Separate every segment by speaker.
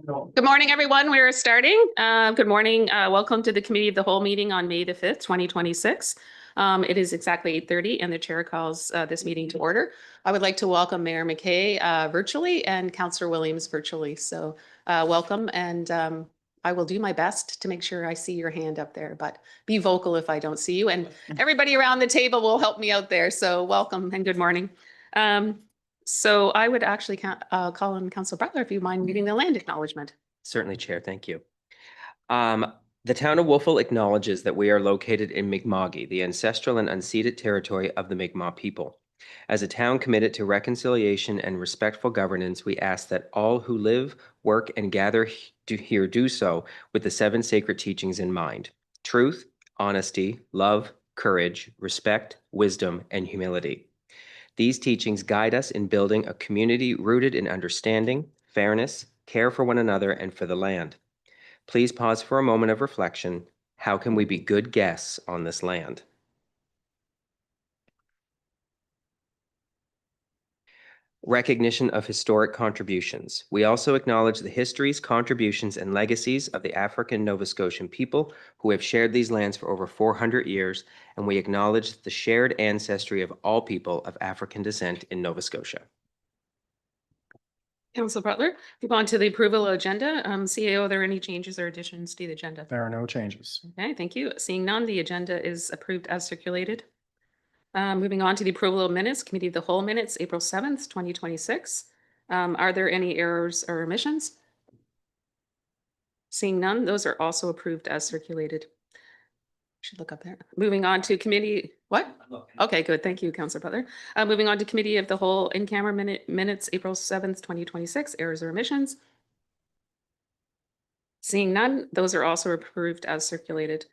Speaker 1: Good morning, everyone. We're starting. Good morning. Welcome to the Committee of the Whole meeting on May the 5th, 2026. It is exactly 8:30 and the chair calls this meeting to order. I would like to welcome Mayor McKay virtually and Councillor Williams virtually. So welcome, and I will do my best to make sure I see your hand up there, but be vocal if I don't see you. And everybody around the table will help me out there. So welcome and good morning. So I would actually call on Councillor Butler if you mind reading the land acknowledgement.
Speaker 2: Certainly, Chair. Thank you. The town of Wolfville acknowledges that we are located in Mi'kma'ki, the ancestral and unceded territory of the Mi'kmaq people. As a town committed to reconciliation and respectful governance, we ask that all who live, work, and gather here do so with the 7 sacred teachings in mind: truth, honesty, love, courage, respect, wisdom, and humility. These teachings guide us in building a community rooted in understanding, fairness, care for one another, and for the land. Please pause for a moment of reflection. How can we be good guests on this land? Recognition of historic contributions. We also acknowledge the histories, contributions, and legacies of the African Nova Scotian people who have shared these lands for over 400 years, and we acknowledge the shared ancestry of all people of African descent in Nova Scotia.
Speaker 1: Councillor Butler, move on to the approval agenda. CAO, are there any changes or additions to the agenda?
Speaker 3: There are no changes.
Speaker 1: Okay, thank you. Seeing none, the agenda is approved as circulated. Moving on to the approval of minutes, Committee of the Whole minutes, April 7th, 2026. Are there any errors or omissions? Seeing none, those are also approved as circulated. Should look up there. Moving on to committee, what? Okay, good. Thank you, Councillor Butler. Moving on to Committee of the Whole in-camera minutes, April 7th, 2026, errors or omissions. Seeing none, those are also approved as circulated.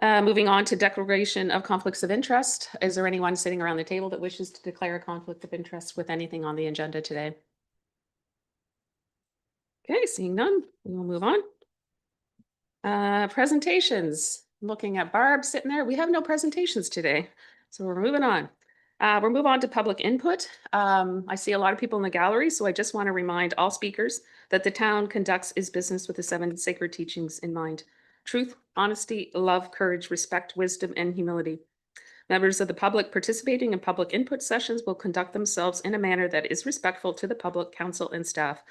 Speaker 1: Moving on to declaration of conflicts of interest. Is there anyone sitting around the table that wishes to declare a conflict of interest with anything on the agenda today? Okay, seeing none, we will move on. Presentations. Looking at Barb sitting there, we have no presentations today, so we're moving on. We'll move on to public input. I see a lot of people in the gallery, so I just want to remind all speakers that the town conducts its business with the 7 sacred teachings in mind: truth, honesty, love, courage, respect, wisdom, and humility. Members of the public participating in public input sessions will conduct themselves in a manner that is respectful to the public, council, and staff.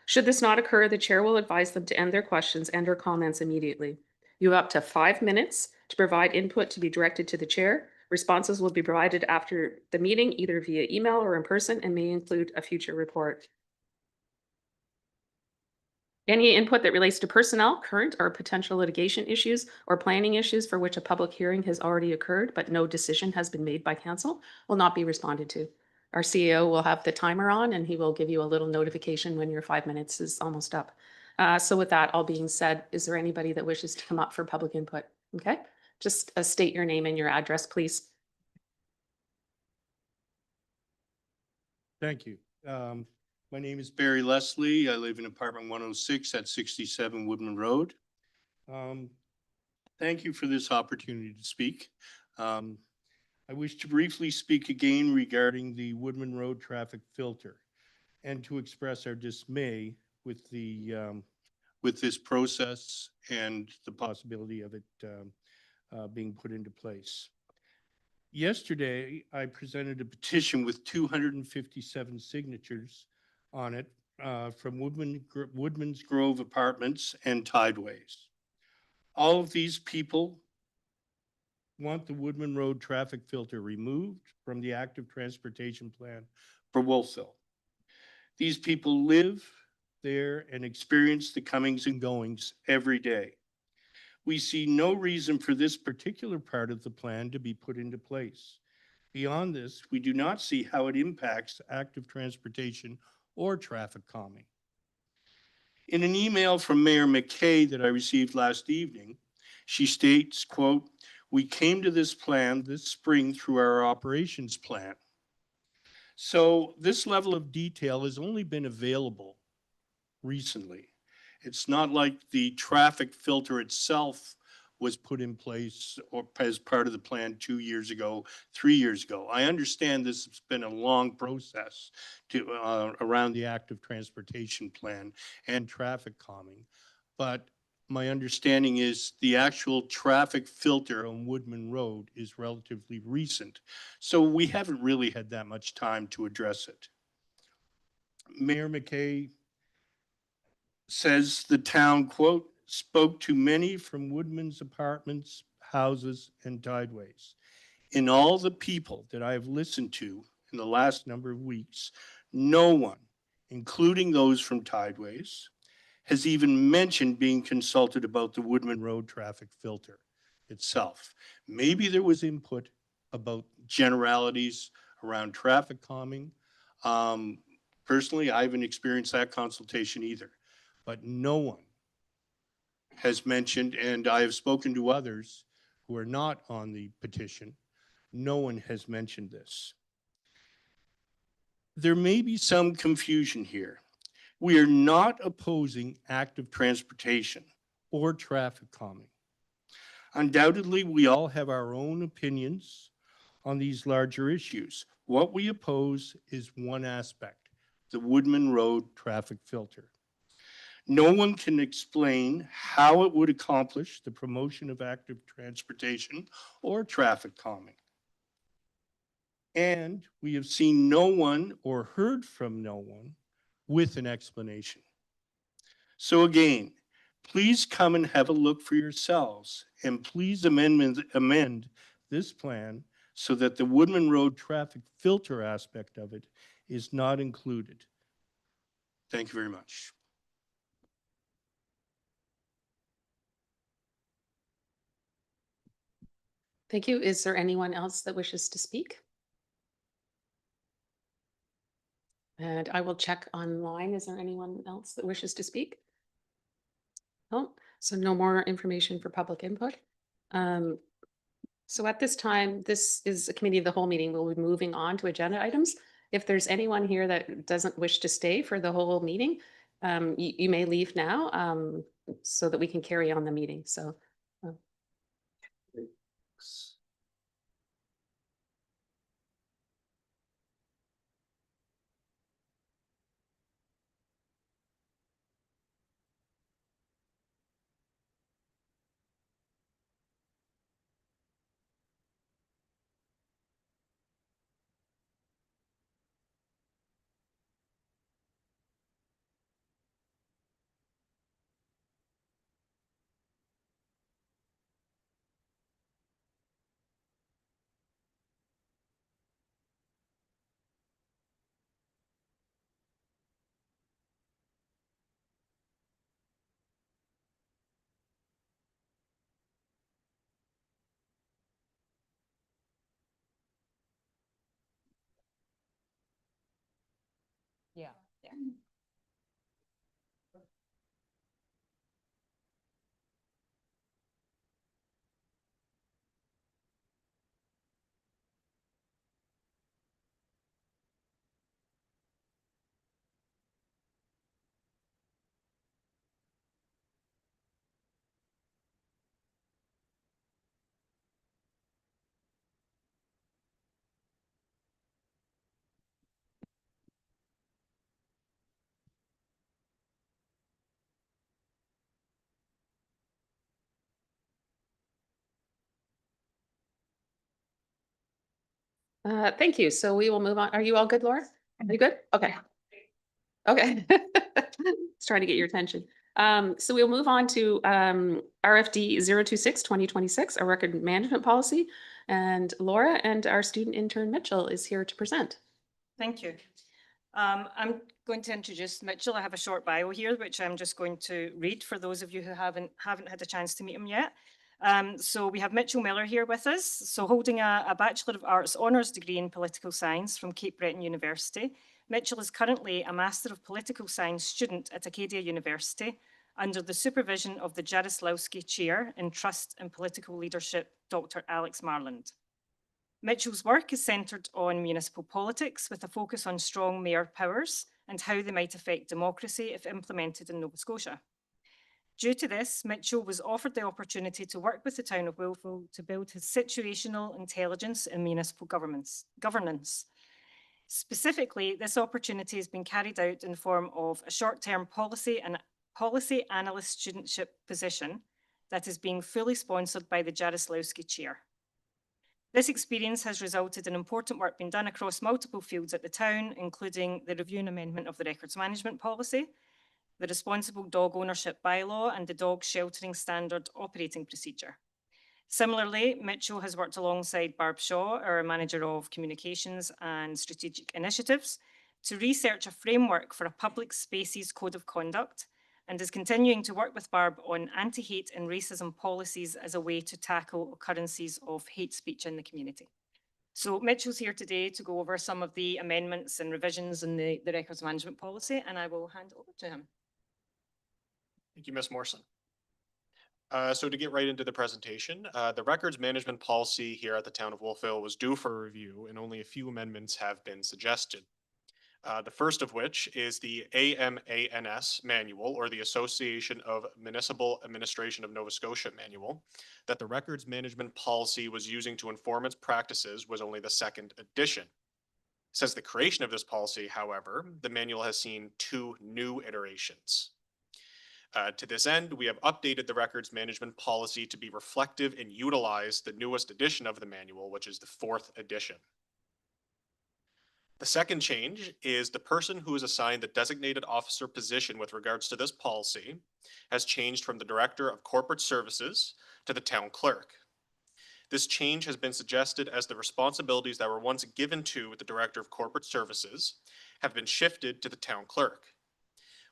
Speaker 1: Should this not occur, the chair will advise them to end their questions and/or comments immediately. You have up to 5 minutes to provide input to be directed to the chair. Responses will be provided after the meeting, either via email or in person, and may include a future report. Any input that relates to personnel, current or potential litigation issues, or planning issues for which a public hearing has already occurred but no decision has been made by council will not be responded to. Our CEO will have the timer on and he will give you a little notification when your 5 minutes is almost up. So with that all being said, is there anybody that wishes to come up for public input? Okay, just state your name and your address, please.
Speaker 4: Thank you. My name is Barry Leslie. I live in apartment 106 at 67 Woodman Road. Thank you for this opportunity to speak. I wish to briefly speak again regarding the Woodman Road traffic filter and to express our dismay with this process and the possibility of it being put into place. Yesterday, I presented a petition with 257 signatures on it from Woodman's Grove Apartments and Tideways. All of these people want the Woodman Road traffic filter removed from the active transportation plan for Wolfville. These people live there and experience the comings and goings every day. We see no reason for this particular part of the plan to be put into place. Beyond this, we do not see how it impacts active transportation or traffic calming. In an email from Mayor McKay that I received last evening, she states, quote, "We came to this plan this spring through our operations plan." So this level of detail has only been available recently. It's not like the traffic filter itself was put in place or as part of the plan 2 years ago, 3 years ago. I understand this has been a long process to, around the active transportation plan and traffic calming. But my understanding is the actual traffic filter on Woodman Road is relatively recent. So we haven't really had that much time to address it. Mayor McKay says the town, quote, spoke to many from Woodman's apartments, houses, and tideways. In all the people that I have listened to in the last number of weeks, no one, including those from Tideways, has even mentioned being consulted about the Woodman Road traffic filter itself. Maybe there was input about generalities around traffic calming. Personally, I haven't experienced that consultation either, but no one has mentioned, and I have spoken to others who are not on the petition, no one has mentioned this. There may be some confusion here. We are not opposing active transportation or traffic calming. Undoubtedly, we all have our own opinions on these larger issues. What we oppose is one aspect, the Woodman Road traffic filter. No one can explain how it would accomplish the promotion of active transportation or traffic calming. And we have seen no one or heard from no one with an explanation. So again, please come and have a look for yourselves, and please amend this plan so that the Woodman Road traffic filter aspect of it is not included. Thank you very much.
Speaker 1: Thank you. Is there anyone else that wishes to speak? And I will check online. Is there anyone else that wishes to speak? No, so no more information for public input. So at this time, this is a committee of the whole meeting. We'll be moving on to agenda items. If there's anyone here that doesn't wish to stay for the whole meeting, you may leave now so that we can carry on the meeting. So.
Speaker 3: Yeah.
Speaker 1: Thank you. So we will move on. Are you all good, Laura? Are you good? Okay. Okay. Let's try to get your attention. So we'll move on to RFD 026-2026, our record management policy. And Laura and our student intern Mitchell is here to present.
Speaker 3: Thank you. I'm going to introduce Mitchell. I have a short bio here, which I'm just going to read for those of you who haven't had a chance to meet him yet. So we have Mitchell Miller here with us. So holding a Bachelor of Arts honours degree in political science from Cape Breton University, Mitchell is currently a Master of Political Science student at Acadia University under the supervision of the Jaroslawski Chair in Trust and Political Leadership, Dr. Alex Marland. Mitchell's work is centred on municipal politics with a focus on strong mayor powers and how they might affect democracy if implemented in Nova Scotia. Due to this, Mitchell was offered the opportunity to work with the town of Wolfville to build his situational intelligence in municipal governance. Specifically, this opportunity has been carried out in the form of a short-term policy analyst studentship position that is being fully sponsored by the Jaroslawski Chair. This experience has resulted in important work being done across multiple fields at the town, including the review and amendment of the records management policy, the responsible dog ownership bylaw, and the dog sheltering standard operating procedure. Similarly, Mitchell has worked alongside Barb Shaw, our Manager of Communications and Strategic Initiatives, to research a framework for a public spaces code of conduct, and is continuing to work with Barb on anti-hate and racism policies as a way to tackle occurrences of hate speech in the community. So Mitchell's here today to go over some of the amendments and revisions in the records management policy, and I will hand over to him.
Speaker 5: Thank you, Ms. Morrison. So to get right into the presentation, the records management policy here at the town of Wolfville was due for review, and only a few amendments have been suggested. The first of which is the AMANS manual, or the Association of Municipal Administration of Nova Scotia manual, that the records management policy was using to inform its practices was only the second edition. Since the creation of this policy, however, the manual has seen 2 new iterations. To this end, we have updated the records management policy to be reflective and utilize the newest edition of the manual, which is the 4th edition. The second change is the person who is assigned the designated officer position with regards to this policy has changed from the Director of Corporate Services to the Town Clerk. This change has been suggested as the responsibilities that were once given to the Director of Corporate Services have been shifted to the Town Clerk.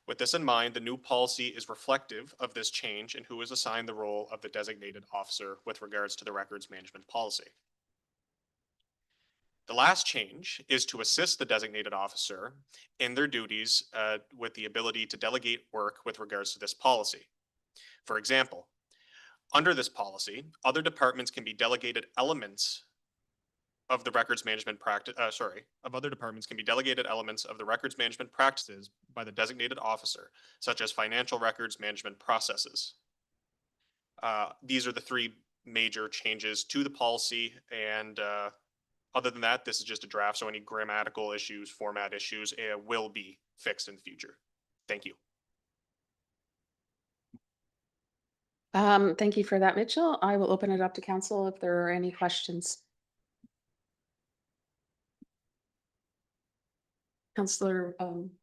Speaker 5: With this in mind, the new policy is reflective of this change and who is assigned the role of the designated officer with regards to the records management policy. The last change is to assist the designated officer in their duties with the ability to delegate work with regards to this policy. For example, under this policy, other departments can be delegated elements of the records management practice, other departments can be delegated elements of the records management practices by the designated officer, such as financial records management processes. These are the 3 major changes to the policy, and other than that, this is just a draft, so any grammatical issues, format issues will be fixed in the future. Thank you.
Speaker 1: Thank you for that, Mitchell. I will open it up to council if there are any questions. Councillor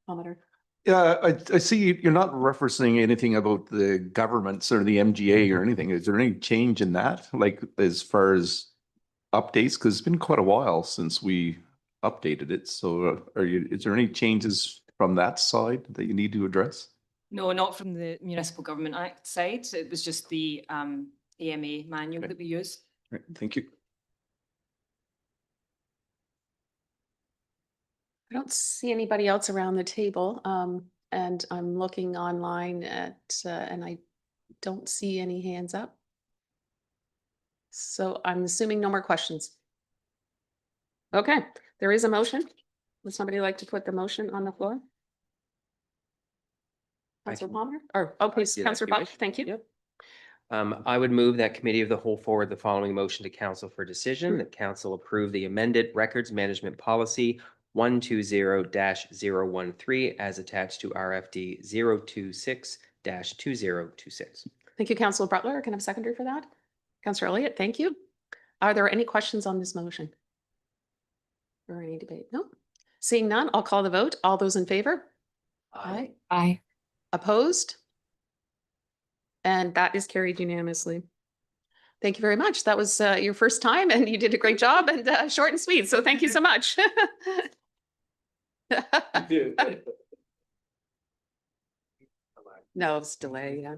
Speaker 1: Palmer.
Speaker 6: Yeah, I see you're not referencing anything about the governments or the MGA or anything. Is there any change in that? Like as far as updates? Because it's been quite a while since we updated it. So is there any changes from that side that you need to address?
Speaker 3: No, not from the Municipal Government Act side. It was just the AMA manual
Speaker 6: Okay.
Speaker 3: that we use.
Speaker 6: Right, thank you.
Speaker 1: I don't see anybody else around the table, and I'm looking online at, and I don't see any hands up. So I'm assuming no more questions. Okay, there is a motion. Would somebody like to put the motion on the floor? Councillor Palmer, or, oh, please,
Speaker 2: do that if
Speaker 1: Councillor
Speaker 2: you
Speaker 1: Buck,
Speaker 2: wish.
Speaker 1: thank you.
Speaker 2: Yep. I would move that Committee of the Whole forward the following motion to council for decision, that council approve the amended records management policy 120-013 as attached to RFD 026-2026.
Speaker 1: Thank you, Councillor Butler. Can I have a seconder for that? Councillor Elliott, thank you. Are there any questions on this motion? Or any debate? No? Seeing none, I'll call the vote. All those in favor? Aye.
Speaker 7: Aye.
Speaker 1: Opposed? And that is carried unanimously. Thank you very much. That was your first time and you did a great job and short and sweet. So thank you so much. No, it's delay. Yeah.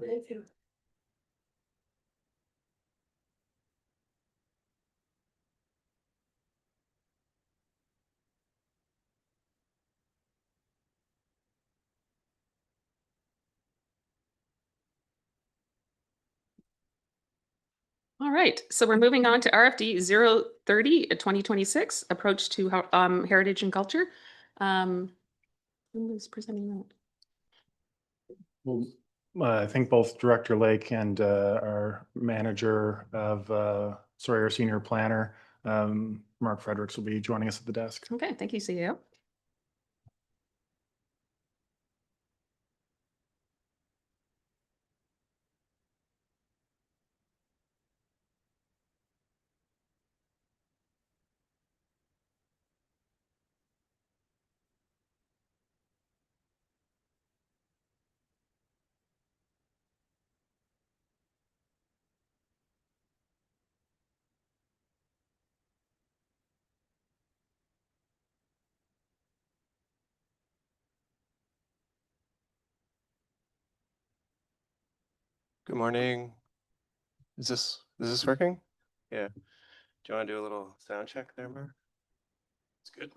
Speaker 1: All right, so we're moving on to RFD 030 2026 approach to heritage and culture. Who is presenting that?
Speaker 6: Well,
Speaker 7: I think both Director Lake and our manager of, our senior planner, Mark Fredericks, will be joining us at the desk.
Speaker 1: Okay, thank you, CEO.
Speaker 8: Good morning. Is this working? Yeah. Do you want to do a little sound check there, Mark? It's good.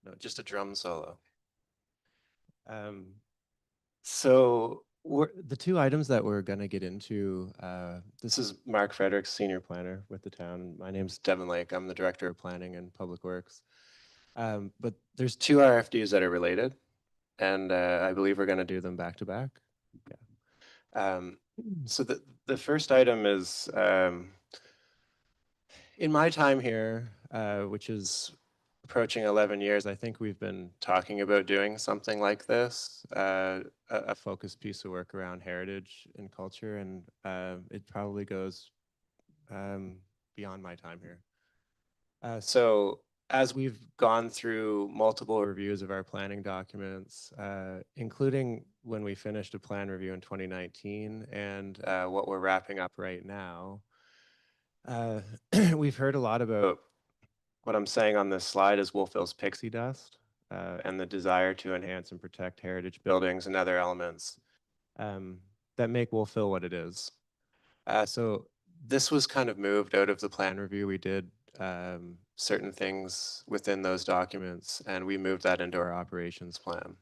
Speaker 8: No, just a drum solo. So the two items that we're going to get into, this is Mark Fredericks, Senior Planner with the town. My name's Devin Lake. I'm the Director of Planning and Public Works. But there's two RFDs that are related, and I believe we're going to do them back to back. Yeah. So the first item is, in my time here, which is approaching 11 years, I think we've been talking about doing something like this, a focused piece of work around heritage and culture, and it probably goes beyond my time here. So as we've gone through multiple reviews of our planning documents, including when we finished a plan review in 2019 and what we're wrapping up right now, we've heard a lot about what I'm saying on this slide is Wolfville's pixie dust and the desire to enhance and protect heritage buildings and other elements that make Wolfville what it is. So this was kind of moved out of the plan review. We did certain things within those documents, and we moved that into our operations plan.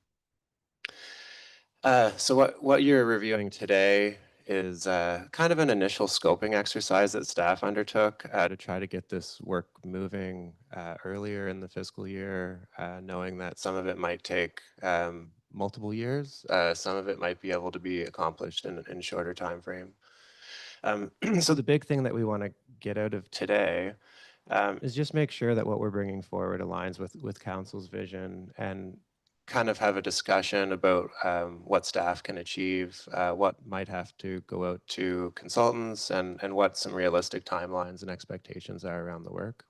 Speaker 8: So what you're reviewing today is kind of an initial scoping exercise that staff undertook to try to get this work moving earlier in the fiscal year, knowing that some of it might take multiple years, some of it might be able to be accomplished in shorter time frame. So the big thing that we want to get out of today is just make sure that what we're bringing forward aligns with council's vision and kind of have a discussion about what staff can achieve, what might have to go out to consultants, and what some realistic timelines and expectations are around the work.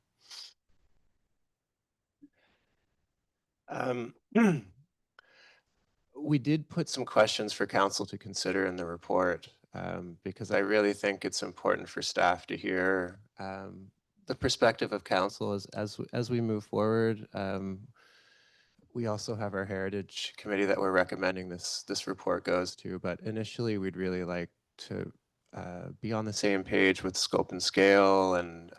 Speaker 8: We did put some questions for council to consider in the report because I really think it's important for staff to hear the perspective of council as we move forward. We also have our heritage committee that we're recommending this report goes to, but initially we'd really like to be on the same page with scope and scale and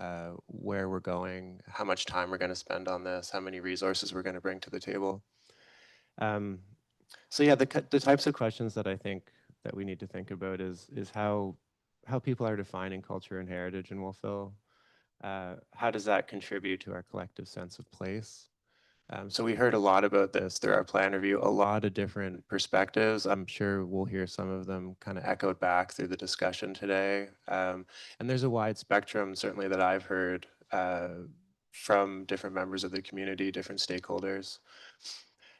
Speaker 8: where we're going, how much time we're going to spend on this, how many resources we're going to bring to the table. So yeah, the types of questions that I think that we need to think about is how people are defining culture and heritage in Wolfville. How does that contribute to our collective sense of place? So we heard a lot about this through our plan review, a lot of different perspectives. I'm sure we'll hear some of them kind of echoed back through the discussion today. And there's a wide spectrum, certainly, that I've heard from different members of the community, different stakeholders.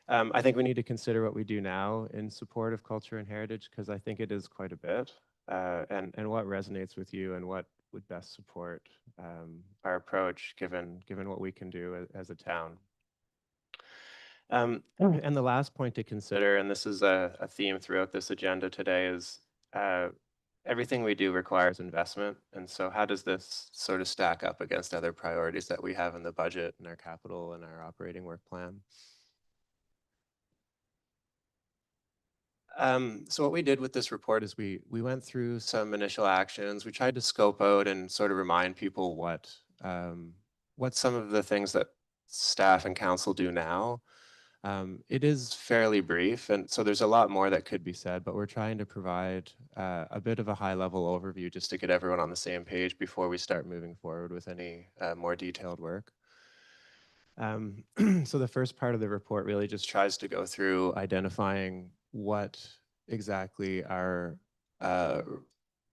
Speaker 8: I think we need to consider what we do now in support of culture and heritage, because I think it is quite a bit, and what resonates with you and what would best support our approach given what we can do as a town. And the last point to consider, and this is a theme throughout this agenda today, is everything we do requires investment. And so how does this sort of stack up against other priorities that we have in the budget and our capital and our operating work plan? So what we did with this report is we went through some initial actions. We tried to scope out and sort of remind people what some of the things that staff and council do now. It is fairly brief, and so there's a lot more that could be said, but we're trying to provide a bit of a high-level overview just to get everyone on the same page before we start moving forward with any more detailed work. So the first part of the report really just tries to go through identifying what exactly our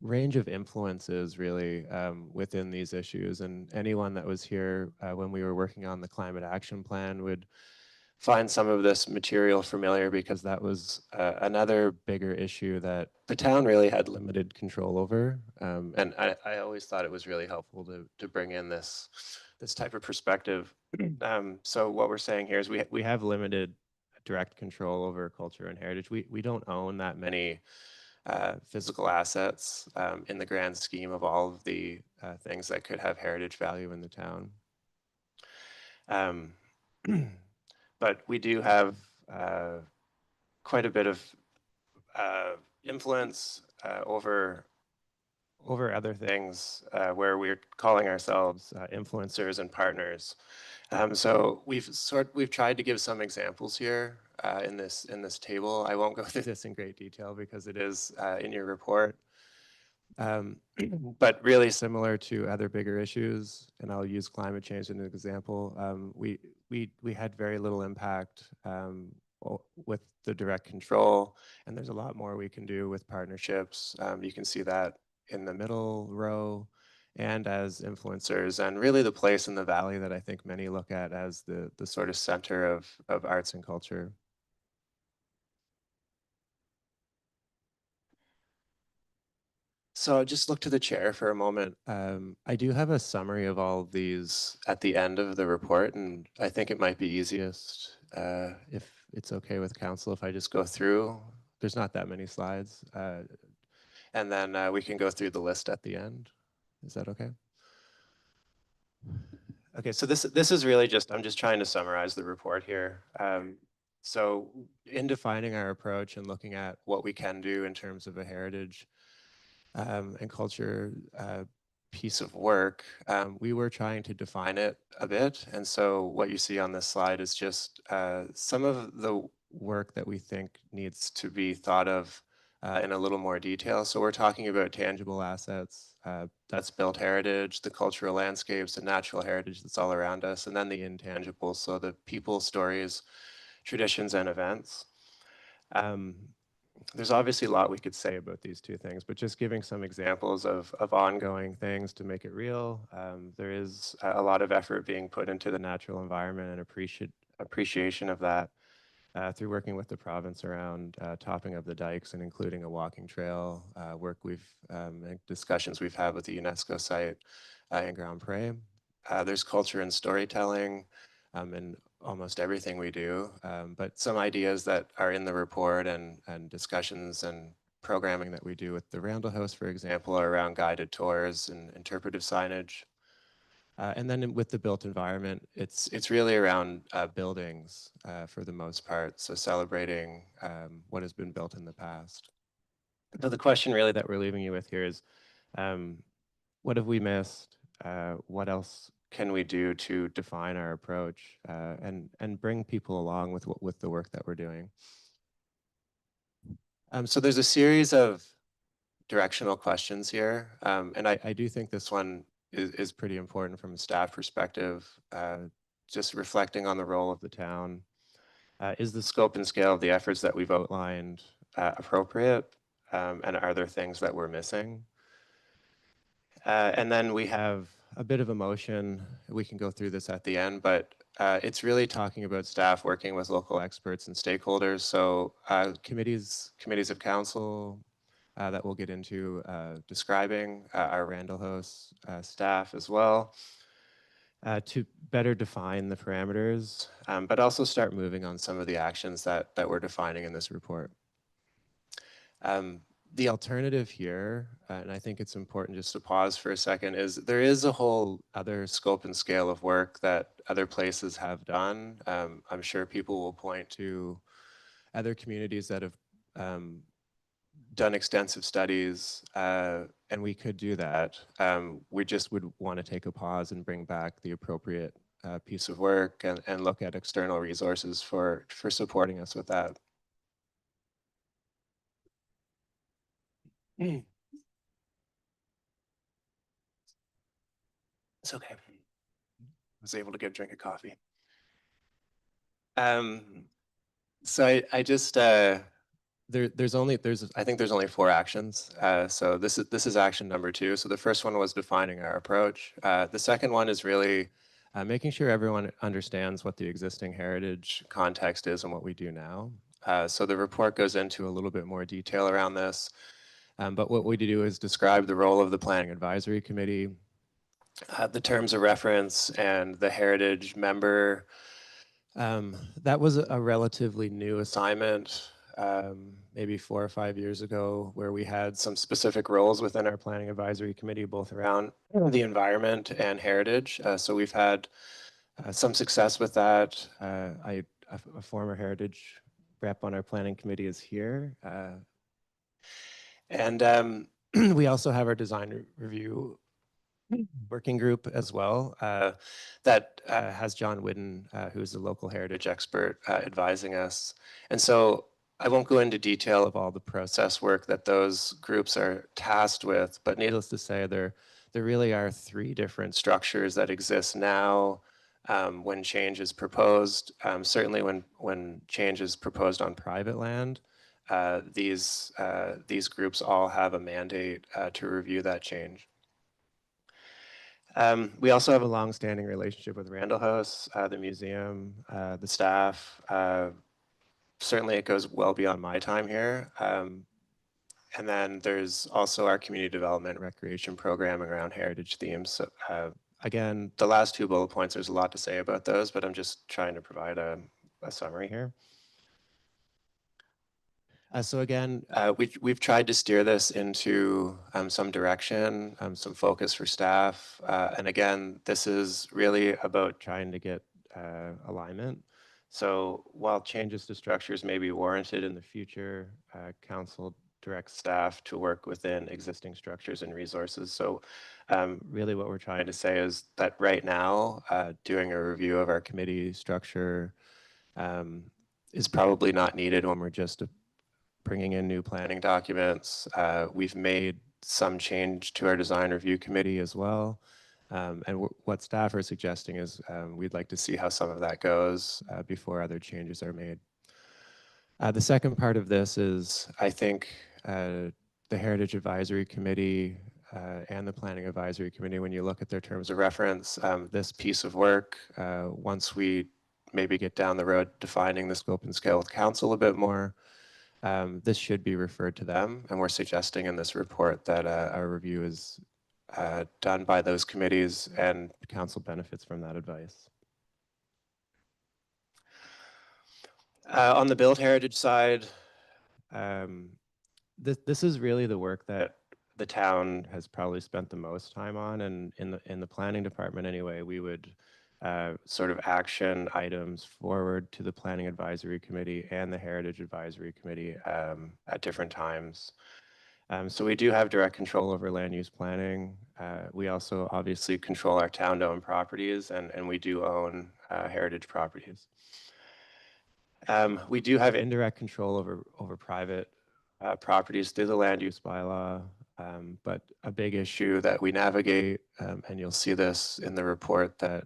Speaker 8: range of influences really within these issues. And anyone that was here when we were working on the climate action plan would find some of this material familiar, because that was another bigger issue that the town really had limited control over. And I always thought it was really helpful to bring in this type of perspective. So what we're saying here is we have limited direct control over culture and heritage. We don't own that many physical assets in the grand scheme of all of the things that could have heritage value in the town. But we do have quite a bit of influence over other things where we're calling ourselves influencers and partners. So we've tried to give some examples here in this table. I won't go through this in great detail because it is in your report. But really similar to other bigger issues, and I'll use climate change as an example, we had very little impact with the direct control, and there's a lot more we can do with partnerships. You can see that in the middle row, and as influencers, and really the place in the valley that I think many look at as the sort of center of arts and culture. So I'll just look to the chair for a moment. I do have a summary of all of these at the end of the report, and I think it might be easiest if it's okay with council if I just go through. There's not that many slides. And then we can go through the list at the end. Is that okay? Okay, so this is really just, I'm just trying to summarize the report here. So in defining our approach and looking at what we can do in terms of a heritage and culture piece of work, we were trying to define it a bit. And so what you see on this slide is just some of the work that we think needs to be thought of in a little more detail. So we're talking about tangible assets, that's built heritage, the cultural landscapes, the natural heritage that's all around us, and then the intangibles, so the people, stories, traditions, and events. There's obviously a lot we could say about these two things, but just giving some examples of ongoing things to make it real. There is a lot of effort being put into the natural environment and appreciation of that through working with the province around topping of the dikes and including a walking trail, and discussions we've had with the UNESCO site in Grand Pré. There's culture and storytelling in almost everything we do, but some ideas that are in the report and discussions and programming that we do with the Randall House, for example, are around guided tours and interpretive signage. And then with the built environment, it's really around buildings for the most part, so celebrating what has been built in the past. So the question really that we're leaving you with here is, what have we missed? What else can we do to define our approach and bring people along with the work that we're doing? So there's a series of directional questions here, and I do think this one is pretty important from a staff perspective, just reflecting on the role of the town. Is the scope and scale of the efforts that we've outlined appropriate? And are there things that we're missing? And then we have a bit of emotion. We can go through this at the end, but it's really talking about staff working with local experts and stakeholders. So committees of council, that we'll get into describing our Randall House staff as well to better define the parameters, but also start moving on some of the actions that we're defining in this report. The alternative here, and I think it's important just to pause for a second, is there is a whole other scope and scale of work that other places have done. I'm sure people will point to other communities that have done extensive studies, and we could do that. We just would want to take a pause and bring back the appropriate piece of work and look at external resources for supporting us with that. It's okay. I was able to get a drink of coffee. So I just I think there's only 4 actions. So this is action number 2. So the first one was defining our approach. The second one is really making sure everyone understands what the existing heritage context is and what we do now. So the report goes into a little bit more detail around this. But what we do is describe the role of the Planning Advisory Committee, the terms of reference, and the heritage member. That was a relatively new assignment, maybe 4 or 5 years ago, where we had some specific roles within our Planning Advisory Committee, both around the environment and heritage. So we've had some success with that. A former heritage rep on our planning committee is here. And we also have our design review working group as well that has John Whidden, who's a local heritage expert, advising us. And so I won't go into detail of all the process work that those groups are tasked with, but needless to say, there really are 3 different structures that exist now when change is proposed. Certainly when change is proposed on private land, these groups all have a mandate to review that change. We also have a long-standing relationship with Randall House, the museum, the staff. Certainly it goes well beyond my time here. And then there's also our community development recreation programming around heritage themes. So, again, the last 2 bullet points, there's a lot to say about those, but I'm just trying to provide a summary here. So again, we've tried to steer this into some direction, some focus for staff. And again, this is really about trying to get alignment. So while changes to structures may be warranted in the future, council directs staff to work within existing structures and resources. So really what we're trying to say is that right now, doing a review of our committee structure is probably not needed when we're just bringing in new planning documents. We've made some change to our design review committee as well. And what staff are suggesting is we'd like to see how some of that goes before other changes are made. The second part of this is, I think, the Heritage Advisory Committee and the Planning Advisory Committee, when you look at their terms of reference, this piece of work, once we maybe get down the road defining the scope and scale with council a bit more, this should be referred to them, and we're suggesting in this report that a review is done by those committees and council benefits from that advice. On the built heritage side, this is really the work that the town has probably spent the most time on, and in the planning department anyway, we would sort of action items forward to the Planning Advisory Committee and the Heritage Advisory Committee at different times. So we do have direct control over land use planning. We also obviously control our town-owned properties, and we do own heritage properties. We do have indirect control over private properties through the land use bylaw. But a big issue that we navigate, and you'll see this in the report that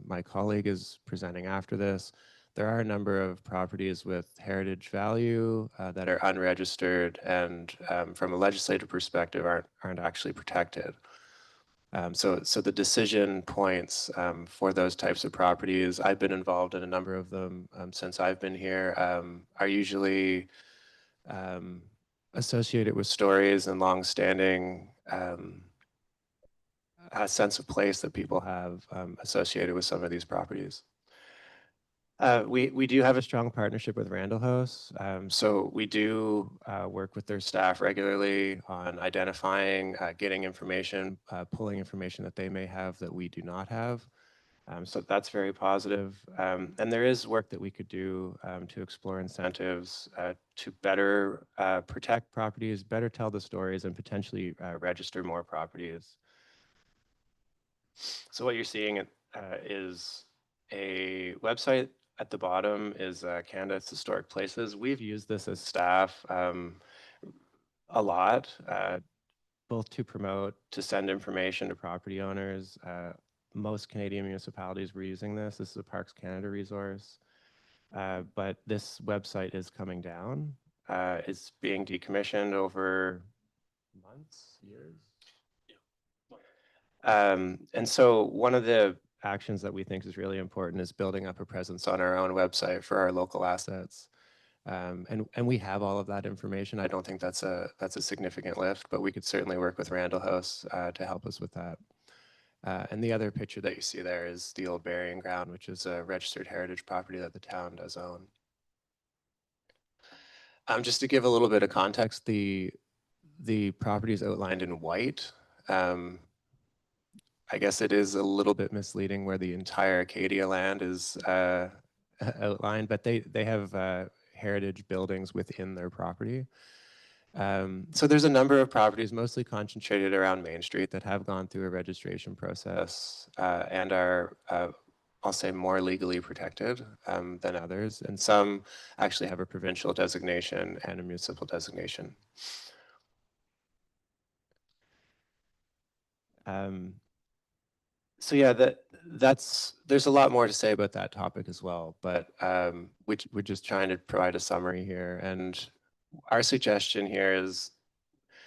Speaker 8: my colleague is presenting after this, there are a number of properties with heritage value that are unregistered and from a legislative perspective aren't actually protected. So the decision points for those types of properties, I've been involved in a number of them since I've been here, are usually associated with stories and longstanding a sense of place that people have associated with some of these properties. We do have a strong partnership with Randall House. So we do work with their staff regularly on identifying, getting information, pulling information that they may have that we do not have. So that's very positive. And there is work that we could do to explore incentives to better protect properties, better tell the stories, and potentially register more properties. So what you're seeing is a website at the bottom is Canada's Historic Places. We've used this as staff a lot, both to promote, to send information to property owners. Most Canadian municipalities were using this. This is a Parks Canada resource. but this website is coming down. It's being decommissioned over months, years. And so one of the actions that we think is really important is building up a presence on our own website for our local assets. And we have all of that information. I don't think that's a significant lift, but we could certainly work with Randall House to help us with that. And the other picture that you see there is the old burying ground, which is a registered heritage property that the town does own. Just to give a little bit of context, the property is outlined in white. I guess it is a little bit misleading where the entire Acadia land is outlined, but they have heritage buildings within their property. So there's a number of properties, mostly concentrated around Main Street, that have gone through a registration process and are, I'll say, more legally protected than others. And some actually have a provincial designation and a municipal designation. So yeah, there's a lot more to say about that topic as well, but we're just trying to provide a summary here. And our suggestion here is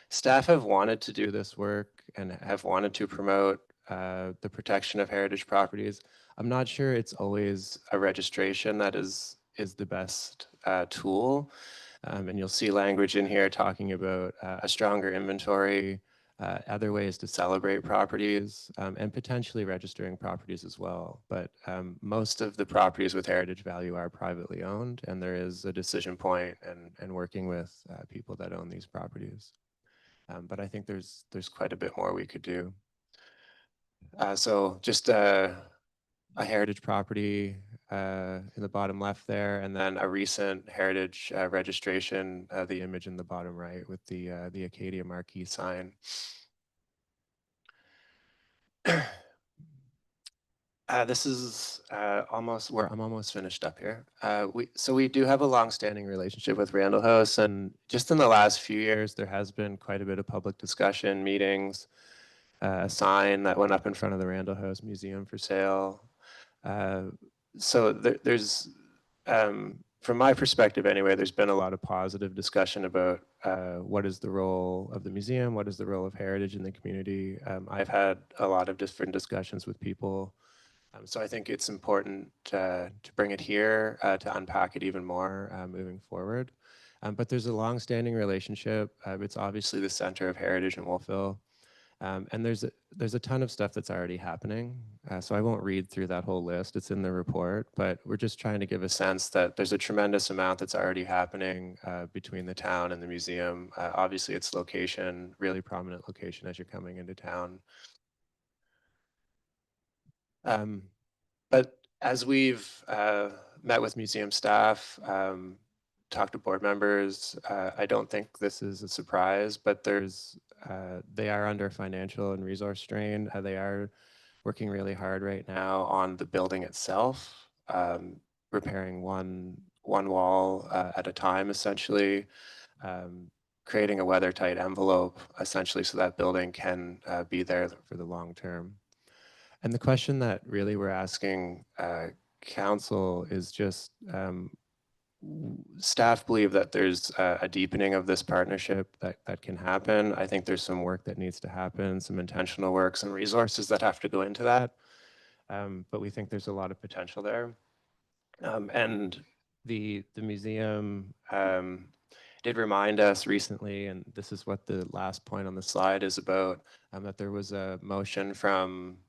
Speaker 8: staff have wanted to do this work and have wanted to promote the protection of heritage properties. I'm not sure it's always a registration that is the best tool. And you'll see language in here talking about a stronger inventory, other ways to celebrate properties, and potentially registering properties as well. But most of the properties with heritage value are privately owned, and there is a decision point and working with people that own these properties. But I think there's quite a bit more we could do. So just a heritage property in the bottom left there, and then a recent heritage registration, the image in the bottom right with the Acadia marquee sign. This is I'm almost finished up here. We do have a long-standing relationship with Randall House, and just in the last few years, there has been quite a bit of public discussion, meetings, a sign that went up in front of the Randall House Museum for sale. So there's, from my perspective anyway, there's been a lot of positive discussion about what is the role of the museum, what is the role of heritage in the community. I've had a lot of different discussions with people. So I think it's important to bring it here, to unpack it even more moving forward. But there's a long-standing relationship. It's obviously the center of heritage in Wolfville. And there's a ton of stuff that's already happening. So I won't read through that whole list. It's in the report, but we're just trying to give a sense that there's a tremendous amount that's already happening between the town and the museum. Obviously, its location, really prominent location as you're coming into town. But as we've met with museum staff, talked to board members, I don't think this is a surprise, but they are under financial and resource strain. They are working really hard right now on the building itself, repairing one wall at a time, essentially, creating a weather-tight envelope, essentially, so that building can be there for the long term. And the question that really we're asking council is just, staff believe that there's a deepening of this partnership that can happen. I think there's some work that needs to happen, some intentional work, some resources that have to go into that. But we think there's a lot of potential there. And the museum did remind us recently, and this is what the last point on the slide is about, that there was a motion from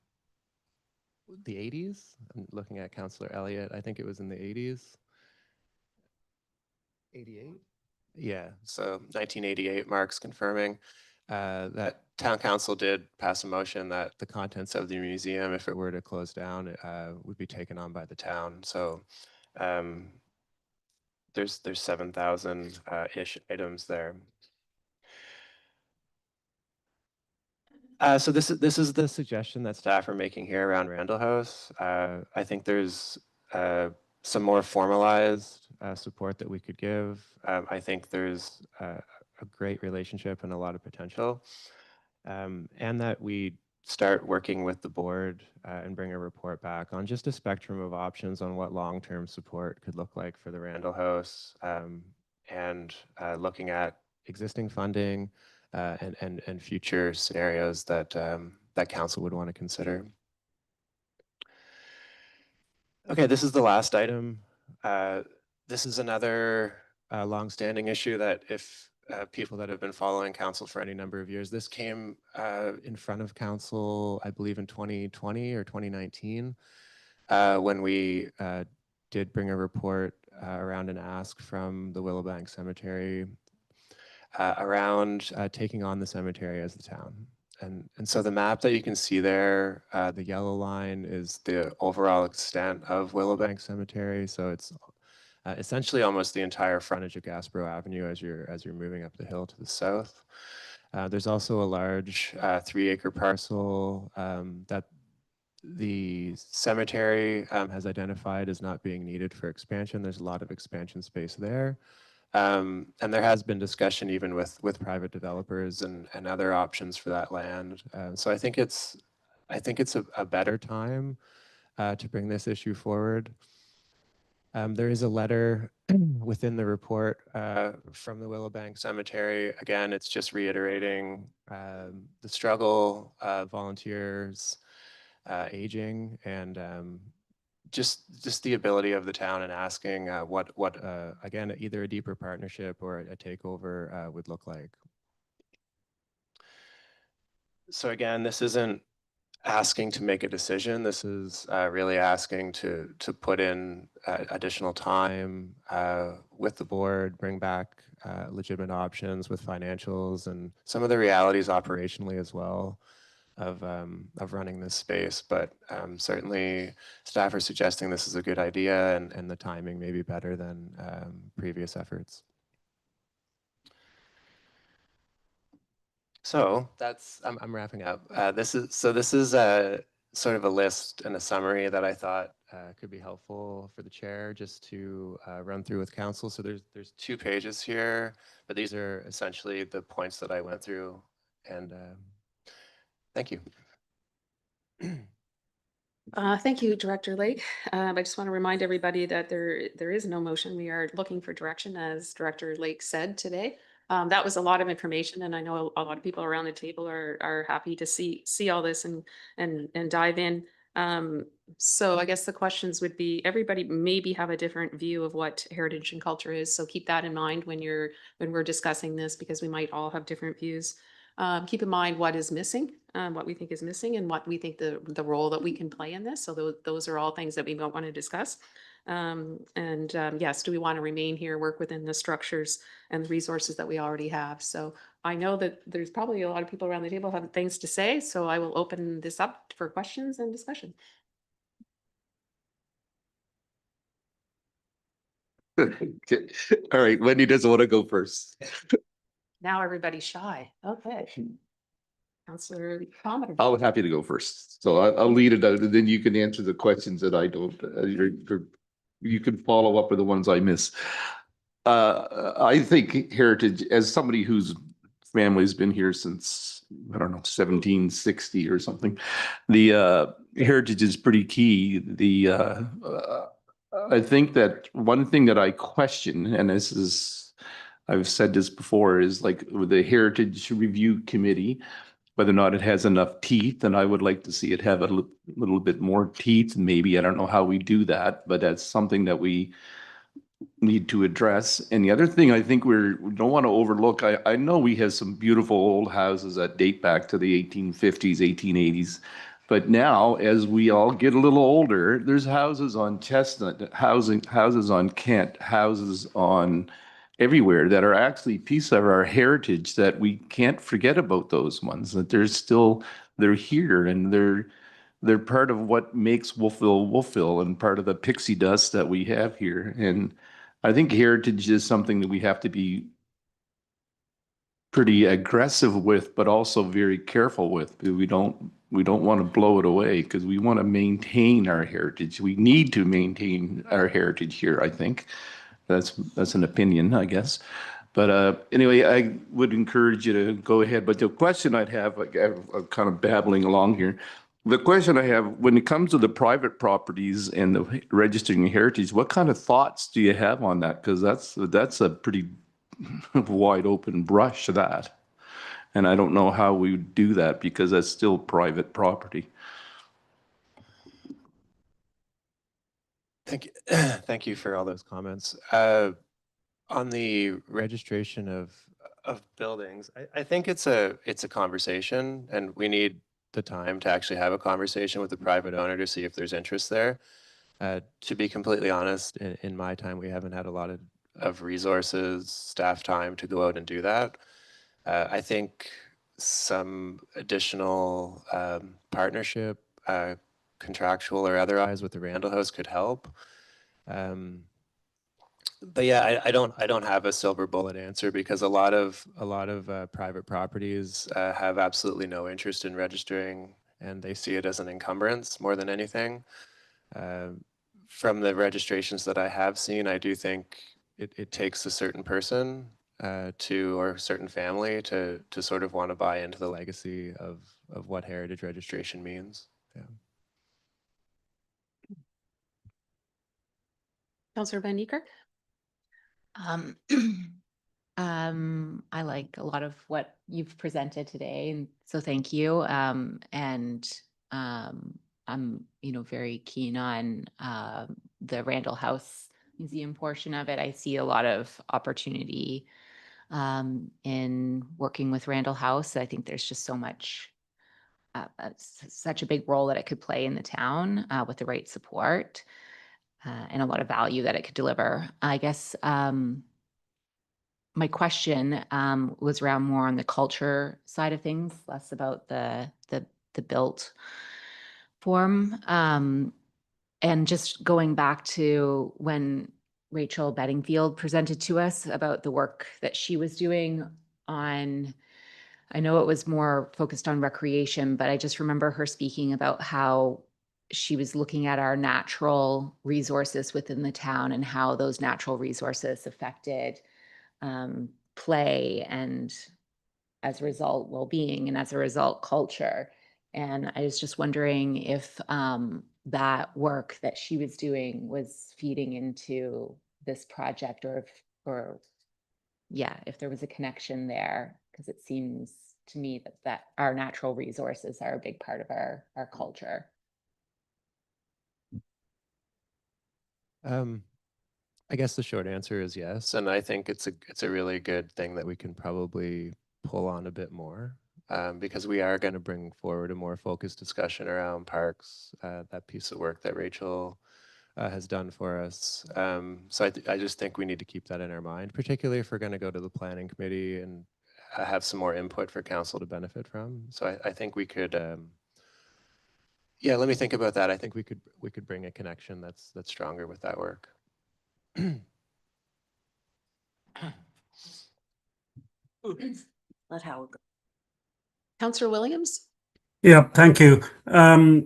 Speaker 8: the 80s. I'm looking at Councillor Elliott. I think it was in the 80s. 88? Yeah, so 1988, Mark's confirming that town council did pass a motion that the contents of the museum, if it were to close down, would be taken on by the town. So there's 7,000 ish items there. So this is the suggestion that staff are making here around Randall House. I think there's some more formalized support that we could give. I think there's a great relationship and a lot of potential, and that we start working with the board and bring a report back on just a spectrum of options on what long-term support could look like for the Randall House, and looking at existing funding and future scenarios that that council would want to consider. Okay, this is the last item. This is another longstanding issue that if people that have been following council for any number of years, this came in front of council, I believe in 2020 or 2019, when we did bring a report around an ask from the Willowbank Cemetery around taking on the cemetery as the town. And so the map that you can see there, the yellow line is the overall extent of Willowbank Cemetery. So it's essentially almost the entire frontage of Gasbro Avenue as you're moving up the hill to the south. There's also a large 3-acre parcel that the cemetery has identified as not being needed for expansion. There's a lot of expansion space there. And there has been discussion even with private developers and other options for that land. So I think it's a better time to bring this issue forward. There is a letter within the report from the Willowbank Cemetery. Again, it's just reiterating the struggle, volunteers, aging, and just the ability of the town and asking what again, either a deeper partnership or a takeover would look like. So again, this isn't asking to make a decision. This is really asking to put in additional time with the board, bring back legitimate options with financials and some of the realities operationally as well of running this space. But certainly staff are suggesting this is a good idea, and the timing may be better than previous efforts. So that's, I'm wrapping up. This is sort of a list and a summary that I thought could be helpful for the chair just to run through with council. So there's 2 pages here, but these are essentially the points that I went through. And thank you.
Speaker 1: Thank you, Director Lake. I just want to remind everybody that there is no motion. We are looking for direction, as Director Lake said today. That was a lot of information, and I know a lot of people around the table are happy to see all this and dive in. So I guess the questions would be, everybody maybe have a different view of what heritage and culture is. So keep that in mind when we're discussing this, because we might all have different views. Keep in mind what is missing, what we think is missing, and what we think the role that we can play in this. So those are all things that we might want to discuss. Yes, do we want to remain here, work within the structures and the resources that we already have? So I know that there's probably a lot of people around the table have things to say, so I will open this up for questions and discussion.
Speaker 6: Okay. All right, Wendy doesn't want to go first.
Speaker 1: Now everybody's shy. Okay. Councillor Commodore.
Speaker 6: I'll be happy to go first. So I'll lead it out, and then you can answer the questions that I don't, you can follow up with the ones I miss. I think heritage, as somebody whose family's been here since, I don't know, 1760 or something, the heritage is pretty key. I think that one thing that I question, and this is, I've said this before, is like with the Heritage Review Committee, whether or not it has enough teeth, and I would like to see it have a little bit more teeth. Maybe, I don't know how we do that, but that's something that we need to address. And the other thing I think we don't want to overlook, I know we have some beautiful old houses that date back to the 1850s, 1880s. But now, as we all get a little older, there's houses on Chestnut, houses on Kent, houses on everywhere that are actually piece of our heritage that we can't forget about those ones, that they're here, and they're part of what makes Wolfville and part of the pixie dust that we have here. And I think heritage is something that we have to be pretty aggressive with, but also very careful with. We don't want to blow it away, because we want to maintain our heritage. We need to maintain our heritage here, I think. That's an opinion, I guess. But anyway, I would encourage you to go ahead. But the question I'd have, like, I'm kind of babbling along here. The question I have, when it comes to the private properties and the registering heritage, what kind of thoughts do you have on that? Because that's a pretty wide open brush, that. And I don't know how we would do that because that's still private property.
Speaker 8: Thank you. Thank you for all those comments. On the registration of buildings, I think it's a conversation, and we need the time to actually have a conversation with the private owner to see if there's interest there. To be completely honest, in my time, we haven't had a lot of resources, staff time to go out and do that. I think some additional partnership, contractual or otherwise, with the Randall House could help. But yeah, I don't have a silver bullet answer, because a lot of private properties have absolutely no interest in registering, and they see it as an encumbrance more than anything. From the registrations that I have seen, I do think it takes a certain person or a certain family to sort of want to buy into the legacy of what heritage registration means. Yeah.
Speaker 1: Councillor Van Niekerk?
Speaker 9: Um, I like a lot of what you've presented today, and so thank you. I'm, very keen on the Randall House Museum portion of it. I see a lot of opportunity in working with Randall House. I think there's just so much, such a big role that it could play in the town with the right support. And a lot of value that it could deliver. I guess my question was around more on the culture side of things, less about the built form. And just going back to when Rachel Bedingfield presented to us about the work that she was doing on, I know it was more focused on recreation, but I just remember her speaking about how she was looking at our natural resources within the town and how those natural resources affected play, and as a result, well-being, and as a result, culture. And I was just wondering if that work that she was doing was feeding into this project, or if there was a connection there, because it seems to me that our natural resources are a big part of our culture.
Speaker 8: I guess the short answer is yes, and I think it's a really good thing that we can probably pull on a bit more, because we are going to bring forward a more focused discussion around parks, that piece of work that Rachel has done for us. So I just think we need to keep that in our mind, particularly if we're going to go to the planning committee and have some more input for council to benefit from. So I think we could. Yeah, let me think about that. I think we could bring a connection that's stronger with that work.
Speaker 9: Let Howard go.
Speaker 1: Councillor Williams?
Speaker 10: Yeah, thank you. I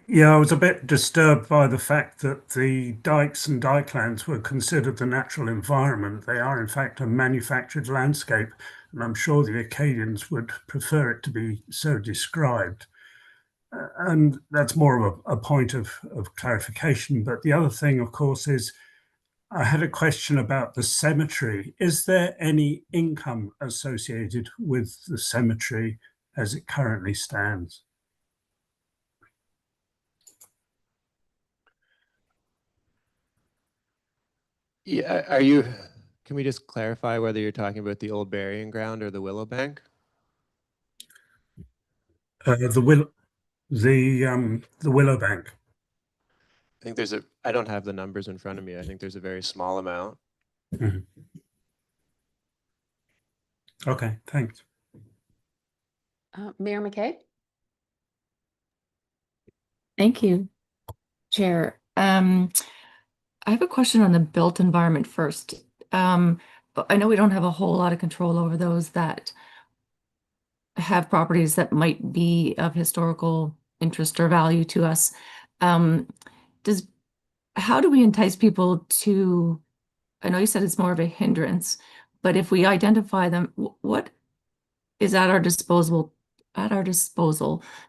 Speaker 10: was a bit disturbed by the fact that the dikes and dykelands were considered the natural environment. They are, in fact, a manufactured landscape, and I'm sure the Acadians would prefer it to be so described. And that's more of a point of clarification. But the other thing, of course, is I had a question about the cemetery. Is there any income associated with the cemetery as it currently stands?
Speaker 8: Yeah, can we just clarify whether you're talking about the old burying ground or the Willow Bank?
Speaker 10: The Willow Bank.
Speaker 8: I think I don't have the numbers in front of me. I think there's a very small amount.
Speaker 10: Mm-hmm. Okay, thanks.
Speaker 1: Mayor McKay?
Speaker 11: Thank you, Chair. I have a question on the built environment first. I know we don't have a whole lot of control over those that have properties that might be of historical interest or value to us. How do we entice people to, I know you said it's more of a hindrance, But if we identify them, what is at our disposal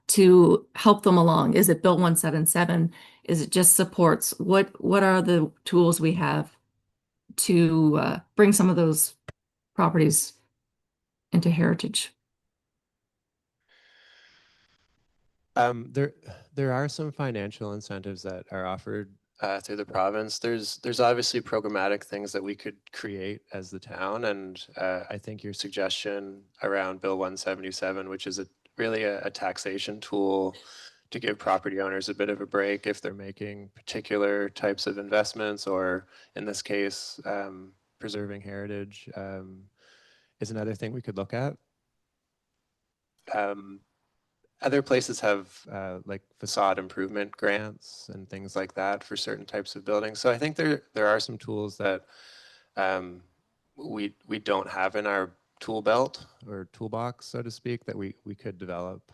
Speaker 11: to help them along? Is it Bill 177? Is it just supports? What are the tools we have to bring some of those properties into heritage?
Speaker 8: There are some financial incentives that are offered through the province. There's obviously programmatic things that we could create as the town, and I think your suggestion around Bill 177, which is really a taxation tool to give property owners a bit of a break if they're making particular types of investments, or in this case, preserving heritage, is another thing we could look at. Other places have like facade improvement grants and things like that for certain types of buildings. So I think there are some tools that we don't have in our tool belt or toolbox, so to speak, that we could develop.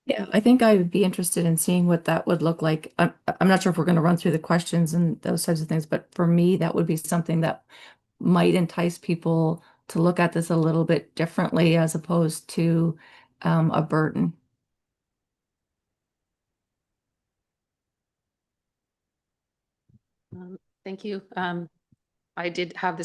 Speaker 11: Yeah, I think I would be interested in seeing what that would look like. I'm not sure if we're going to run through the questions and those types of things, but for me, that would be something that might entice people to look at this a little bit differently as opposed to a burden.
Speaker 1: Thank you. I did have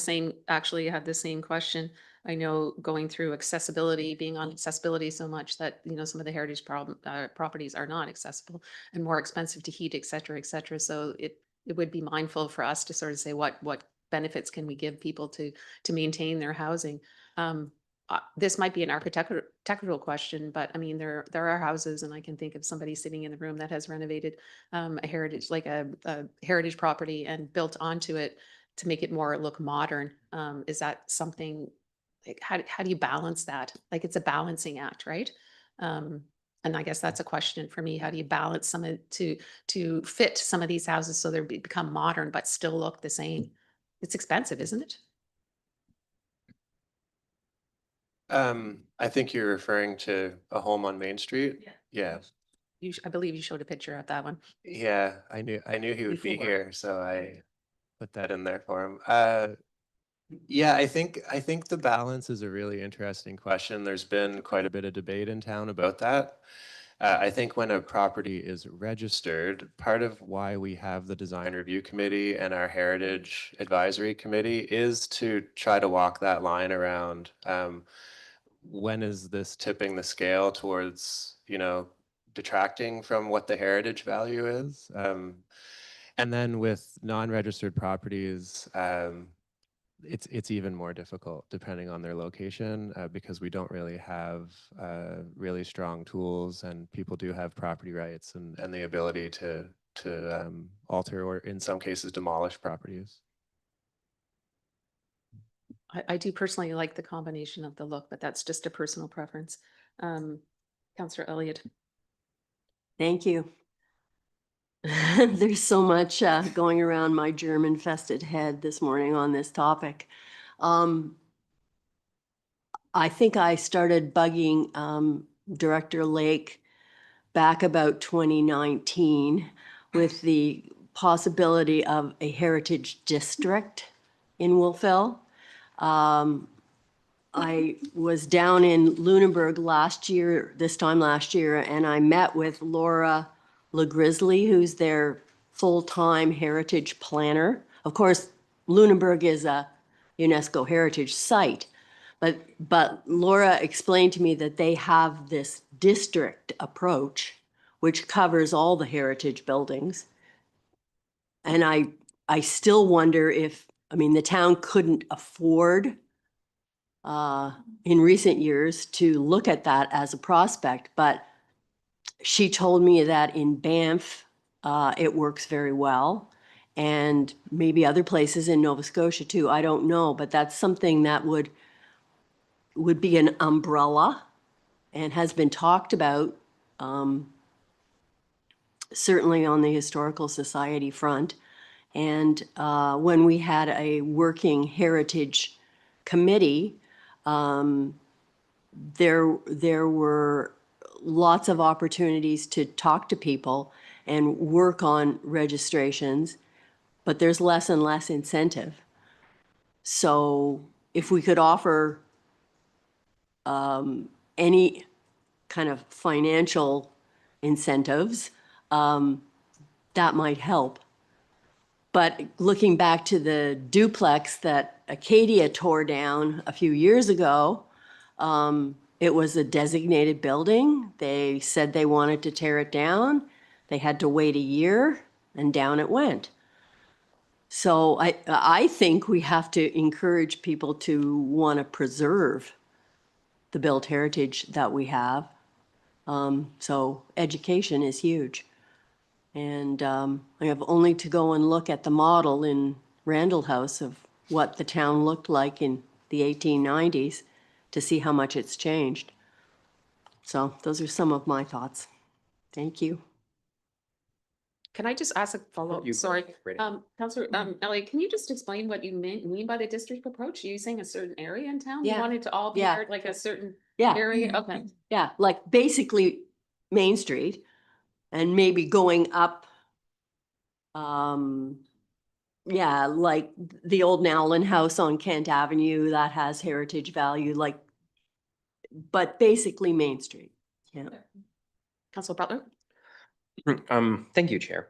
Speaker 1: actually had the same question. I know going through accessibility, being on accessibility so much that, you know, some of the heritage properties are not accessible and more expensive to heat, et cetera, et cetera. So it would be mindful for us to sort of say what benefits can we give people to maintain their housing. This might be an architectural question, but I mean, there are houses, and I can think of somebody sitting in the room that has renovated a heritage, like a heritage property, and built onto it to make it more look modern. Is that something, like, how do you balance that? Like, it's a balancing act, right? And I guess that's a question for me. How do you balance some of to fit some of these houses so they become modern but still look the same? It's expensive, isn't it?
Speaker 8: I think you're referring to a home on Main Street.
Speaker 1: Yeah.
Speaker 8: Yeah.
Speaker 1: I believe you showed a picture of that one.
Speaker 8: Yeah, I knew he would be
Speaker 1: Before.
Speaker 8: here, so I put that in there for him. Yeah, I think the balance is a really interesting question. There's been quite a bit of debate in town about that. I think when a property is registered, part of why we have the design review committee and our heritage advisory committee is to try to walk that line around when is this tipping the scale towards, you know, detracting from what the heritage value is. And then with non-registered properties, it's even more difficult depending on their location because we don't really have really strong tools, and people do have property rights and the ability to alter or in some cases demolish properties.
Speaker 1: I do personally like the combination of the look, but that's just a personal preference. Councillor Elliott.
Speaker 12: Thank you. There's so much going around my germ-infested head this morning on this topic. I think I started bugging Director Lake back about 2019 with the possibility of a heritage district in Wolfville. I was down in Lunenburg this time last year, and I met with Laura LeGrisley, who's their full-time heritage planner. Of course, Lunenburg is a UNESCO heritage site, but Laura explained to me that they have this district approach, which covers all the heritage buildings. And I still wonder if, I mean, the town couldn't afford in recent years to look at that as a prospect, but she told me that in Banff, it works very well, and maybe other places in Nova Scotia too. I don't know, but that's something that would be an umbrella and has been talked about, certainly on the Historical Society front. And when we had a working heritage committee, there were lots of opportunities to talk to people and work on registrations, but there's less and less incentive. So if we could offer any kind of financial incentives, that might help. But looking back to the duplex that Acadia tore down a few years ago, it was a designated building. They said they wanted to tear it down. They had to wait a year and down it went. So I think we have to encourage people to want to preserve the built heritage that we have. So education is huge. And I have only to go and look at the model in Randall House of what the town looked like in the 1890s to see how much it's changed. So those are some of my thoughts. Thank you.
Speaker 1: Can I just ask a follow-up?
Speaker 2: You go,
Speaker 1: Sorry.
Speaker 2: Brittany.
Speaker 1: Councillor, Elliot, can you just explain what you mean by the district approach? Are you saying a certain area in town? You
Speaker 12: Yeah.
Speaker 1: want it to all be
Speaker 12: Yeah.
Speaker 1: part like a certain
Speaker 12: Yeah.
Speaker 1: area? Okay.
Speaker 12: Yeah, like basically Main Street and maybe going up, yeah, like the old Nowlin House on Kent Avenue that has heritage value, like, but basically Main Street. Yeah.
Speaker 1: Councillor Butler?
Speaker 2: Thank you, Chair.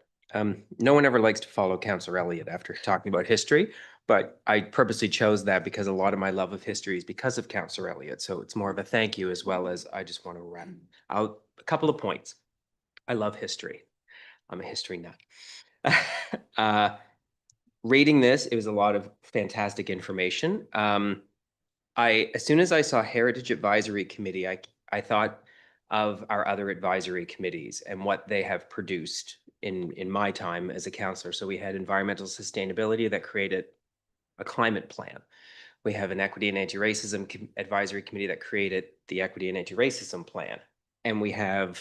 Speaker 2: No one ever likes to follow Councillor Elliott after talking about history, but I purposely chose that because a lot of my love of history is because of Councillor Elliott. So it's more of a thank you as well as I just want to wrap out a couple of points. I love history. I'm a history nut. Reading this, it was a lot of fantastic information. As soon as I saw Heritage Advisory Committee, I thought of our other advisory committees and what they have produced in my time as a councillor. So we had environmental sustainability that created a climate plan. We have an equity and anti-racism advisory committee that created the equity and anti-racism plan. And we have,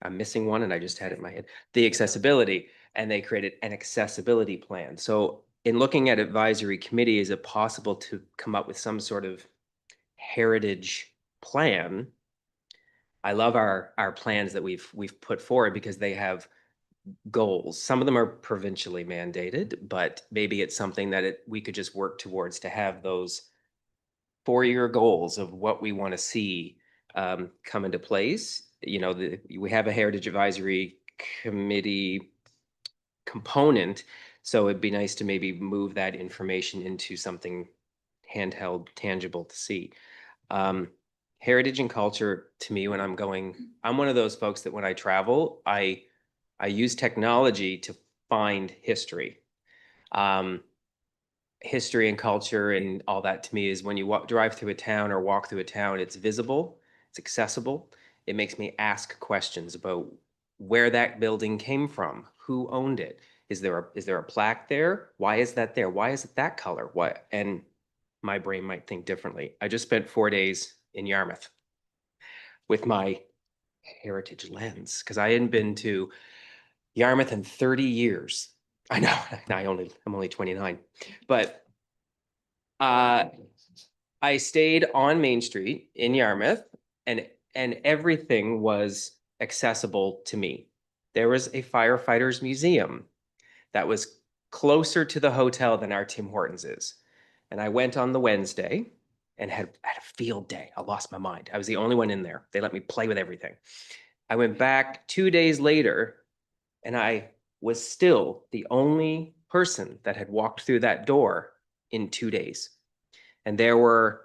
Speaker 2: I'm missing one and I just had it in my head, the accessibility, and they created an accessibility plan. So in looking at advisory committee, is it possible to come up with some sort of heritage plan? I love our plans that we've put forward because they have goals. Some of them are provincially mandated, but maybe it's something that we could just work towards to have those 4-year goals of what we want to see come into place. You know, we have a Heritage Advisory Committee component, so it'd be nice to maybe move that information into something handheld, tangible to see. Heritage and culture, to me, when I'm one of those folks that when I travel, I use technology to find history. History and culture and all that to me is when you drive through a town or walk through a town, it's visible, it's accessible. It makes me ask questions about where that building came from, who owned it. Is there a plaque there? Why is that there? Why is it that color? What? And my brain might think differently. I just spent 4 days in Yarmouth with my heritage lens because I hadn't been to Yarmouth in 30 years. I know, I'm only 29, but I stayed on Main Street in Yarmouth and everything was accessible to me. There was a firefighters museum that was closer to the hotel than our Tim Hortons is. And I went on the Wednesday and had a field day. I lost my mind. I was the only one in there. They let me play with everything. I went back 2 days later and I was still the only person that had walked through that door in 2 days. And there were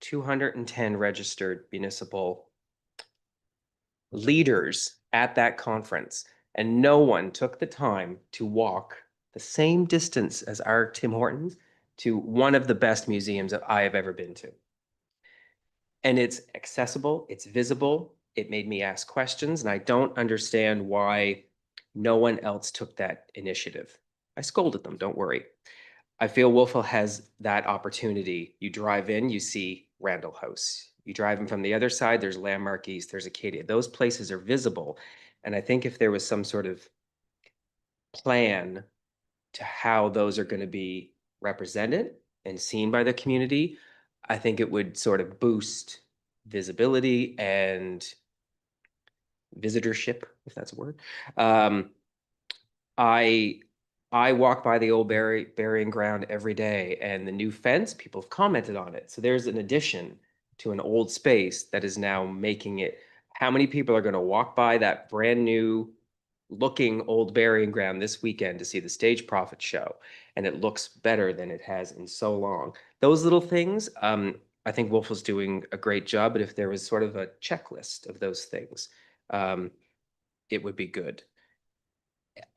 Speaker 2: 210 registered municipal leaders at that conference, and no one took the time to walk the same distance as our Tim Hortons to one of the best museums that I have ever been to. And it's accessible, it's visible, it made me ask questions, and I don't understand why no one else took that initiative. I scolded them, don't worry. I feel Wolfville has that opportunity. You drive in, you see Randall House. You drive in from the other side, there's Landmark East, there's Acadia. Those places are visible. And I think if there was some sort of plan to how those are going to be represented and seen by the community, I think it would sort of boost visibility and visitorship, if that's a word. I I walk by the old burying ground every day, and the new fence, people have commented on it. So there's an addition to an old space that is now making it, how many people are going to walk by that brand new looking old burying ground this weekend to see the Stage Profit show? And it looks better than it has in so long. Those little things, I think Wolfville's doing a great job, but if there was sort of a checklist of those things, it would be good.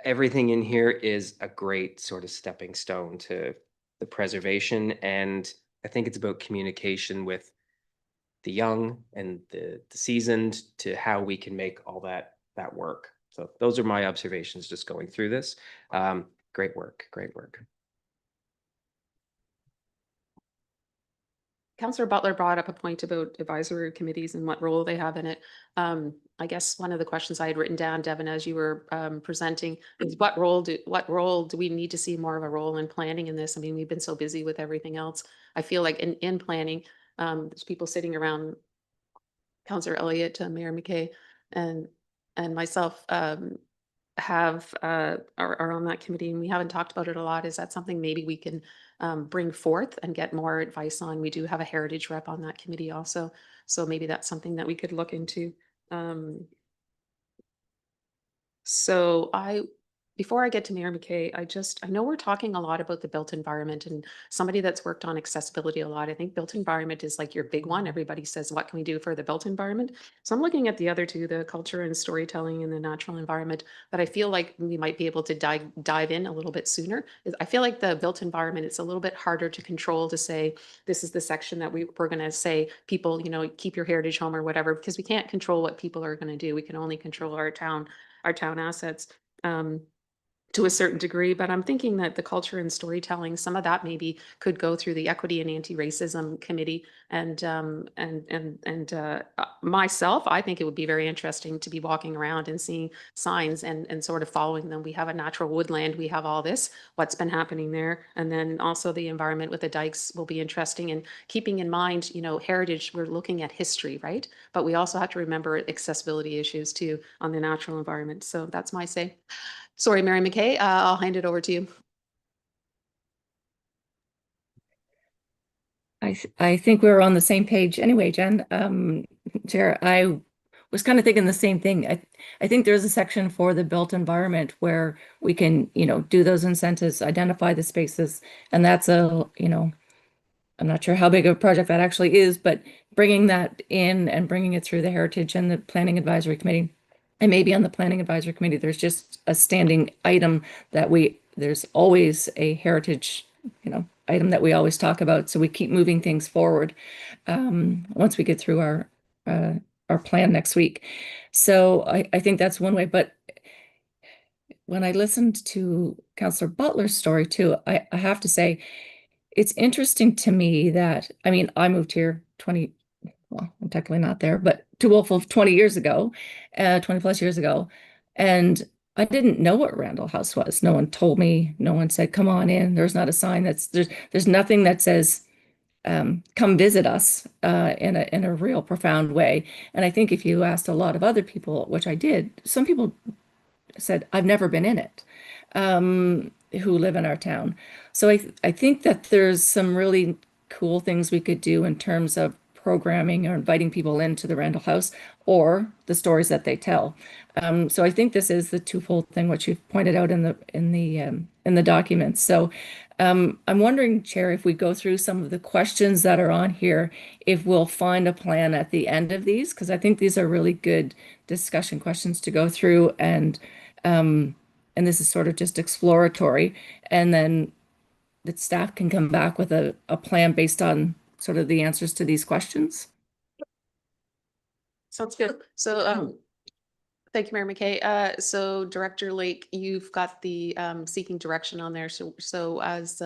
Speaker 2: Everything in here is a great sort of stepping stone to the preservation, and I think it's about communication with the young and the seasoned to how we can make all that work. So those are my observations just going through this. Great work, great work.
Speaker 1: Councillor Butler brought up a point about advisory committees and what role they have in it. I guess one of the questions I had written down, Devin, as you were presenting, is what role do we need to see more of a role in planning in this? I mean, we've been so busy with everything else. I feel like in planning, there's people sitting around, Councillor Elliott, Mayor McKay, and myself are on that committee, and we haven't talked about it a lot. Is that something maybe we can bring forth and get more advice on? We do have a heritage rep on that committee also, so maybe that's something that we could look into. So before I get to Mayor McKay, I know we're talking a lot about the built environment, and somebody that's worked on accessibility a lot, I think built environment is like your big one. Everybody says, what can we do for the built environment? So I'm looking at the other two, the culture and storytelling and the natural environment, that I feel like we might be able to dive in a little bit sooner. I feel like the built environment, it's a little bit harder to control, to say, this is the section that we're going to say, people, keep your heritage home or whatever, because we can't control what people are going to do. We can only control our town assets. To a certain degree, but I'm thinking that the culture and storytelling, some of that maybe could go through the Equity and Anti-Racism Committee. And myself, I think it would be very interesting to be walking around and seeing signs and sort of following them. We have a natural woodland, we have all this, what's been happening there. And then also the environment with the dikes will be interesting, and keeping in mind, heritage, we're looking at history, right? But we also have to remember accessibility issues too on the natural environment. So that's my say. Sorry, Mary McKay, I'll hand it over to you.
Speaker 11: I think we're on the same page anyway, Jen. Chair, I was kind of thinking the same thing. I think there's a section for the built environment where we can, do those incentives, identify the spaces, and that's I'm not sure how big of a project that actually is, but bringing that in and bringing it through the Heritage and the Planning Advisory Committee. And maybe on the Planning Advisory Committee, there's just a standing item that there's always a heritage, item that we always talk about. So we keep moving things forward once we get through our plan next week. So I think that's one way. But when I listened to Councillor Butler's story too, I have to say, it's interesting to me that, I moved here I'm technically not there, but to Wolfville 20 years ago, 20 plus years ago. And I didn't know what Randall House was. No one told me, no one said, come on in. There's not a sign there's nothing that says, come visit us in a real profound way. And I think if you asked a lot of other people, which I did, some people said, I've never been in it, who live in our town. So I think that there's some really cool things we could do in terms of programming or inviting people into the Randall House or the stories that they tell. So I think this is the twofold thing, which you've pointed out in the documents. So I'm wondering, Chair, if we go through some of the questions that are on here, if we'll find a plan at the end of these, because I think these are really good discussion questions to go through, and this is sort of just exploratory, and then the staff can come back with a plan based on sort of the answers to these questions.
Speaker 1: Sounds good. So thank you, Mayor McKay. So Director Lake, you've got the seeking direction on there. So as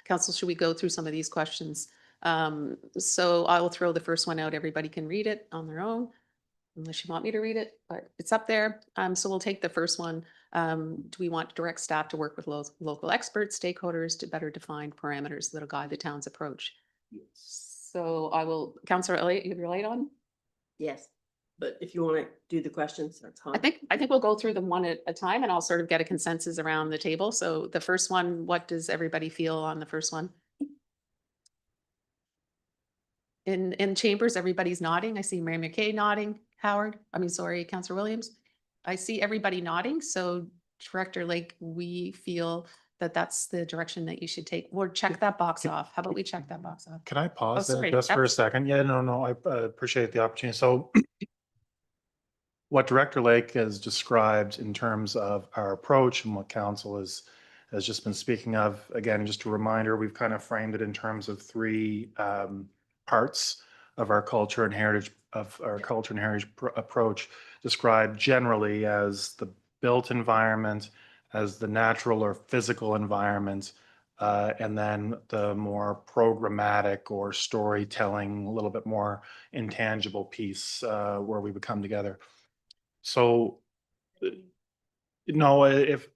Speaker 1: council, should we go through some of these questions? So I will throw the first one out. Everybody can read it on their own, unless you want me to read it, but it's up there. So we'll take the first one. Do we want direct staff to work with local experts, stakeholders to better define parameters that'll guide the town's approach? So I will, Councillor Elliott, you have your light on?
Speaker 12: Yes. But if you want to do the questions, that's fine.
Speaker 1: I think we'll go through them one at a time and I'll sort of get a consensus around the table. So the first one, what does everybody feel on the first one? In chambers, everybody's nodding. I see Mary McKay nodding, Councillor Williams. I see everybody nodding. So Director Lake, we feel that that's the direction that you should take. Or check that box off. How about we check that box off?
Speaker 7: Can I pause there
Speaker 1: sorry.
Speaker 7: just for a
Speaker 1: Yep.
Speaker 7: second? Yeah, no, I appreciate the opportunity. So what Director Lake has described in terms of our approach and what council has just been speaking of, again, just a reminder, we've kind of framed it in terms of three parts of our culture and heritage approach, described generally as the built environment, as the natural or physical environment, and then the more programmatic or storytelling, a little bit more intangible piece where we would come together. So, no, if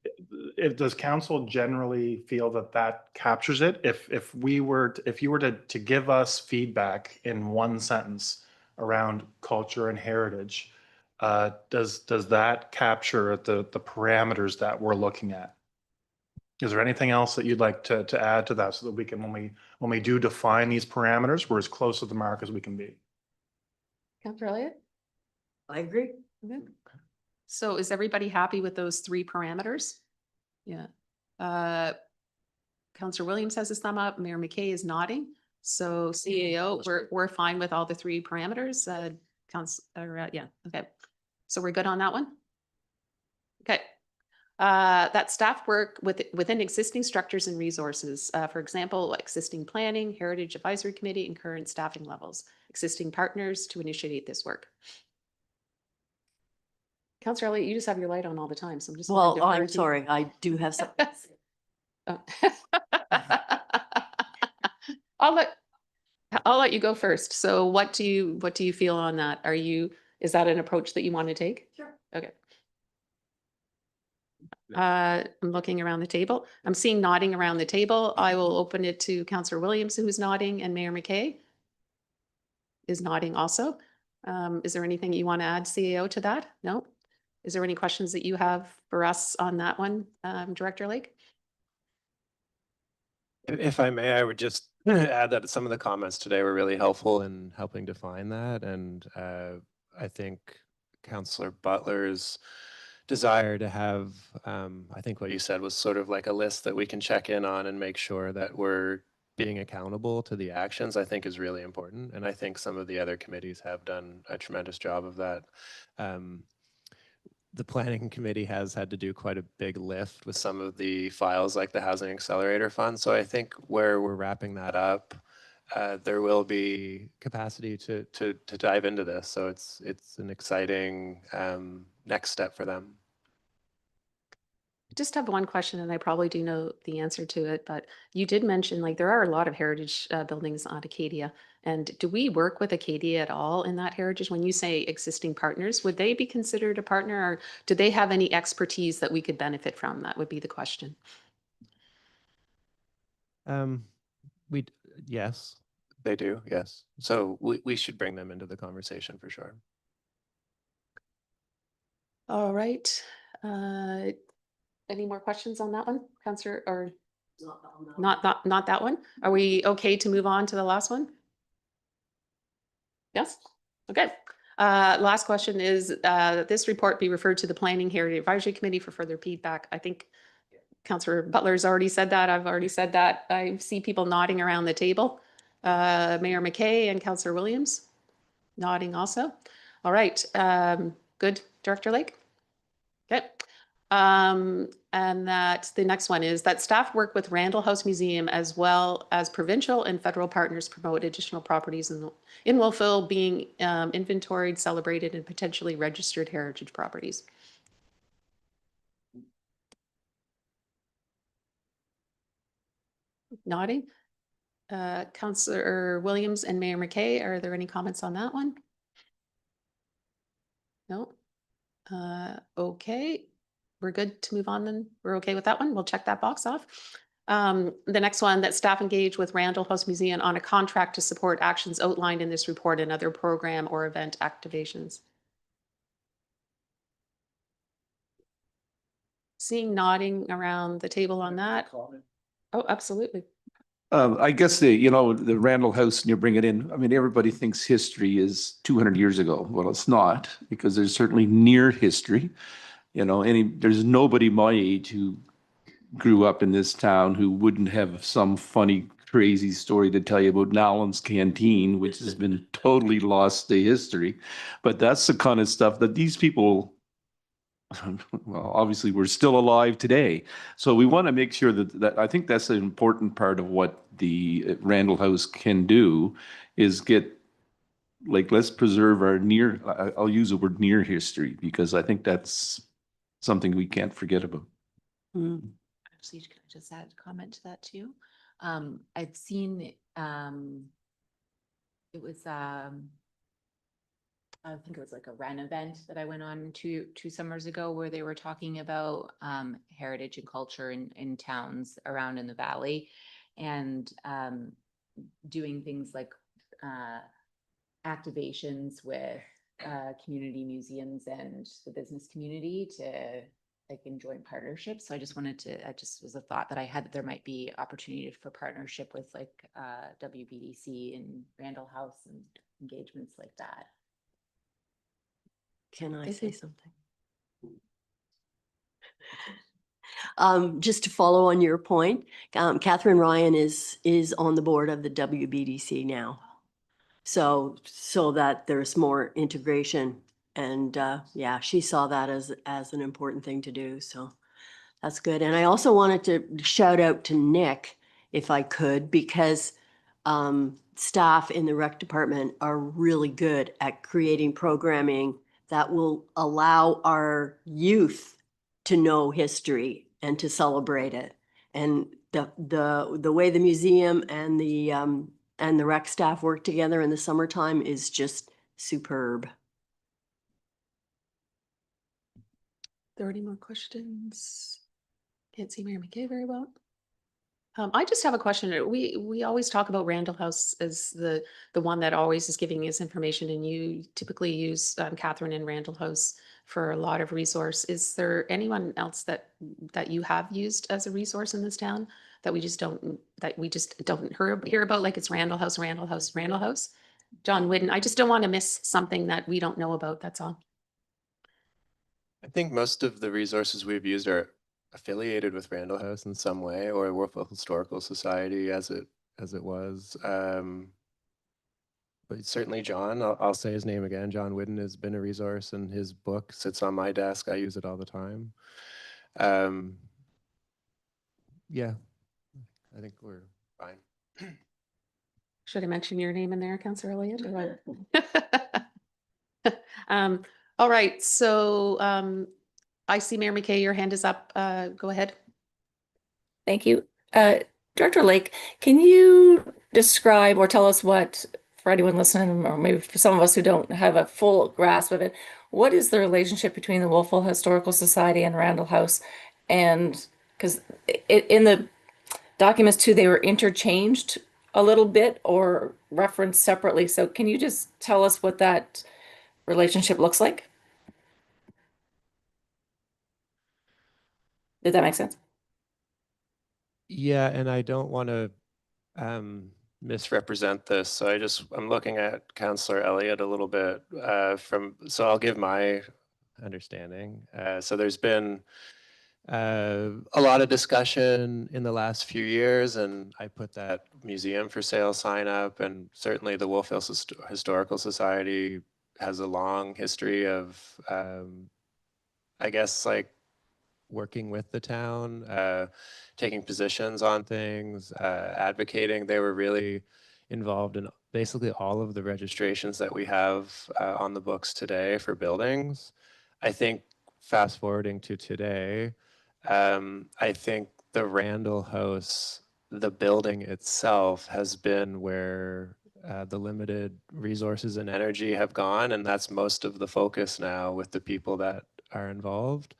Speaker 7: does council generally feel that that captures it? If you were to give us feedback in one sentence around culture and heritage, does that capture the parameters that we're looking at? Is there anything else that you'd like to add to that so that we can, when we do define these parameters, we're as close to the mark as we can be?
Speaker 1: Councillor Elliott?
Speaker 12: I agree.
Speaker 1: Okay. So is everybody happy with those three parameters? Yeah. Councillor Williams has his thumb up. Mayor McKay is nodding. So CAO, we're fine with all the three parameters. Yeah, okay. So we're good on that one? Okay. That staff work within existing structures and resources. For example, existing planning, heritage advisory committee, and current staffing levels. Existing partners to initiate this work. Councillor Elliott, you just have your light on all the time, so I'm just.
Speaker 12: Well, I'm sorry, I do have some.
Speaker 1: Oh. I'll let you go first. So what do you feel on that? Is that an approach that you want to take?
Speaker 12: Sure.
Speaker 1: Okay. I'm looking around the table. I'm seeing nodding around the table. I will open it to Councillor Williams, who's nodding, and Mayor McKay is nodding also. Is there anything you want to add, CAO, to that? No? Is there any questions that you have for us on that one, Director Lake?
Speaker 8: If I may, I would just add that some of the comments today were really helpful in helping define that. And I think Councillor Butler's desire to have, I think what you said was sort of like a list that we can check in on and make sure that we're being accountable to the actions, I think is really important. And I think some of the other committees have done a tremendous job of that. The planning committee has had to do quite a big lift with some of the files like the Housing Accelerator Fund. So I think where we're wrapping that up, there will be capacity to dive into this. So it's an exciting next step for them.
Speaker 1: I just have one question, and I probably do know the answer to it, but you did mention like there are a lot of heritage buildings on Acadia. And do we work with Acadia at all in that heritage? When you say existing partners, would they be considered a partner, or do they have any expertise that we could benefit from? That would be the question.
Speaker 8: Yes, they do. Yes. So we should bring them into the conversation for sure.
Speaker 1: All right. Any more questions on that one, Councillor, or not that one? Are we okay to move on to the last one? Yes? Okay. Last question is, this report be referred to the Planning Heritage Advisory Committee for further feedback. I think Councillor Butler's already said that. I've already said that. I see people nodding around the table. Mayor McKay and Councillor Williams nodding also. All right. Good, Director Lake? Okay. And that the next one is that staff work with Randall House Museum as well as provincial and federal partners promote additional properties in Wolfville being inventoried, celebrated, and potentially registered heritage properties. Nodding. Councillor Williams and Mayor McKay, are there any comments on that one? No? Okay. We're good to move on then? We're okay with that one? We'll check that box off. The next one, that staff engage with Randall House Museum on a contract to support actions outlined in this report and other program or event activations. Seeing nodding around the table on that. Oh, absolutely.
Speaker 6: I guess the Randall House, and you bring it in, I mean, everybody thinks history is 200 years ago. Well, it's not, because there's certainly near history. There's nobody my age who grew up in this town who wouldn't have some funny, crazy story to tell you about Nowlan's Canteen, which has been totally lost to history. But that's the kind of stuff that these people, well, obviously we're still alive today. So we want to make sure that I think that's an important part of what the Randall House can do is let's preserve our I'll use the word near history, because I think that's something we can't forget about.
Speaker 12: Mm.
Speaker 9: Actually, can I just add a comment to that too? I've seen, it was, I think it was like a Ren event that I went on two summers ago, where they were talking about heritage and culture in towns around in the valley, and doing things like activations with community museums and the business community to like in joint partnerships. So I just was a thought that I had, that there might be opportunity for partnership with like WBDC and Randall House and engagements like that.
Speaker 12: Can I
Speaker 1: Thank
Speaker 12: say
Speaker 1: you.
Speaker 12: something? Just to follow on your point, Catherine Ryan is on the board of the WBDC now. So that there's more integration, and yeah, she saw that as an important thing to do. So that's good. And I also wanted to shout out to Nick, if I could, because staff in the rec department are really good at creating programming that will allow our youth to know history and to celebrate it. And the way the museum and the rec staff work together in the summertime is just superb.
Speaker 1: Are there any more questions? Can't see Mary McKay very well. I just have a question. We always talk about Randall House as the one that always is giving us information, and you typically use Catherine and Randall House for a lot of resource. Is there anyone else that you have used as a resource in this town that we just don't hear about? Like it's Randall House, Randall House, Randall House. John Whidden. I just don't want to miss something that we don't know about. That's all.
Speaker 8: I think most of the resources we've used are affiliated with Randall House in some way, or Wolfville Historical Society as it was. But certainly John, I'll say his name again. John Whidden has been a resource, and his book sits on my desk. I use it all the time. Yeah, I think we're fine.
Speaker 1: Should I mention your name in there, Councillor Elliott? Or what? All right, so I see Mayor McKay, your hand is up. Go ahead.
Speaker 11: Thank you. Director Lake, can you describe or tell us what, for anyone listening, or maybe for some of us who don't have a full grasp of it, what is the relationship between the Wolfville Historical Society and Randall House? And because in the documents too, they were interchanged a little bit or referenced separately. So can you just tell us what that relationship looks like? Did that make sense?
Speaker 8: Yeah, and I don't want to misrepresent this, so I'm looking at Councillor Elliott a little bit so I'll give my understanding. So there's been a lot of discussion in the last few years, and I put that museum for sale sign up, and certainly the Wolfville Historical Society has a long history of, I guess, like working with the town, taking positions on things, advocating. They were really involved in basically all of the registrations that we have on the books today for buildings. I think fast forwarding to today, I think the Randall House, the building itself, has been where the limited resources and energy have gone, and that's most of the focus now with the people that are involved.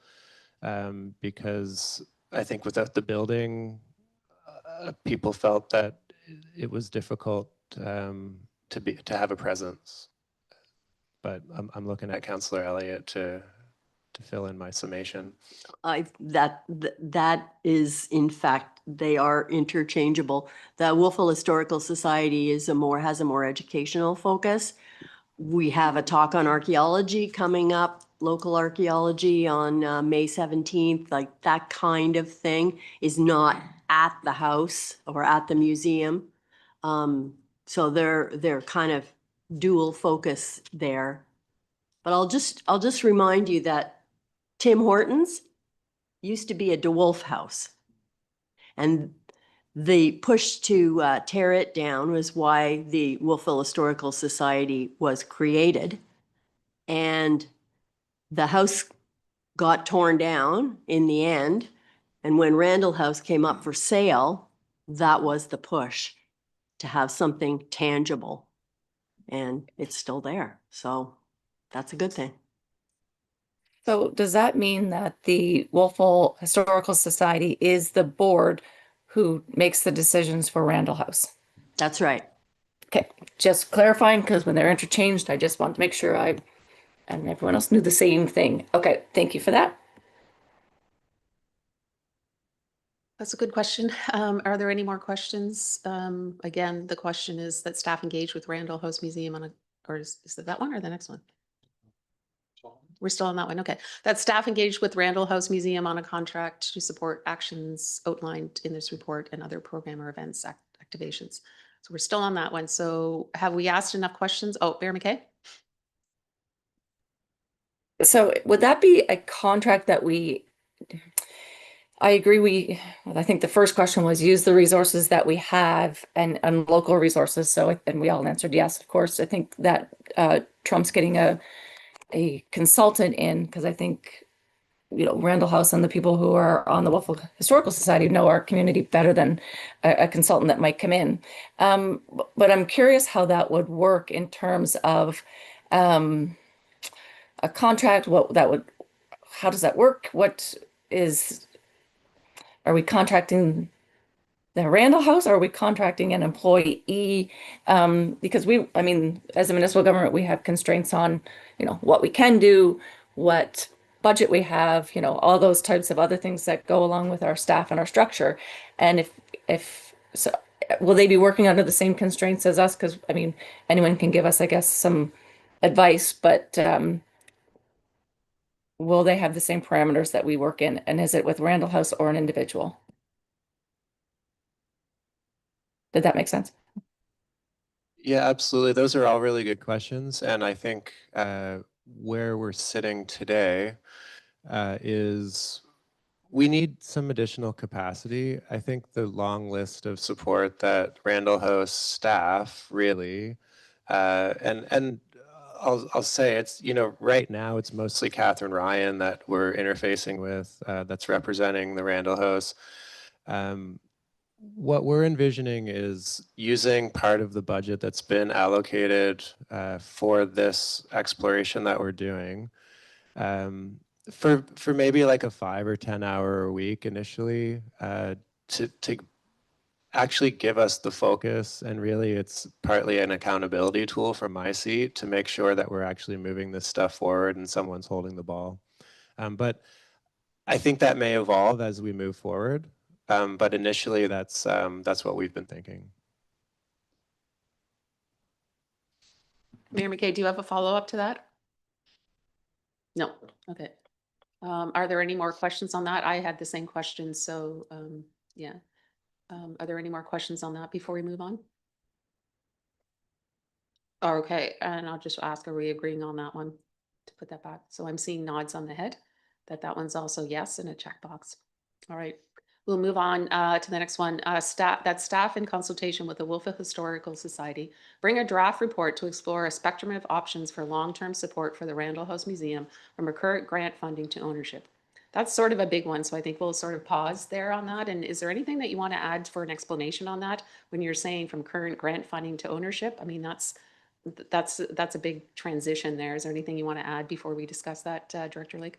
Speaker 8: Because I think without the building, people felt that it was difficult to have a presence. But I'm looking at Councillor Elliott to fill in my summation.
Speaker 12: That is, in fact, they are interchangeable. The Wolfville Historical Society has a more educational focus. We have a talk on archaeology coming up, local archaeology on May 17th, like that kind of thing is not at the house or at the museum. So they're kind of dual focus there. But I'll just remind you that Tim Hortons used to be a DeWolf house. And the push to tear it down was why the Wolfville Historical Society was created. And the house got torn down in the end. And when Randall House came up for sale, that was the push to have something tangible. And it's still there. So that's a good thing.
Speaker 11: So does that mean that the Wolfville Historical Society is the board who makes the decisions for Randall House?
Speaker 12: That's right.
Speaker 11: Okay, just clarifying, because when they're interchanged, I just want to make sure and everyone else knew the same thing. Okay, thank you for that.
Speaker 1: That's a good question. Are there any more questions? Again, the question is that staff engage with Randall House Museum on or is it that one or the next one? We're still on that one. Okay. That staff engaged with Randall House Museum on a contract to support actions outlined in this report and other program or events activations. So we're still on that one. So have we asked enough questions? Oh, Mayor McKay?
Speaker 11: So would that be a contract that I agree. I think the first question was use the resources that we have and local resources. So, and we all answered yes, of course. I think that Trump's getting a consultant in, because I think, Randall House and the people who are on the Wolfville Historical Society know our community better than a consultant that might come in. But I'm curious how that would work in terms of a contract. How does that work? Are we contracting the Randall House, or are we contracting an employee? Because as a municipal government, we have constraints on, what we can do, what budget we have, all those types of other things that go along with our staff and our structure. And if so, will they be working under the same constraints as us? Because anyone can give us, I guess, some advice, but will they have the same parameters that we work in? And is it with Randall House or an individual? Did that make sense?
Speaker 8: Yeah, absolutely. Those are all really good questions. And I think where we're sitting today is we need some additional capacity. I think the long list of support that Randall House staff really, and I'll say it's, right now it's mostly Catherine Ryan that we're interfacing with, that's representing the Randall House. What we're envisioning is using part of the budget that's been allocated for this exploration that we're doing for maybe like a 5 or 10 hour a week initially to actually give us the focus. And really it's partly an accountability tool from my seat to make sure that we're actually moving this stuff forward and someone's holding the ball. But I think that may evolve as we move forward. But initially, that's what we've been thinking.
Speaker 1: Mayor McKay, do you have a follow-up to that? No. Okay. Are there any more questions on that? I had the same question, so yeah. Are there any more questions on that before we move on? Oh, okay, and I'll just ask, are we agreeing on that one to put that back? So I'm seeing nods on the head that one's also yes and a checkbox. All right. We'll move on to the next one. Staff in consultation with the Wolfville Historical Society bring a draft report to explore a spectrum of options for long-term support for the Randall House Museum, from recurrent grant funding to ownership. That's sort of a big one, so I think we'll sort of pause there on that. And is there anything that you want to add for an explanation on that when you're saying from current grant funding to ownership? That's a big transition there. Is there anything you want to add before we discuss that, Director Lake?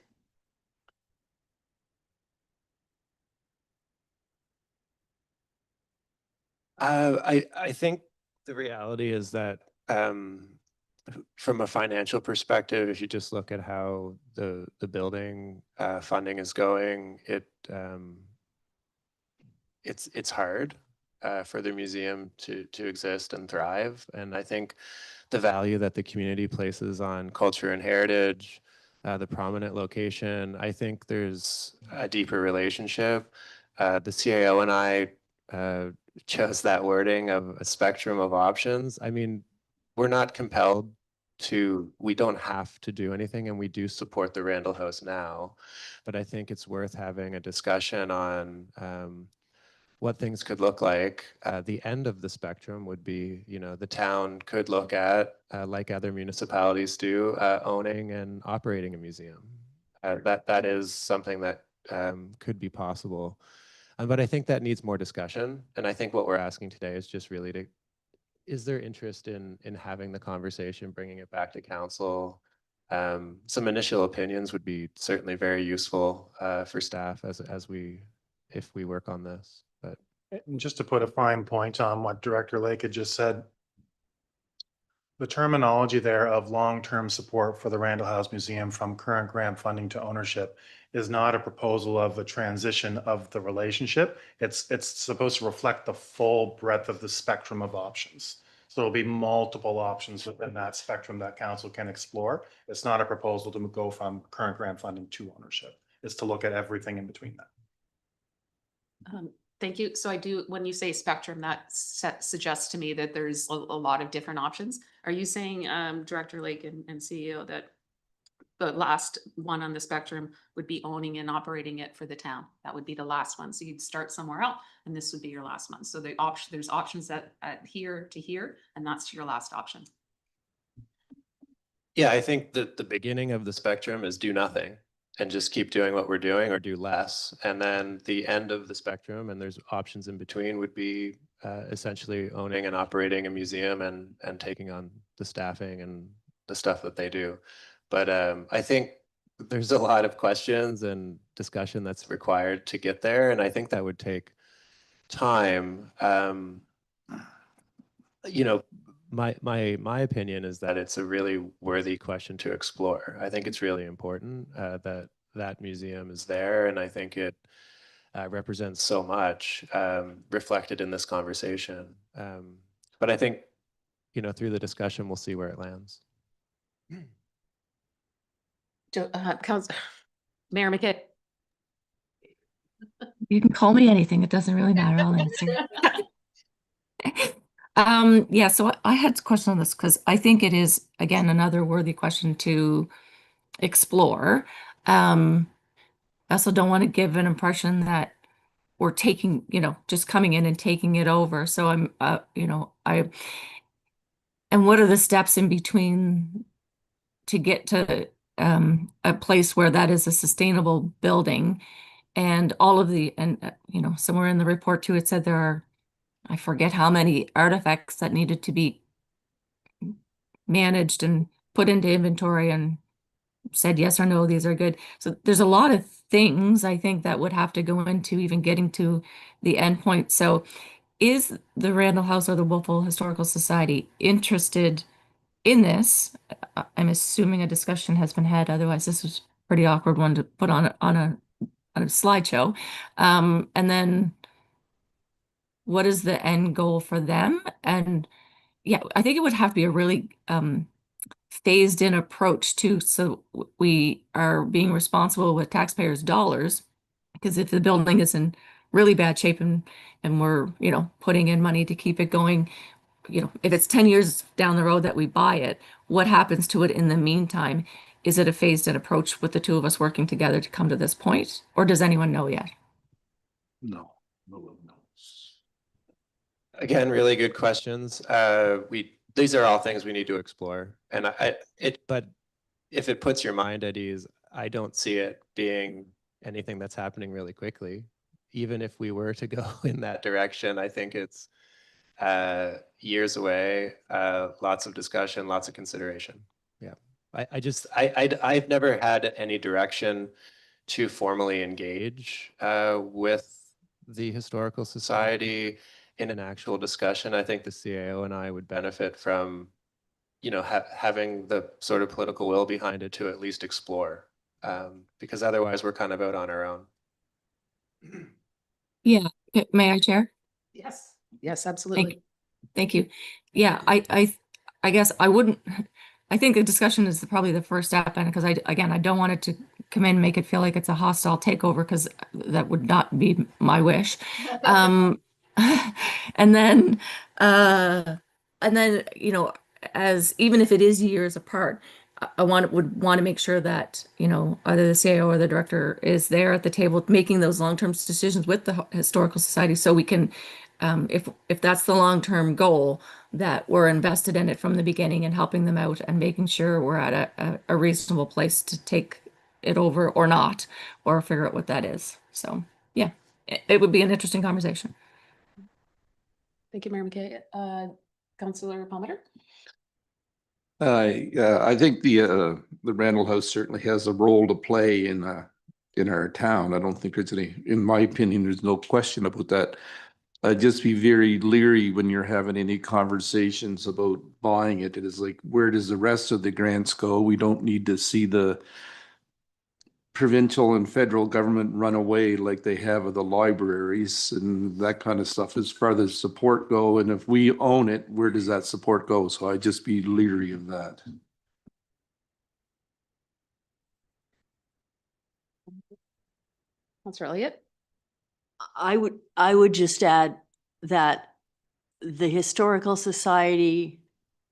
Speaker 8: I think the reality is that from a financial perspective, if you just look at how the building funding is going, it's hard for the museum to exist and thrive. And I think the value that the community places on culture and heritage, the prominent location, I think there's a deeper relationship. The CAO and I chose that wording of a spectrum of options. I mean, we're not compelled to, we don't have to do anything, and we do support the Randall House now. But I think it's worth having a discussion on what things could look like. The end of the spectrum would be, you know, the town could look at, like other municipalities do, owning and operating a museum. That is something that could be possible. But I think that needs more discussion. And I think what we're asking today is just really to, is there interest in having the conversation, bringing it back to council? Some initial opinions would be certainly very useful for staff if we work on this. But
Speaker 7: And just to put a fine point on what Director Lake had just said, the terminology there of long-term support for the Randall House Museum from current grant funding to ownership is not a proposal of a transition of the relationship. It's supposed to reflect the full breadth of the spectrum of options. So there'll be multiple options within that spectrum that council can explore. It's not a proposal to go from current grant funding to ownership. It's to look at everything in between that.
Speaker 1: Thank you. So I do, when you say spectrum, that suggests to me that there's a lot of different options. Are you saying, Director Lake and CEO, that the last one on the spectrum would be owning and operating it for the town? That would be the last one. So you'd start somewhere else and this would be your last one. So there's options that here to here, and that's your last option.
Speaker 8: yeah, I think that the beginning of the spectrum is do nothing and just keep doing what we're doing, or do less. And then the end of the spectrum, and there's options in between, would be essentially owning and operating a museum and taking on the staffing and the stuff that they do. But I think there's a lot of questions and discussion that's required to get there. And I think that would take time. You know, my opinion is that it's a really worthy question to explore. I think it's really important that museum is there, and I think it represents so much reflected in this conversation. But I think, you know, through the discussion, we'll see where it lands.
Speaker 1: Mayor McKay.
Speaker 11: You can call me anything. It doesn't really matter. I'll answer. Yeah, so I had a question on this because I think it is, again, another worthy question to explore. I also don't want to give an impression that we're taking, you know, just coming in and taking it over. So I'm, you know, and what are the steps in between to get to a place where that is a sustainable building? And all of the, and you know, somewhere in the report too, it said there are, I forget how many artifacts that needed to be managed and put into inventory and said yes or no, these are good. So there's a lot of things I think that would have to go into even getting to the end point. So is the Randall House or the Wolfville Historical Society interested in this? I'm assuming a discussion has been had. Otherwise, this was a pretty awkward one to put on a slideshow. And then what is the end goal for them? And yeah, I think it would have to be a really phased in approach too. So we are being responsible with taxpayers' dollars, because if the building is in really bad shape and we're, you know, putting in money to keep it going, you know, if it's 10 years down the road that we buy it, what happens to it in the meantime? Is it a phased in approach with the two of us working together to come to this point? Or does anyone know yet?
Speaker 6: No, no one knows.
Speaker 8: Again, really good questions. These are all things we need to explore. And but if it puts your mind at ease, I don't see it being anything that's happening really quickly. Even if we were to go in that direction, I think it's years away, lots of discussion, lots of consideration. Yeah, I've never had any direction to formally engage with the Historical Society in an actual discussion. I think the CAO and I would benefit from you know, having the sort of political will behind it to at least explore, because otherwise we're kind of out on our own.
Speaker 11: Yeah, may I, Chair?
Speaker 1: Yes. Yes, absolutely.
Speaker 11: Thank you. Yeah, I guess I wouldn't, I think the discussion is probably the first step, and because again, I don't want it to come in and make it feel like it's a hostile takeover, because that would not be my wish. And then, you know, as even if it is years apart, would want to make sure that, you know, either the CAO or the director is there at the table making those long-term decisions with the Historical Society, so we can, if that's the long-term goal, that we're invested in it from the beginning and helping them out and making sure we're at a reasonable place to take it over or not, or figure out what that is. So yeah, it would be an interesting conversation.
Speaker 1: Thank you, Mayor McKay. Councillor Palmer?
Speaker 6: I think the Randall House certainly has a role to play in our town. I don't think there's any, in my opinion, there's no question about that. I'd just be very leery when you're having any conversations about buying it. It is like, where does the rest of the grants go? We don't need to see the provincial and federal government run away like they have of the libraries and that kind of stuff as far as support go. And if we own it, where does that support go? So I'd just be leery of that.
Speaker 1: Councillor Elliott?
Speaker 12: I would just add that the Historical Society,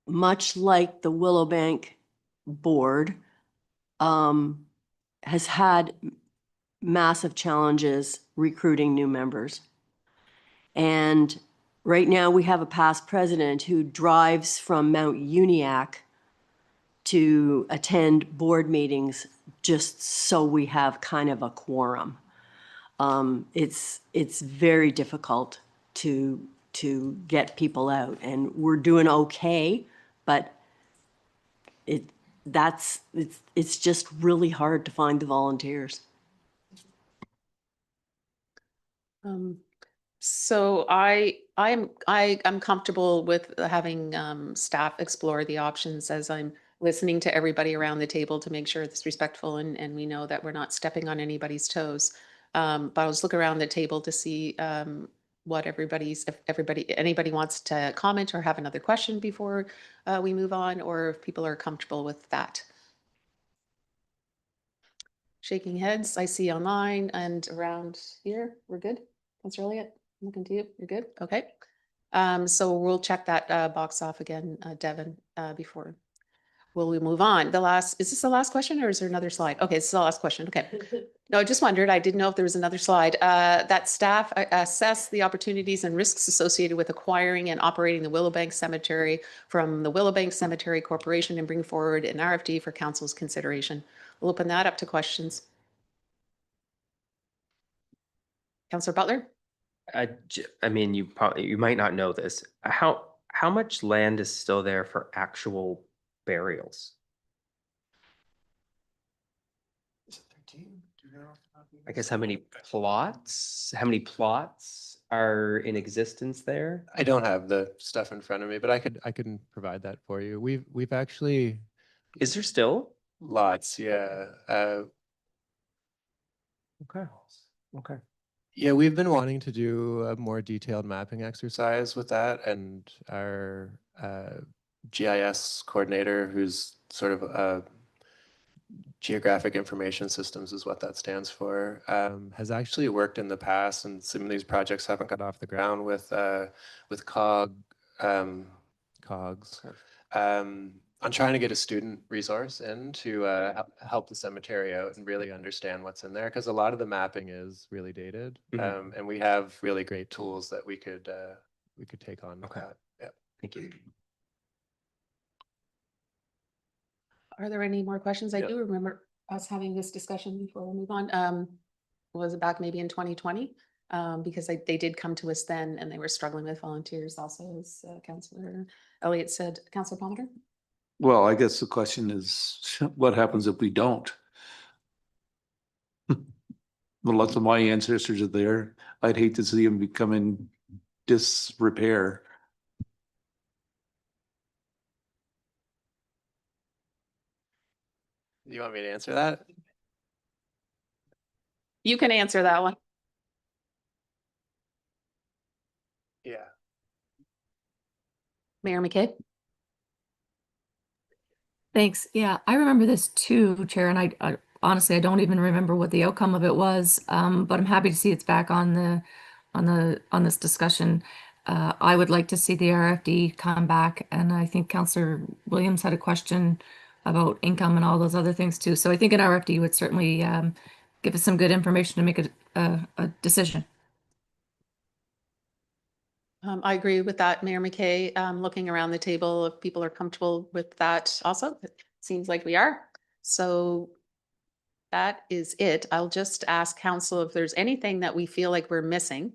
Speaker 12: much like the Willowbank Board, has had massive challenges recruiting new members. And right now we have a past president who drives from Mount Uniacke to attend board meetings just so we have kind of a quorum. It's very difficult to get people out, and we're doing okay, but it's just really hard to find the volunteers.
Speaker 1: So I'm comfortable with having staff explore the options as I'm listening to everybody around the table to make sure it's respectful and we know that we're not stepping on anybody's toes. But I'll just look around the table to see what if anybody wants to comment or have another question before we move on, or if people are comfortable with that. Shaking heads, I see online and around here. We're good. Councillor Elliott, I'm looking to you. You're good? Okay. So we'll check that box off again, Devin, before we move on. Is this the last question or is there another slide? Okay, this is the last question. Okay. No, I just wondered, I didn't know if there was another slide. That staff assess the opportunities and risks associated with acquiring and operating the Willowbank Cemetery from the Willowbank Cemetery Corporation and bring forward an RFD for council's consideration. We'll open that up to questions. Councillor Butler?
Speaker 2: I mean, you might not know this. How much land is still there for actual burials? I guess how many plots are in existence there?
Speaker 8: I don't have the stuff in front of me, but I can provide that for you. We've actually
Speaker 2: Is there still?
Speaker 8: lots, yeah.
Speaker 2: Okay. Okay.
Speaker 8: Yeah, we've been wanting to do a more detailed mapping exercise with that, and our GIS coordinator, who's sort of Geographic Information Systems is what that stands for, has actually worked in the past, and some of these projects haven't got off the ground with COGS. I'm trying to get a student resource in to help the cemetery out and really understand what's in there, because a lot of the mapping is really dated, and we have really great tools that we could take on.
Speaker 2: Okay.
Speaker 8: Yeah.
Speaker 2: Thank you.
Speaker 1: Are there any more questions? I
Speaker 8: Yep.
Speaker 1: do remember us having this discussion before we move on. Was it back maybe in 2020? Because they did come to us then and they were struggling with volunteers also, as Councillor Elliott said. Councillor Palmer?
Speaker 6: Well, I guess the question is, what happens if we don't? Lots of my ancestors are there. I'd hate to see them become in disrepair.
Speaker 8: You want me to answer that?
Speaker 1: You can answer that one.
Speaker 7: Yeah.
Speaker 1: Mayor McKay?
Speaker 11: Thanks. Yeah, I remember this too, Chair, and I honestly, I don't even remember what the outcome of it was. But I'm happy to see it's back on on this discussion. I would like to see the RFD come back, and I think Councillor Williams had a question about income and all those other things too. So I think an RFD would certainly give us some good information to make a decision.
Speaker 1: I agree with that, Mayor McKay. Looking around the table, if people are comfortable with that also, it seems like we are. So that is it. I'll just ask council if there's anything that we feel like we're missing,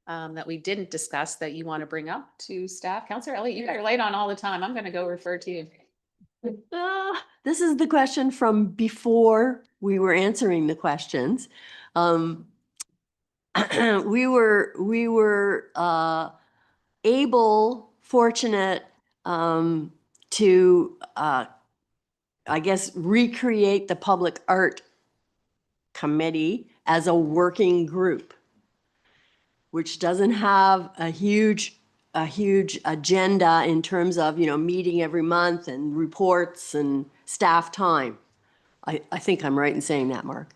Speaker 1: that we didn't discuss that you want to bring up to staff. Councillor Elliott, you are late on all the time. I'm going to go refer to you.
Speaker 12: This is the question from before we were answering the questions. We were fortunate to, I guess, recreate the Public Art Committee as a working group, which doesn't have a huge agenda in terms of, meeting every month and reports and staff time. I think I'm right in saying that, Mark.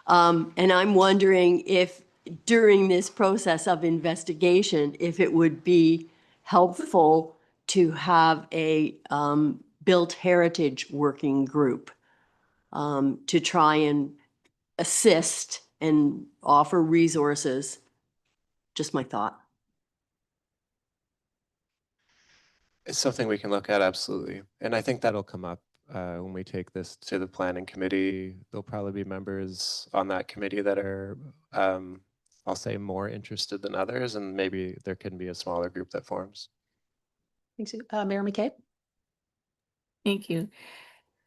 Speaker 12: And I'm wondering if during this process of investigation, if it would be helpful to have a built heritage working group to try and assist and offer resources. Just my thought.
Speaker 8: It's something we can look at, absolutely. And I think that'll come up when we take this to the planning committee. There'll probably be members on that committee that are, I'll say, more interested than others, and maybe there can be a smaller group that forms.
Speaker 1: Thanks, Mayor McKay.
Speaker 11: Thank you.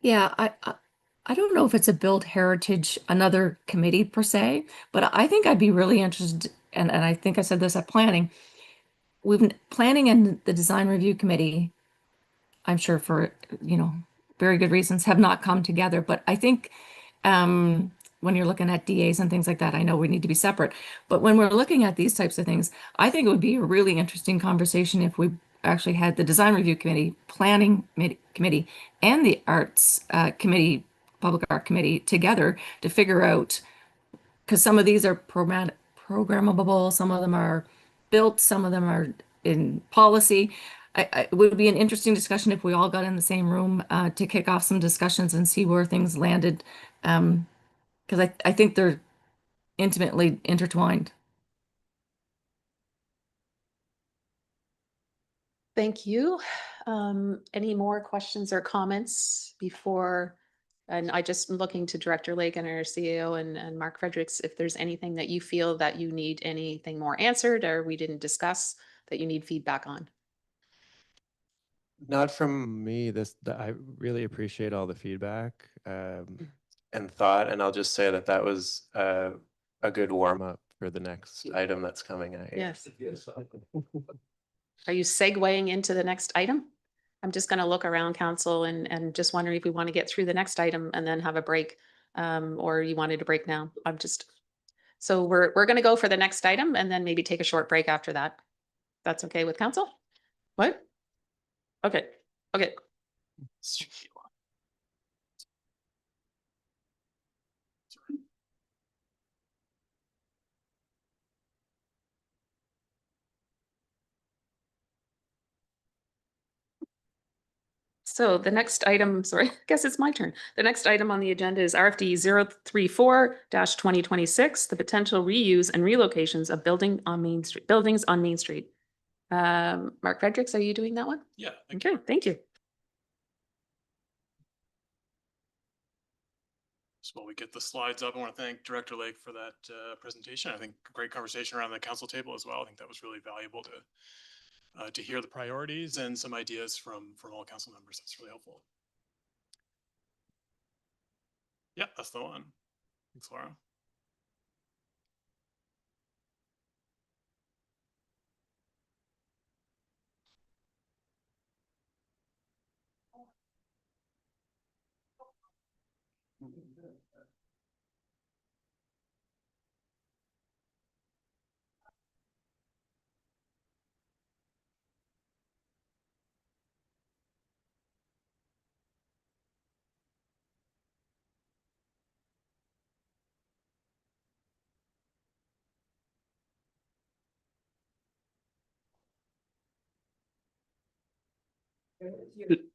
Speaker 11: Yeah, I don't know if it's a build heritage, another committee per se, but I think I'd be really interested, and I think I said this at planning. Planning and the design review committee, I'm sure for, very good reasons, have not come together. But I think when you're looking at DAs and things like that, I know we need to be separate. But when we're looking at these types of things, I think it would be a really interesting conversation if we actually had the design review committee, planning committee, and the arts committee, public art committee together to figure out, because some of these are programmable, some of them are built, some of them are in policy. It would be an interesting discussion if we all got in the same room to kick off some discussions and see where things landed. Because I think they're intimately intertwined.
Speaker 1: Thank you. Any more questions or comments before? And I just am looking to Director Lake and our CEO and Mark Fredericks, if there's anything that you feel that you need anything more answered or we didn't discuss that you need feedback on.
Speaker 8: Not from me. I really appreciate all the feedback and thought, and I'll just say that was a good warm up for the next item that's coming at you.
Speaker 1: Yes. Are you segueing into the next item? I'm just going to look around council and just wondering if we want to get through the next item and then have a break, or you wanted to break now. So we're going to go for the next item and then maybe take a short break after that. That's okay with council? What? Okay. Okay. So the next item, sorry, I guess it's my turn. The next item on the agenda is RFD 034-2026, the potential reuse and relocations of buildings on Main Street. Mark Fredericks, are you doing that one?
Speaker 5: Yeah.
Speaker 1: Okay, thank you.
Speaker 5: So while we get the slides up, I want to thank Director Lake for that presentation. I think great conversation around the council table as well. I think that was really valuable to hear the priorities and some ideas from all council members. That's really helpful. Yeah, that's the one. Thanks, Laura.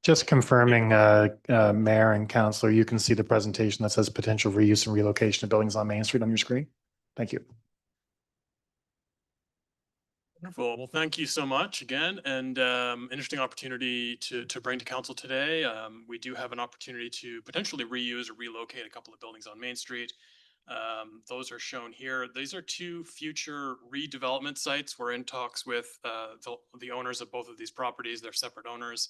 Speaker 7: Just confirming, Mayor and Councillor, you can see the presentation that says potential reuse and relocation of buildings on Main Street on your screen. Thank you.
Speaker 13: Wonderful. Well, thank you so much again, and interesting opportunity to bring to council today. We do have an opportunity to potentially reuse or relocate a couple of buildings on Main Street. Those are shown here. These are two future redevelopment sites. We're in talks with the owners of both of these properties. They're separate owners,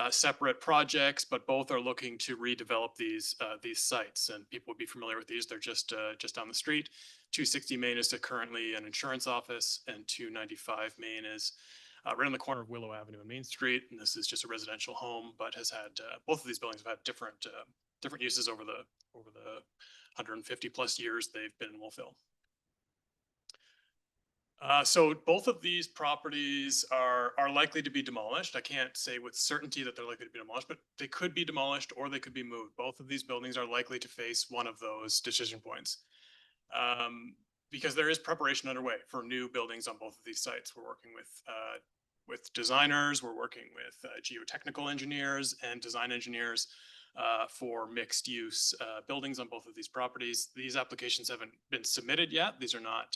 Speaker 13: separate projects, but both are looking to redevelop these sites. And people would be familiar with these. They're just down the street. 260 Main is currently an insurance office, and 295 Main is right on the corner of Willow Avenue and Main Street. And this is just a residential home, but has had both of these buildings have had different uses over the 150 plus years they've been in Wolfville. So both of these properties are likely to be demolished. I can't say with certainty that they're likely to be demolished, but they could be demolished or they could be moved. Both of these buildings are likely to face one of those decision points. Because there is preparation underway for new buildings on both of these sites. We're working with designers, we're working with geotechnical engineers and design engineers for mixed use buildings on both of these properties. These applications haven't been submitted yet. These are not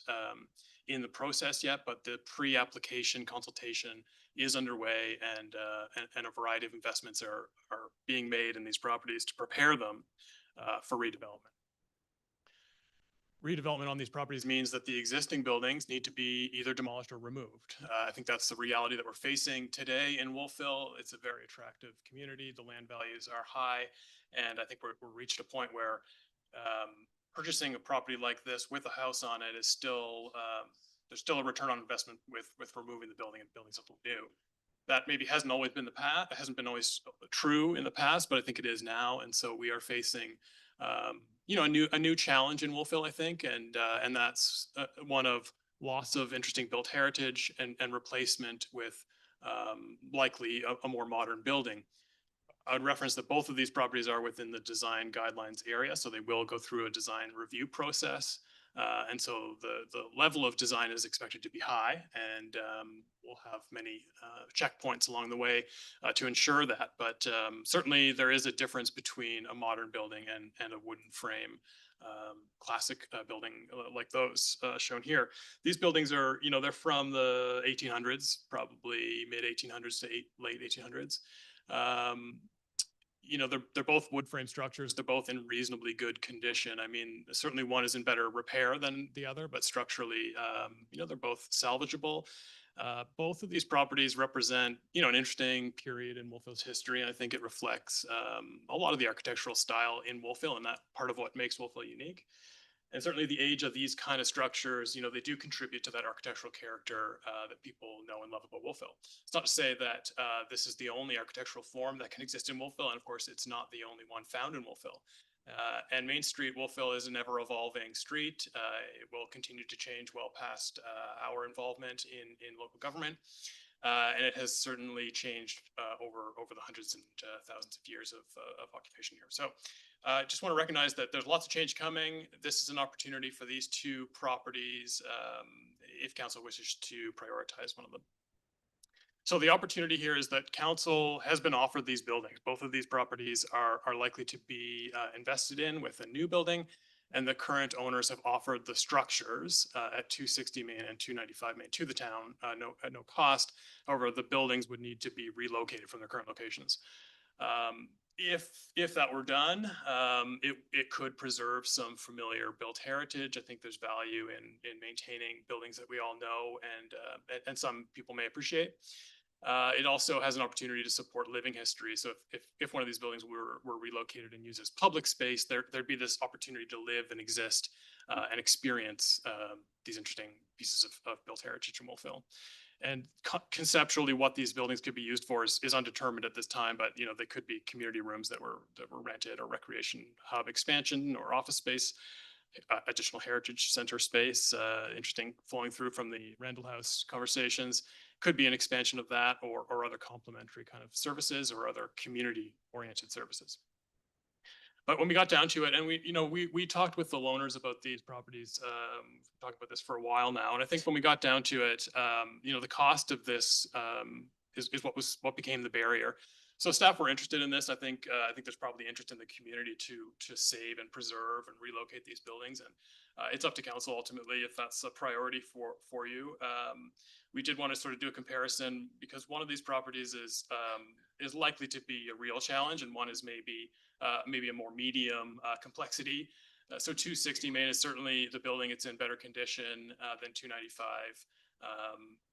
Speaker 13: in the process yet, but the pre-application consultation is underway, and a variety of investments are being made in these properties to prepare them for redevelopment. Redevelopment on these properties means that the existing buildings need to be either demolished or removed. I think that's the reality that we're facing today in Wolfville. It's a very attractive community. The land values are high, and I think we're reached a point where purchasing a property like this with a house on it is still there's still a return on investment with removing the building and building something new. That maybe hasn't always been always true in the past, but I think it is now, and so we are facing a new challenge in Wolfville, I think, and that's one of loss of interesting built heritage and replacement with likely a more modern building. I would reference that both of these properties are within the design guidelines area, so they will go through a design review process. And so the level of design is expected to be high, and we'll have many checkpoints along the way to ensure that. But certainly there is a difference between a modern building and a wooden frame classic building like those shown here. These buildings are, they're from the 1800s, probably mid 1800s to late 1800s. They're both wood frame structures. They're both in reasonably good condition. I mean, certainly one is in better repair than the other, but structurally, they're both salvageable. Both of these properties represent, an interesting period in Wolfville's history. And I think it reflects a lot of the architectural style in Wolfville, and that part of what makes Wolfville unique. And certainly the age of these kind of structures, they do contribute to that architectural character that people know and love about Wolfville. It's not to say that this is the only architectural form that can exist in Wolfville. And of course, it's not the only one found in Wolfville. And Main Street, Wolfville, is an ever evolving street. It will continue to change well past our involvement in local government. And it has certainly changed over the hundreds and thousands of years of occupation here. So I just want to recognize that there's lots of change coming. This is an opportunity for these two properties, if council wishes to prioritize one of them. So the opportunity here is that council has been offered these buildings. Both of these properties are likely to be invested in with a new building, and the current owners have offered the structures at 260 Main and 295 Main to the town at no cost. However, the buildings would need to be relocated from their current locations. If that were done, it could preserve some familiar built heritage. I think there's value in maintaining buildings that we all know and some people may appreciate. It also has an opportunity to support living history. So if one of these buildings were relocated and used as public space, there'd be this opportunity to live and exist and experience these interesting pieces of built heritage in Wolfville. And conceptually, what these buildings could be used for is undetermined at this time, but they could be community rooms that were rented, or recreation hub expansion, or office space, additional heritage center space. Interesting flowing through from the Randall House conversations. Could be an expansion of that, or other complementary kind of services, or other community oriented services. But when we got down to it, and we talked with the loaners about these properties, talked about this for a while now, and I think when we got down to it, the cost of this is what became the barrier. So staff were interested in this. I think there's probably interest in the community to save and preserve and relocate these buildings. And it's up to council ultimately if that's a priority for you. We did want to sort of do a comparison because one of these properties is likely to be a real challenge, and one is maybe a more medium complexity. So 260 Main is certainly the building. It's in better condition than 295.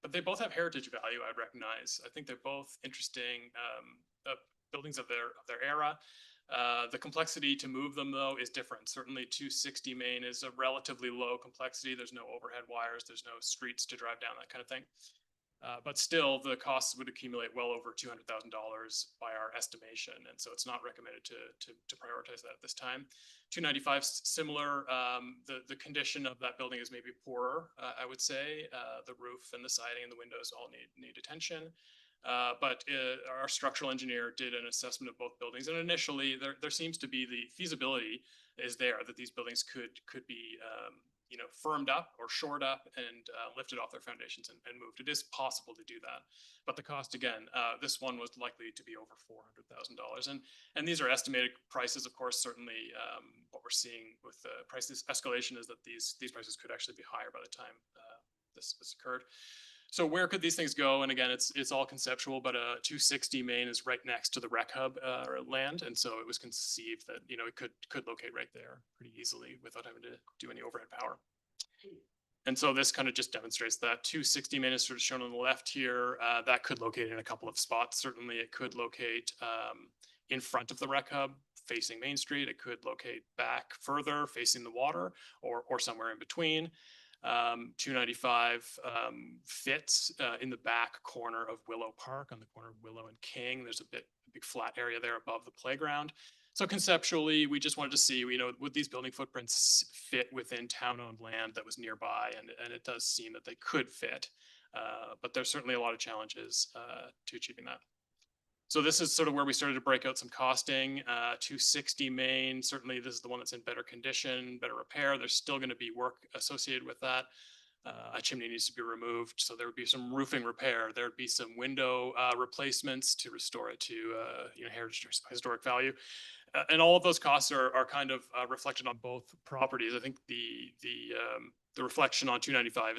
Speaker 13: But they both have heritage value, I'd recognize. I think they're both interesting buildings of their era. The complexity to move them, though, is different. Certainly 260 Main is a relatively low complexity. There's no overhead wires. There's no streets to drive down, that kind of thing. But still, the costs would accumulate well over $200,000 by our estimation. And so it's not recommended to prioritize that at this time. 295 similar. The condition of that building is maybe poorer, I would say. The roof and the siding and the windows all need attention. But our structural engineer did an assessment of both buildings. And initially, there seems to be the feasibility is there that these buildings could be firmed up or shored up and lifted off their foundations and moved. It is possible to do that. But the cost, again, this one was likely to be over $400,000. And these are estimated prices, of course. Certainly what we're seeing with the price escalation is that these prices could actually be higher by the time this occurred. So where could these things go? And again, it's all conceptual, but 260 Main is right next to the Rec Hub land. And so it was conceived that, it could locate right there pretty easily without having to do any overhead power. And so this kind of just demonstrates that 260 Main is sort of shown on the left here. That could locate in a couple of spots. Certainly it could locate in front of the Rec Hub facing Main Street. It could locate back further facing the water or somewhere in between. 295 fits in the back corner of Willow Park on the corner of Willow and King. There's a big flat area there above the playground. So conceptually, we just wanted to see, would these building footprints fit within town-owned land that was nearby? And it does seem that they could fit, but there's certainly a lot of challenges to achieving that. So this is sort of where we started to break out some costing. 260 Main, certainly this is the one that's in better condition, better repair. There's still going to be work associated with that. A chimney needs to be removed, so there would be some roofing repair. There would be some window replacements to restore it to heritage or historic value. And all of those costs are kind of reflected on both properties. I think the reflection on 295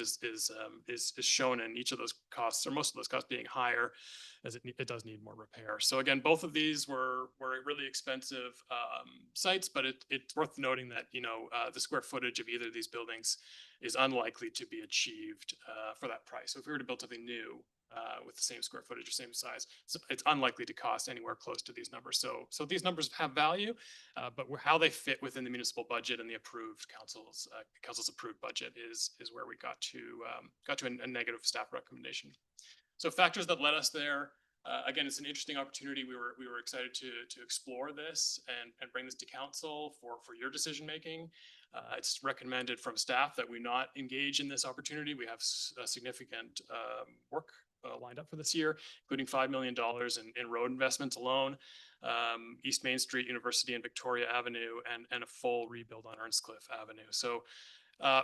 Speaker 13: is shown in each of those costs, or most of those costs being higher, as it does need more repair. So again, both of these were really expensive sites, but it's worth noting that the square footage of either of these buildings is unlikely to be achieved for that price. So if we were to build something new with the same square footage or same size, it's unlikely to cost anywhere close to these numbers. So these numbers have value, but how they fit within the municipal budget and the approved council's approved budget is where we got to a negative staff recommendation. So factors that led us there. Again, it's an interesting opportunity. We were excited to explore this and bring this to council for your decision making. It's recommended from staff that we not engage in this opportunity. We have significant work lined up for this year, including $5 million in road investments alone, East Main Street, University and Victoria Avenue, and a full rebuild on Earnscliffe Avenue. So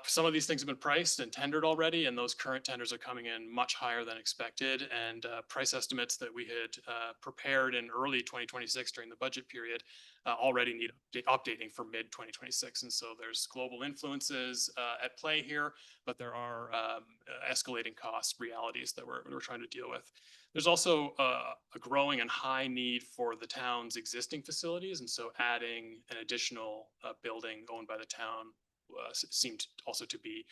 Speaker 13: some of these things have been priced and tendered already, and those current tenders are coming in much higher than expected. And price estimates that we had prepared in early 2026 during the budget period already need updating for mid 2026. And so there's global influences at play here, but there are escalating cost realities that we're trying to deal with. There's also a growing and high need for the town's existing facilities. And so adding an additional building owned by the town seemed also to be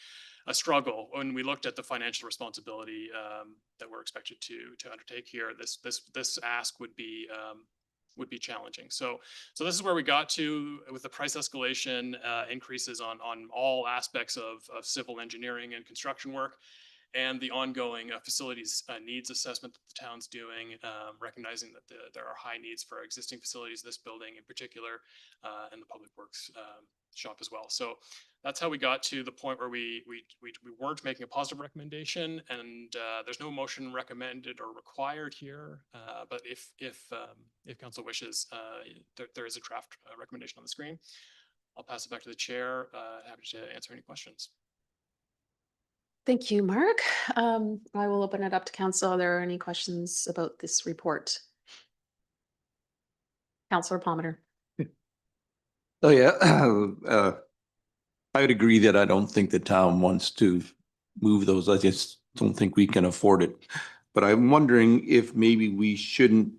Speaker 13: a struggle. When we looked at the financial responsibility that we're expected to undertake here, this ask would be challenging. So this is where we got to with the price escalation, increases on all aspects of civil engineering and construction work, and the ongoing facilities needs assessment that the town's doing, recognizing that there are high needs for existing facilities, this building in particular, and the public works shop as well. So that's how we got to the point where we weren't making a positive recommendation, and there's no motion recommended or required here. But if council wishes, there is a draft recommendation on the screen. I'll pass it back to the chair. Happy to answer any questions.
Speaker 1: Thank you, Mark. I will open it up to council. Are there any questions about this report? Councillor Palmer.
Speaker 6: Oh, yeah. I would agree that I don't think the town wants to move those. I just don't think we can afford it. But I'm wondering if maybe we shouldn't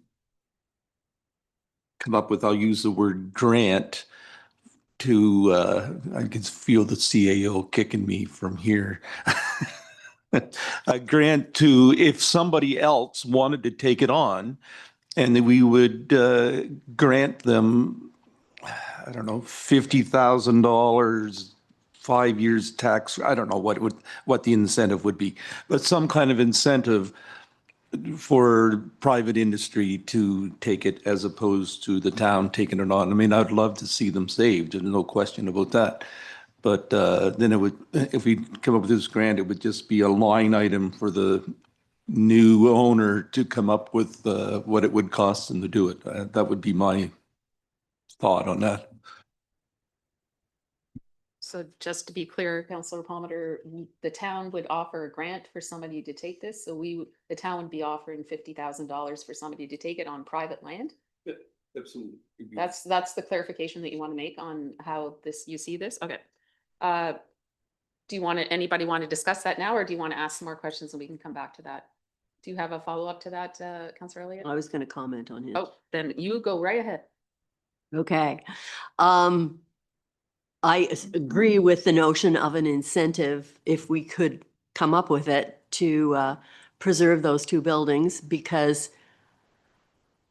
Speaker 6: come up with, I'll use the word grant to, I can feel the CAO kicking me from here. A grant to, if somebody else wanted to take it on, and then we would grant them, I don't know, $50,000, 5 years tax. I don't know what the incentive would be, but some kind of incentive for private industry to take it as opposed to the town taking it on. I mean, I'd love to see them saved, there's no question about that. But then it would, if we come up with this grant, it would just be a line item for the new owner to come up with what it would cost them to do it. That would be my thought on that.
Speaker 1: So just to be clear, Councillor Palmer, the town would offer a grant for somebody to take this. So the town would be offering $50,000 for somebody to take it on private land.
Speaker 6: Absolutely.
Speaker 1: That's the clarification that you want to make on how you see this? Okay. Do you want anybody want to discuss that now, or do you want to ask some more questions and we can come back to that? Do you have a follow-up to that, Councillor Elliott?
Speaker 12: I was going to comment on it.
Speaker 1: Oh, then you go right ahead.
Speaker 12: Okay. I agree with the notion of an incentive, if we could come up with it, to preserve those two buildings, because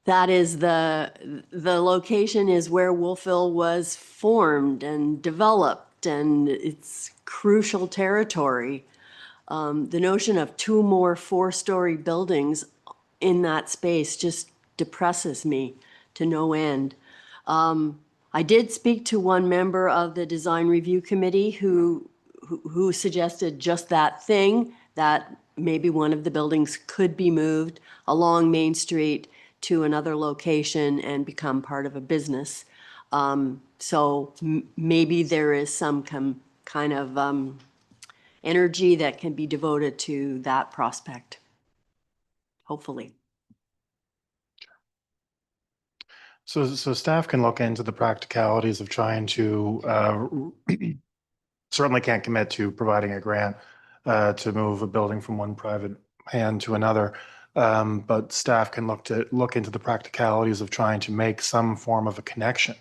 Speaker 12: that is the location is where Wolfville was formed and developed, and it's crucial territory. The notion of two more 4-story buildings in that space just depresses me to no end. I did speak to one member of the Design Review Committee who suggested just that thing, that maybe one of the buildings could be moved along Main Street to another location and become part of a business. So maybe there is some kind of energy that can be devoted to that prospect, hopefully.
Speaker 7: So staff can look into the practicalities of trying to, certainly can't commit to providing a grant to move a building from one private hand to another. But staff can look into the practicalities of trying to make some form of a connection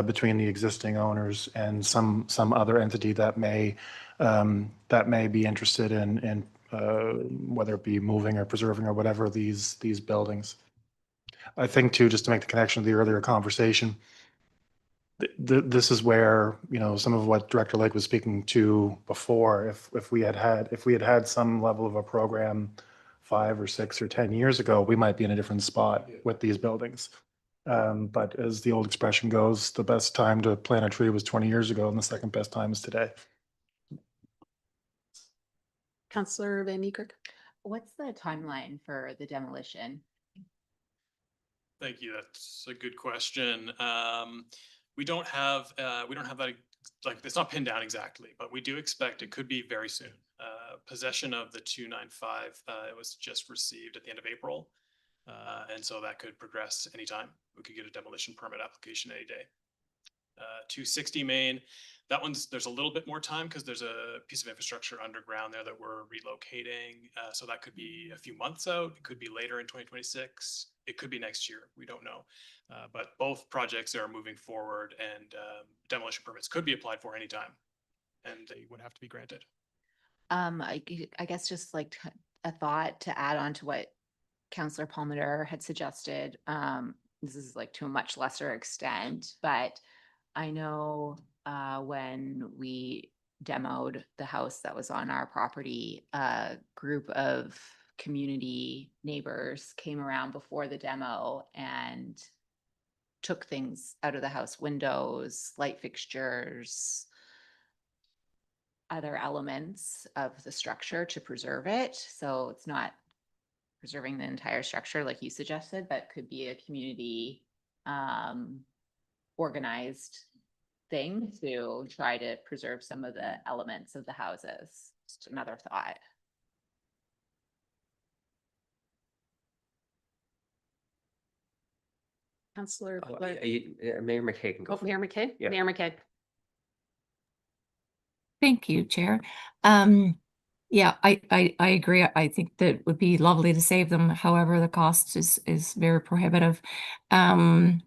Speaker 7: between the existing owners and some other entity that may be interested in whether it be moving or preserving or whatever these buildings. I think too, just to make the connection to the earlier conversation, this is where, you know, some of what Director Lake was speaking to before, if we had had some level of a program 5 or 6 or 10 years ago, we might be in a different spot with these buildings. But as the old expression goes, the best time to plant a tree was 20 years ago, and the second best time is today.
Speaker 1: Councillor Van Niekerk.
Speaker 9: What's the timeline for the demolition?
Speaker 13: Thank you. That's a good question. We don't have that, like, it's not pinned down exactly, but we do expect it could be very soon. Possession of the 295, it was just received at the end of April. And so that could progress anytime. We could get a demolition permit application any day. 260 Main, that one's, there's a little bit more time because there's a piece of infrastructure underground there that we're relocating. So that could be a few months out. It could be later in 2026. It could be next year. We don't know. But both projects are moving forward, and demolition permits could be applied for anytime, and they would have to be granted.
Speaker 9: I guess just like a thought to add on to what Councillor Palmer had suggested. This is like to a much lesser extent, but I know when we demoed the house that was on our property, a group of community neighbors came around before the demo and took things out of the house, windows, light fixtures, other elements of the structure to preserve it. So it's not preserving the entire structure like you suggested, but could be a community organized thing to try to preserve some of the elements of the houses. Just another thought.
Speaker 1: Councillor,
Speaker 2: Mayor McKay can go.
Speaker 1: oh, Mayor McKay?
Speaker 2: Yeah.
Speaker 1: Mayor McKay.
Speaker 11: Thank you, Chair. Yeah, I agree. I think that it would be lovely to save them. However, the cost is very prohibitive. I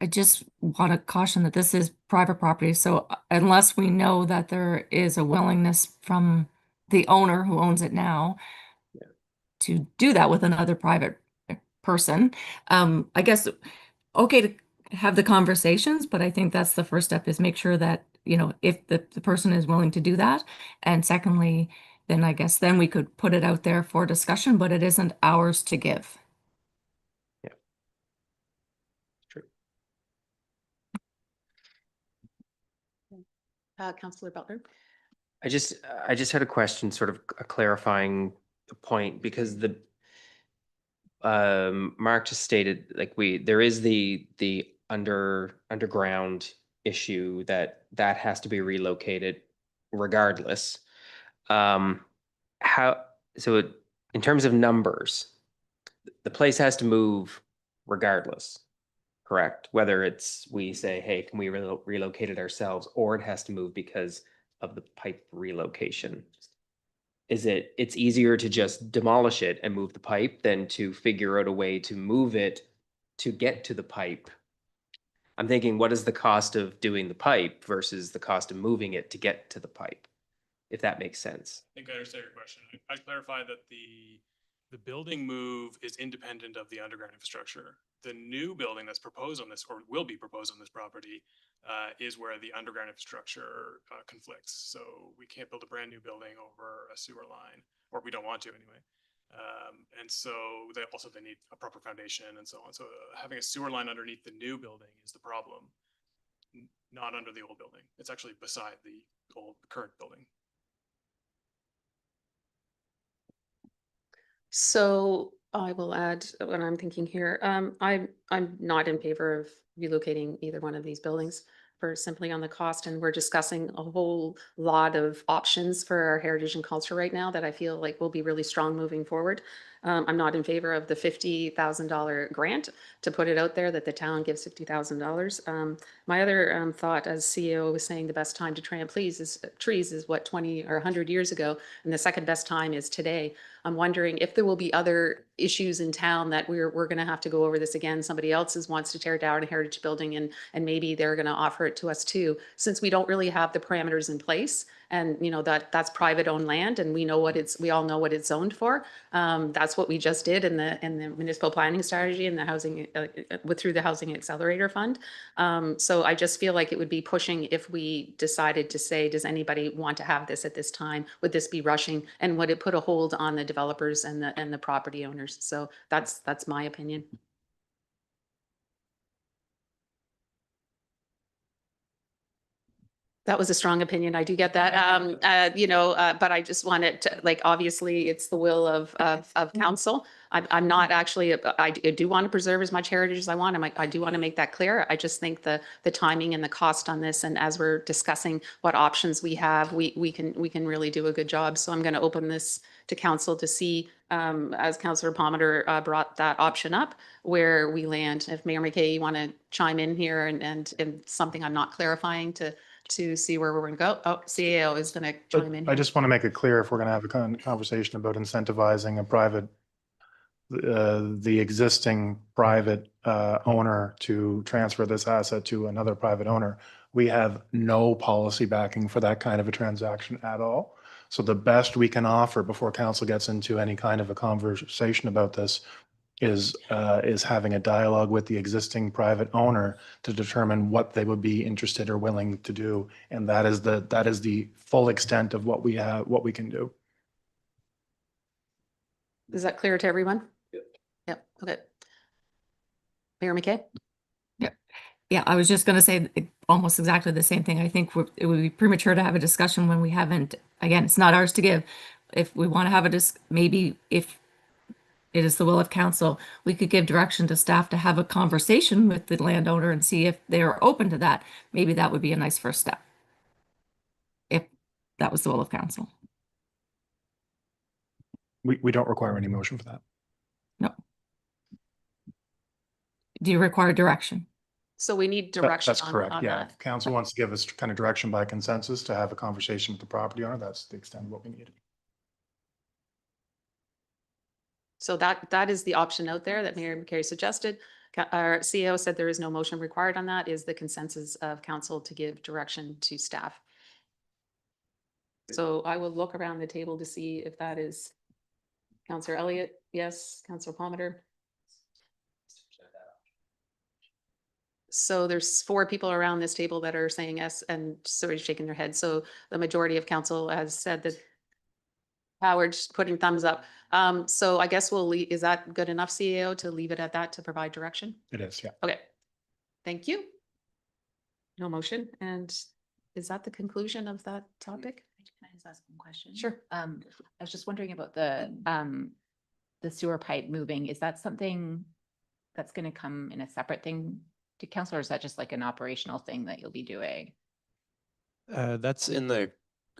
Speaker 11: just want to caution that this is private property. So unless we know that there is a willingness from the owner who owns it now to do that with another private person, I guess, okay to have the conversations, but I think that's the first step, is make sure that, you know, if the person is willing to do that. And secondly, then I guess then we could put it out there for discussion, but it isn't ours to give.
Speaker 1: Councillor Butler.
Speaker 2: I just had a question, sort of a clarifying point, because the Mark just stated, like, there is the underground issue that has to be relocated regardless. In terms of numbers, the place has to move regardless, correct? Whether it's, we say, hey, can we relocate it ourselves, or it has to move because of the pipe relocation. It's easier to just demolish it and move the pipe than to figure out a way to move it to get to the pipe? I'm thinking, what is the cost of doing the pipe versus the cost of moving it to get to the pipe? If that makes sense.
Speaker 13: I think I understand your question. I clarify that the building move is independent of the underground infrastructure. The new building that's proposed on this, or will be proposed on this property, is where the underground infrastructure conflicts. So we can't build a brand new building over a sewer line, or we don't want to anyway. And so they need a proper foundation and so on. So having a sewer line underneath the new building is the problem, not under the old building. It's actually beside the current building.
Speaker 1: So I will add what I'm thinking here. I'm not in favor of relocating either one of these buildings for simply on the cost. And we're discussing a whole lot of options for our heritage and culture right now that I feel like will be really strong moving forward. I'm not in favor of the $50,000 grant to put it out there, that the town gives $50,000. My other thought, as CEO was saying, the best time to plant trees is what, 20 or 100 years ago, and the second best time is today. I'm wondering if there will be other issues in town that we're going to have to go over this again. Somebody else wants to tear down a heritage building, and maybe they're going to offer it to us too, since we don't really have the parameters in place. And you know, that's private owned land, and we all know what it's zoned for. That's what we just did in the municipal planning strategy and the housing through the Housing Accelerator Fund. So I just feel like it would be pushing if we decided to say, does anybody want to have this at this time? Would this be rushing, and would it put a hold on the developers and the property owners? So that's my opinion. That was a strong opinion. I do get that. You know, but I just wanted to, like, obviously it's the will of council. I'm not actually, I do want to preserve as much heritage as I want. I do want to make that clear. I just think the timing and the cost on this, and as we're discussing what options we have, we can really do a good job. So I'm going to open this to council to see, as Councillor Palmer brought that option up, where we land. If Mayor McKay, you want to chime in here and something I'm not clarifying to see where we're going to go. Oh, CAO is going to chime in.
Speaker 7: I just want to make it clear, if we're going to have a conversation about incentivizing a private, the existing private owner to transfer this asset to another private owner, we have no policy backing for that kind of a transaction at all. So the best we can offer before council gets into any kind of a conversation about this is having a dialogue with the existing private owner to determine what they would be interested or willing to do. And that is the full extent of what we have, what we can do.
Speaker 1: Is that clear to everyone? Yep. Okay. Mayor McKay?
Speaker 11: Yeah, I was just going to say almost exactly the same thing. I think it would be premature to have a discussion when we haven't, again, it's not ours to give. If we want to have maybe if it is the will of council, we could give direction to staff to have a conversation with the landowner and see if they're open to that. Maybe that would be a nice first step. that was the will of council.
Speaker 7: We don't require any motion for that.
Speaker 11: No. Do you require direction?
Speaker 1: So we need
Speaker 7: That-
Speaker 1: direction
Speaker 7: That's
Speaker 1: on
Speaker 7: correct,
Speaker 1: on
Speaker 7: yeah.
Speaker 1: that.
Speaker 7: If council wants to give us kind of direction by consensus to have a conversation with the property owner, that's the extent of what we need.
Speaker 1: So that is the option out there that Mayor McCary suggested. Our CEO said there is no motion required on that. Is the consensus of council to give direction to staff? So I will look around the table to see if that is Councillor Elliott, yes, Councillor Palmer. So there's 4 people around this table that are saying yes and sort of shaking their heads. So the majority of council has said that Howard's putting thumbs up. So I guess we'll leave, is that good enough, CEO, to leave it at that to provide direction?
Speaker 7: It is, yeah.
Speaker 1: Okay. Thank you. No motion. And is that the conclusion of that topic?
Speaker 9: Can I just ask one question?
Speaker 1: Sure.
Speaker 9: I was just wondering about the sewer pipe moving. Is that something that's going to come in a separate thing to council, or is that just like an operational thing that you'll be doing?
Speaker 8: That's in the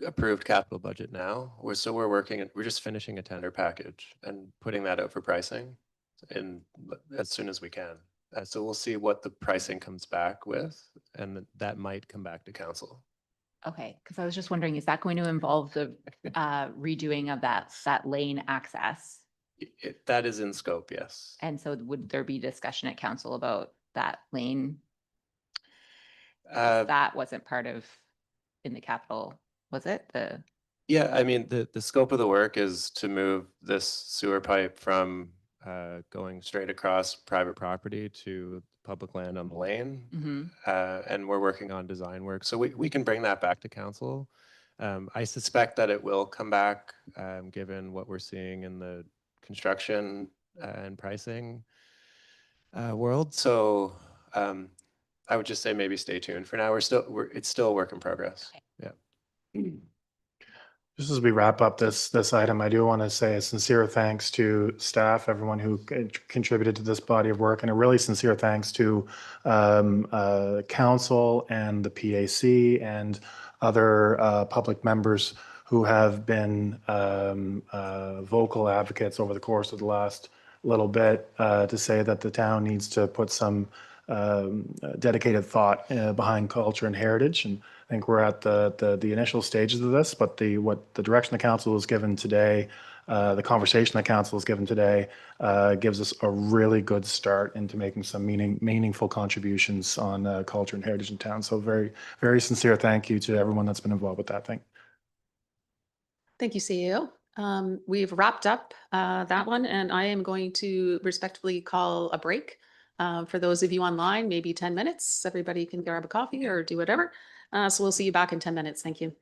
Speaker 8: approved capital budget now. We're working, we're just finishing a tender package and putting that out for pricing as soon as we can. So we'll see what the pricing comes back with, and that might come back to council.
Speaker 9: Okay, because I was just wondering, is that going to involve the redoing of that lane access?
Speaker 8: That is in scope, yes.
Speaker 9: And so would there be discussion at council about that lane? That wasn't part of in the capital, was it?
Speaker 8: Yeah, I mean, the scope of the work is to move this sewer pipe from going straight across private property to public land on the lane. And we're working on design work. So we can bring that back to council. I suspect that it will come back given what we're seeing in the construction and pricing world. So I would just say maybe stay tuned for now. It's still a work in progress.
Speaker 9: Okay.
Speaker 8: Yeah.
Speaker 7: Just as we wrap up this item, I do want to say a sincere thanks to staff, everyone who contributed to this body of work, and a really sincere thanks to council and the PAC and other public members who have been vocal advocates over the course of the last little bit to say that the town needs to put some dedicated thought behind culture and heritage. And I think we're at the initial stages of this, but the direction the council has given today, the conversation the council has given today gives us a really good start into making some meaningful contributions on culture and heritage in town. So very, very sincere thank you to everyone that's been involved with that thing.
Speaker 1: Thank you, CEO. We've wrapped up that one, and I am going to respectfully call a break. For those of you online, maybe 10 minutes. Everybody can grab a coffee or do whatever. So we'll see you back in 10 minutes. Thank you.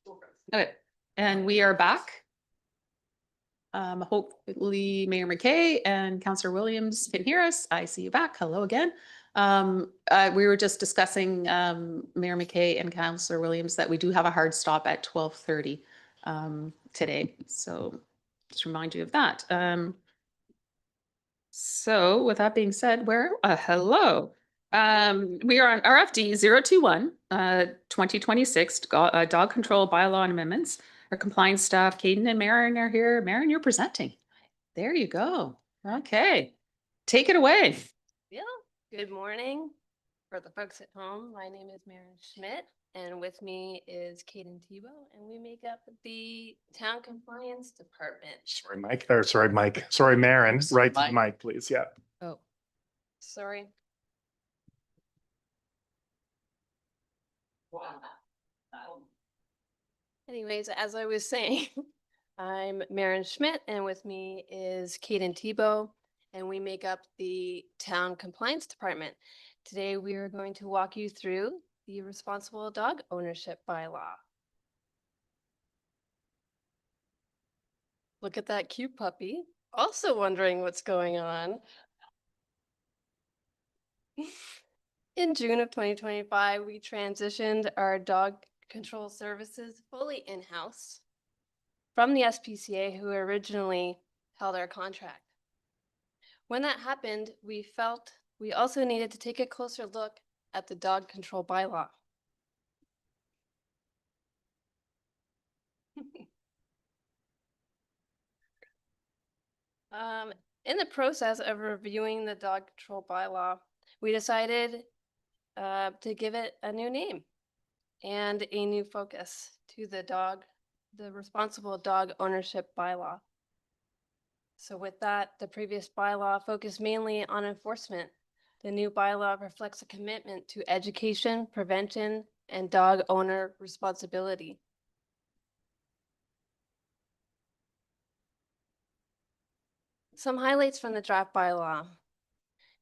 Speaker 1: Okay, and we are back. Hopefully Mayor McKay and Councillor Williams can hear us. I see you back. Hello again. We were just discussing, Mayor McKay and Councillor Williams, that we do have a hard stop at 12:30 today. So just remind you of that. So with that being said, hello. We are on RFD 021, 2026 dog control bylaw amendments. Our compliance staff, Caden and Maren are here. Maren, you're presenting. There you go. Okay, take it away.
Speaker 14: Yeah, good morning. For the folks at home, my name is Maren Schmidt, and with me is Caden Tebow, and we make up the Town Compliance Department.
Speaker 7: Sorry, Mike, or sorry, Mike, sorry, Maren, right to the
Speaker 14: Mike.
Speaker 7: mic, please, yeah.
Speaker 14: Oh, sorry. Anyways, as I was saying, I'm Maren Schmidt, and with me is Caden Tebow, and we make up the Town Compliance Department. Today, we are going to walk you through the Responsible Dog Ownership Bylaw. Look at that cute puppy, also wondering what's going on. In June of 2025, we transitioned our dog control services fully in-house from the SPCA, who originally held our contract. When that happened, we felt we also needed to take a closer look at the dog control bylaw. In the process of reviewing the dog control bylaw, we decided to give it a new name and a new focus to the Responsible Dog Ownership Bylaw. So with that, the previous bylaw focused mainly on enforcement. The new bylaw reflects a commitment to education, prevention, and dog owner responsibility. Some highlights from the draft bylaw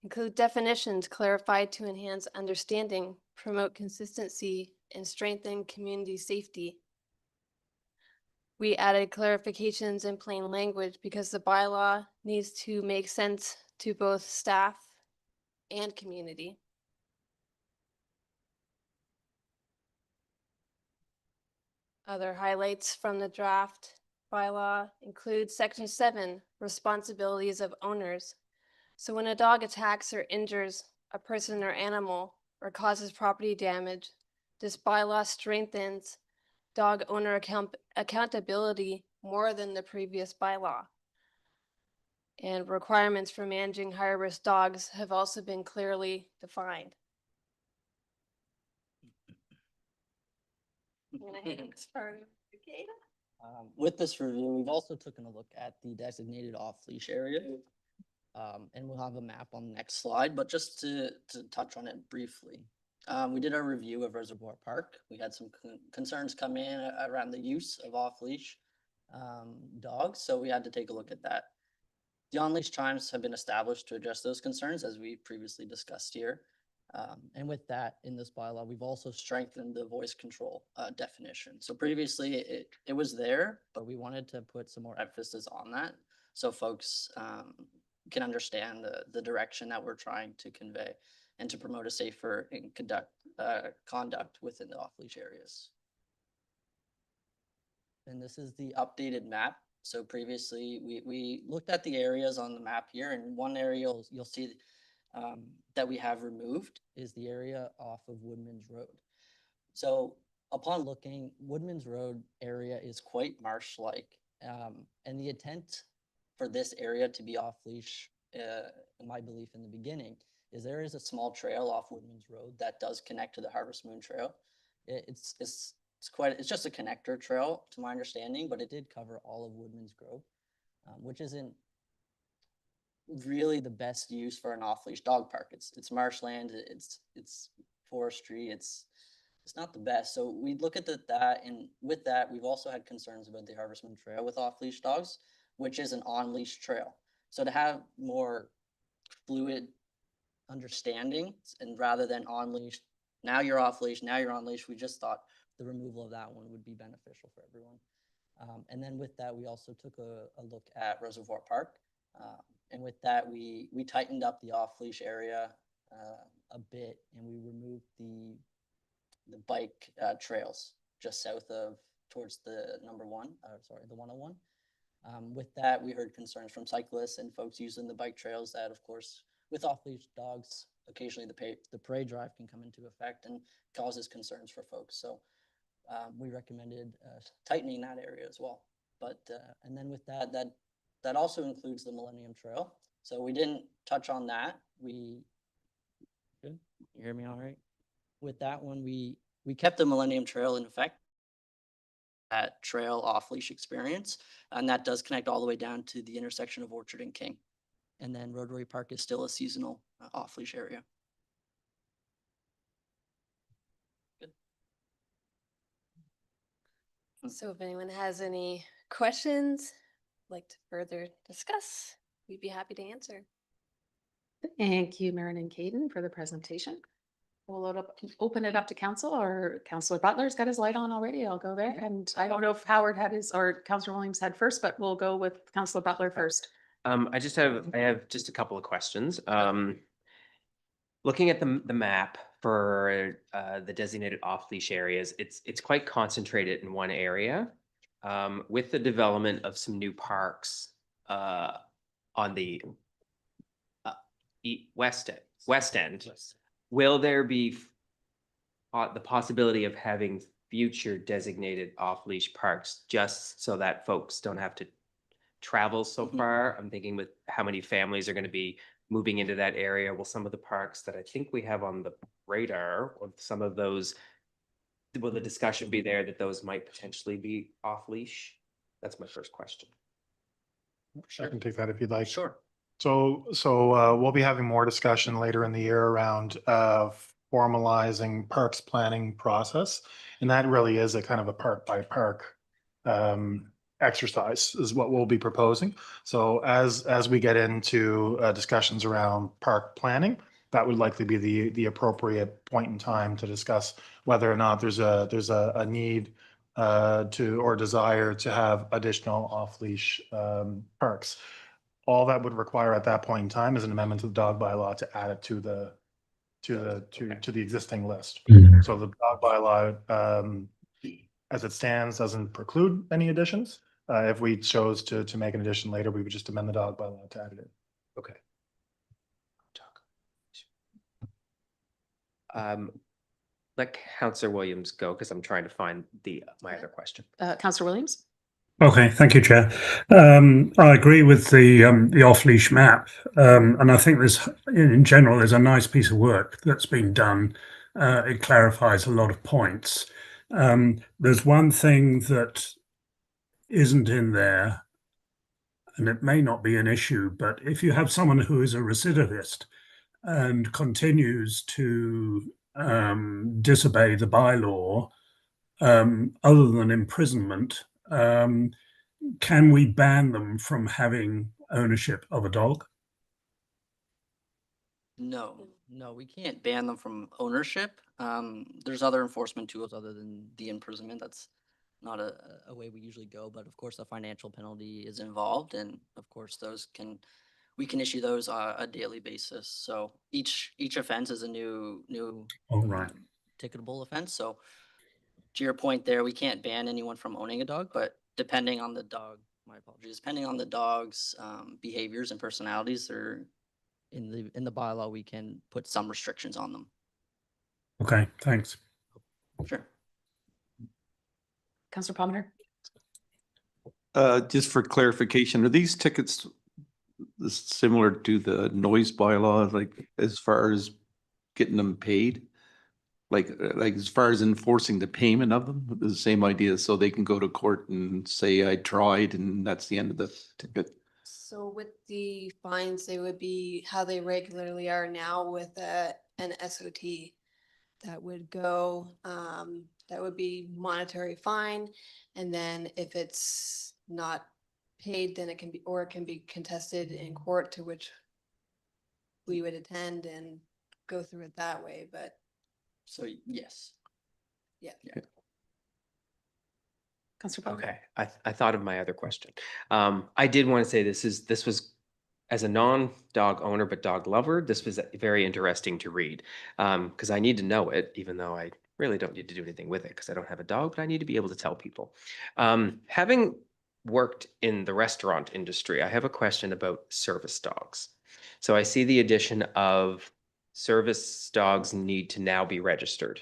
Speaker 14: include definitions clarified to enhance understanding, promote consistency, and strengthen community safety. We added clarifications in plain language because the bylaw needs to make sense to both staff and community. Other highlights from the draft bylaw include Section 7, responsibilities of owners. So when a dog attacks or injures a person or animal or causes property damage, this bylaw strengthens dog owner accountability more than the previous bylaw. And requirements for managing high-risk dogs have also been clearly defined.
Speaker 15: With this review, we've also taken a look at the designated off-leash area. And we'll have a map on the next slide, but just to touch on it briefly. We did our review of Reservoir Park. We had some concerns come in around the use of off-leash dogs, so we had to take a look at that. The on-leash times have been established to address those concerns, as we previously discussed here. And with that, in this bylaw, we've also strengthened the voice control definition. So previously it was there, but we wanted to put some more emphasis on that so folks can understand the direction that we're trying to convey and to promote a safer and conduct within the off-leash areas. And this is the updated map. So previously we looked at the areas on the map here, and one area you'll see that we have removed is the area off of Woodman's Road. So upon looking, Woodman's Road area is quite marsh-like, and the intent for this area to be off leash, in my belief in the beginning, is there is a small trail off Woodman's Road that does connect to the Harvest Moon Trail. It's just a connector trail to my understanding, but it did cover all of Woodman's Grove, which isn't really the best use for an off-leash dog park. It's marshland, it's forestry, it's not the best. So we look at that, and with that, we've also had concerns about the Harvest Moon Trail with off-leash dogs, which is an on-leash trail. So to have more fluid understanding, and rather than on-leash, now you're off-leash, now you're on-leash, we just thought the removal of that one would be beneficial for everyone. And then with that, we also took a look at Reservoir Park. And with that, we tightened up the off-leash area a bit, and we removed the bike trails just south of towards the the 101. With that, we heard concerns from cyclists and folks using the bike trails that, of course, with off-leash dogs, occasionally the parade drive can come into effect and causes concerns for folks. So we recommended tightening that area as well. But and then with that also includes the Millennium Trail. So we didn't touch on that. Good? You hear me all right? With that one, we kept the Millennium Trail in effect. That trail off-leash experience, and that does connect all the way down to the intersection of Orchard and King. And then Rotary Park is still a seasonal off-leash area. Good.
Speaker 14: So if anyone has any questions, like to further discuss, we'd be happy to answer.
Speaker 1: Thank you, Marin and Caden, for the presentation. We'll open it up to council, or Councillor Butler's got his light on already. I'll go there. And I don't know if Howard had his, or Councillor Williams had first, but we'll go with Councillor Butler first.
Speaker 2: I have just a couple of questions. Looking at the map for the designated off-leash areas, it's quite concentrated in one area. With the development of some new parks on the west end, will there be the possibility of having future designated off-leash parks just so that folks don't have to travel so far? I'm thinking with how many families are going to be moving into that area. Will some of the parks that I think we have on the radar, or some of those, will the discussion be there that those might potentially be off-leash? That's my first question.
Speaker 7: I can take that if you'd like.
Speaker 15: Sure.
Speaker 7: So we'll be having more discussion later in the year around formalizing parks planning process. And that really is a kind of a park by park exercise is what we'll be proposing. So as we get into discussions around park planning, that would likely be the appropriate point in time to discuss whether or not there's a need or desire to have additional off-leash parks. All that would require at that point in time is an amendment to the dog bylaw to add it to the existing list. So the dog bylaw, as it stands, doesn't preclude any additions. If we chose to make an addition later, we would just amend the dog bylaw to add it in.
Speaker 2: Okay. Let Councillor Williams go, because I'm trying to find my other question.
Speaker 1: Councillor Williams?
Speaker 10: Okay, thank you, Chair. I agree with the off-leash map, and I think in general, there's a nice piece of work that's been done. It clarifies a lot of points. There's one thing that isn't in there, and it may not be an issue, but if you have someone who is a recidivist and continues to disobey the bylaw, other than imprisonment, can we ban them from having ownership of a dog?
Speaker 15: No, we can't ban them from ownership. There's other enforcement tools other than the imprisonment. That's not a way we usually go, but of course a financial penalty is involved, and of course we can issue those on a daily basis. So each offense is a new ticketable offense. So to your point there, we can't ban anyone from owning a dog, but depending on the dog's behaviors and personalities, or in the bylaw, we can put some restrictions on them.
Speaker 10: Okay, thanks.
Speaker 15: Sure.
Speaker 1: Councillor Palmer?
Speaker 6: Just for clarification, are these tickets similar to the noise bylaw, like as far as getting them paid? Like as far as enforcing the payment of them, the same idea, so they can go to court and say, I tried, and that's the end of the ticket?
Speaker 14: So with the fines, they would be how they regularly are now with an SOT that would go, that would be monetary fine. And then if it's not paid, then it can be contested in court, to which we would attend and go through it that way. But
Speaker 15: so yes.
Speaker 14: Yeah.
Speaker 1: Councillor Paul.
Speaker 2: Okay, I thought of my other question. I did want to say this was, as a non-dog owner but dog lover, this was very interesting to read. Because I need to know it, even though I really don't need to do anything with it because I don't have a dog, but I need to be able to tell people. Having worked in the restaurant industry, I have a question about service dogs. So I see the addition of service dogs need to now be registered.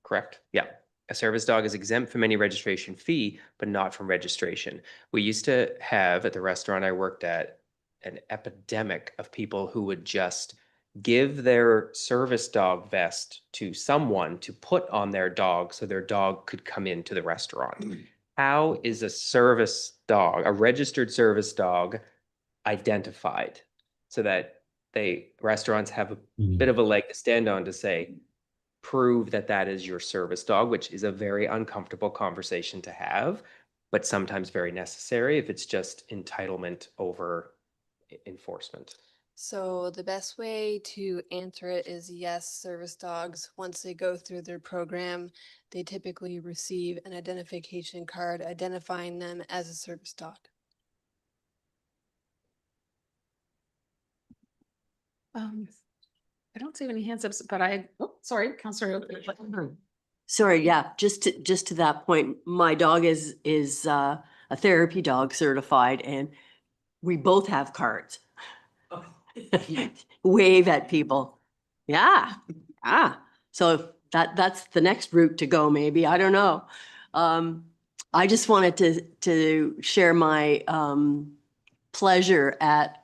Speaker 2: Correct? Yeah. A service dog is exempt from any registration fee, but not from registration. We used to have at the restaurant I worked at an epidemic of people who would just give their service dog vest to someone to put on their dog so their dog could come into the restaurant. How is a service dog, a registered service dog, identified so that restaurants have a bit of a leg to stand on to say, prove that that is your service dog, which is a very uncomfortable conversation to have, but sometimes very necessary if it's just entitlement over enforcement.
Speaker 14: So the best way to answer it is yes, service dogs, once they go through their program, they typically receive an identification card identifying them as a service dog.
Speaker 1: I don't see any hands up, but sorry, Councillor.
Speaker 12: Sorry, yeah, just to that point, my dog is a therapy dog certified, and we both have cards. Wave at people. Yeah, so that's the next route to go, maybe, I don't know. I just wanted to share my pleasure at,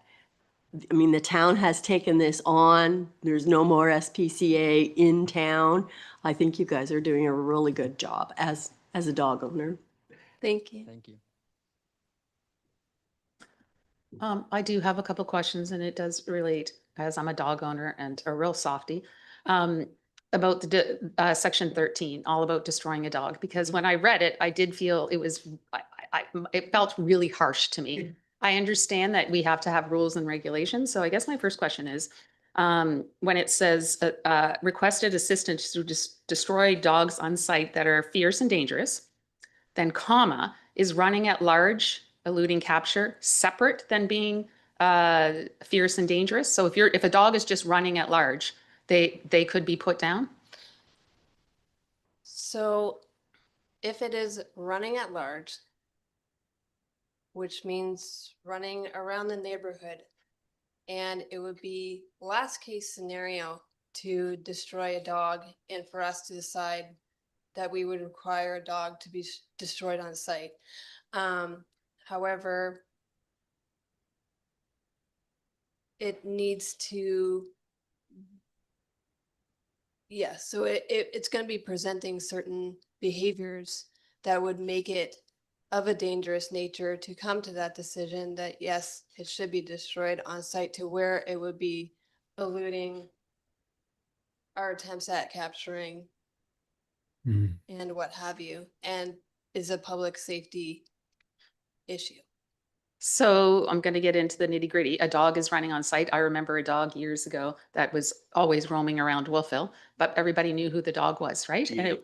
Speaker 12: I mean, the town has taken this on. There's no more SPCA in town. I think you guys are doing a really good job as a dog owner.
Speaker 14: Thank you.
Speaker 15: Thank you.
Speaker 1: I do have a couple questions, and it does relate, as I'm a dog owner and a real softie, about the section 13, all about destroying a dog. Because when I read it, I did feel it was, it felt really harsh to me. I understand that we have to have rules and regulations. So I guess my first question is, when it says requested assistance to destroy dogs on site that are fierce and dangerous, then comma, is running at large, eluding capture, separate than being fierce and dangerous? So if a dog is just running at large, they could be put down?
Speaker 14: So if it is running at large, which means running around the neighborhood, and it would be last case scenario to destroy a dog and for us to decide that we would require a dog to be destroyed on site. However, it needs to, so it's going to be presenting certain behaviors that would make it of a dangerous nature to come to that decision that yes, it should be destroyed on site, to where it would be eluding our attempts at capturing and what have you, and is a public safety issue.
Speaker 1: So I'm going to get into the nitty gritty. A dog is running on site. I remember a dog years ago that was always roaming around Wolfville, but everybody knew who the dog was, right? And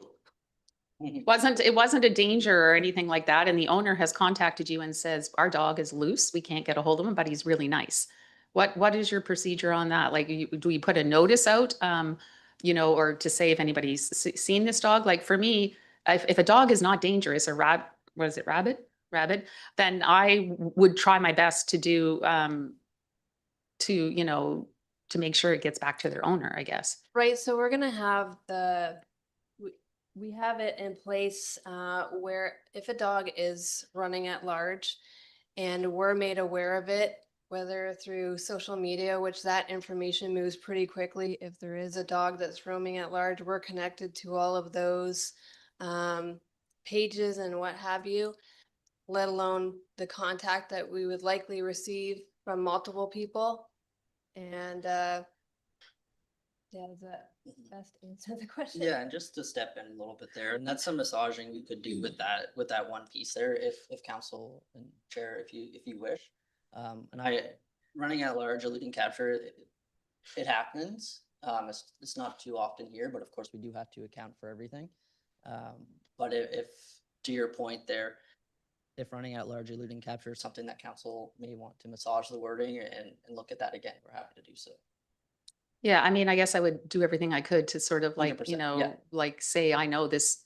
Speaker 1: it wasn't a danger or anything like that. And the owner has contacted you and says, our dog is loose. We can't get a hold of him, but he's really nice. What is your procedure on that? Like, do we put a notice out, or to say if anybody's seen this dog? Like for me, if a dog is not dangerous or rabid, then I would try my best to do, to make sure it gets back to their owner, I guess.
Speaker 14: Right, so we're gonna have we have it in place where if a dog is running at large and we're made aware of it, whether through social media, which that information moves pretty quickly. If there is a dog that's roaming at large, we're connected to all of those pages and what have you, let alone the contact that we would likely receive from multiple people. And does that best answer the question?
Speaker 15: Yeah, and just to step in a little bit there, and that's some massaging we could do with that one piece there, if council and chair, if you wish. And running at large, eluding capture, it happens. It's not too often here, but of course we do have to account for everything. But if to your point there, if running at large eluding capture is something that council may want to massage the wording and look at that again, we're happy to do so.
Speaker 1: Yeah, I mean, I guess I would do everything I could to sort of like,
Speaker 15: 100%,
Speaker 1: you
Speaker 15: yeah.
Speaker 1: know, like say, I know this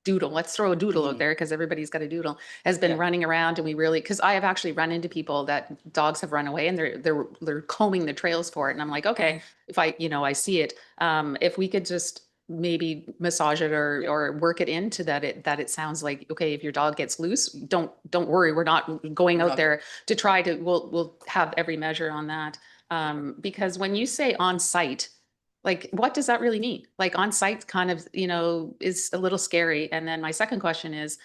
Speaker 1: doodle, let's throw a doodle out
Speaker 15: Mhm.
Speaker 1: there because everybody's got a doodle, has been
Speaker 15: Yeah.
Speaker 1: running around and we really, because I have actually run into people that dogs have run away and they're combing the trails for it. And I'm like, okay, if I, you know, I see it, if we could just maybe massage it or work it into that it sounds like, okay, if your dog gets loose, don't worry, we're not going
Speaker 15: We're
Speaker 1: out
Speaker 15: not-
Speaker 1: there to try to, we'll have every measure on that. Because when you say on site, like, what does that really mean? Like on site kind of, you know, is a little scary. And then my second question is,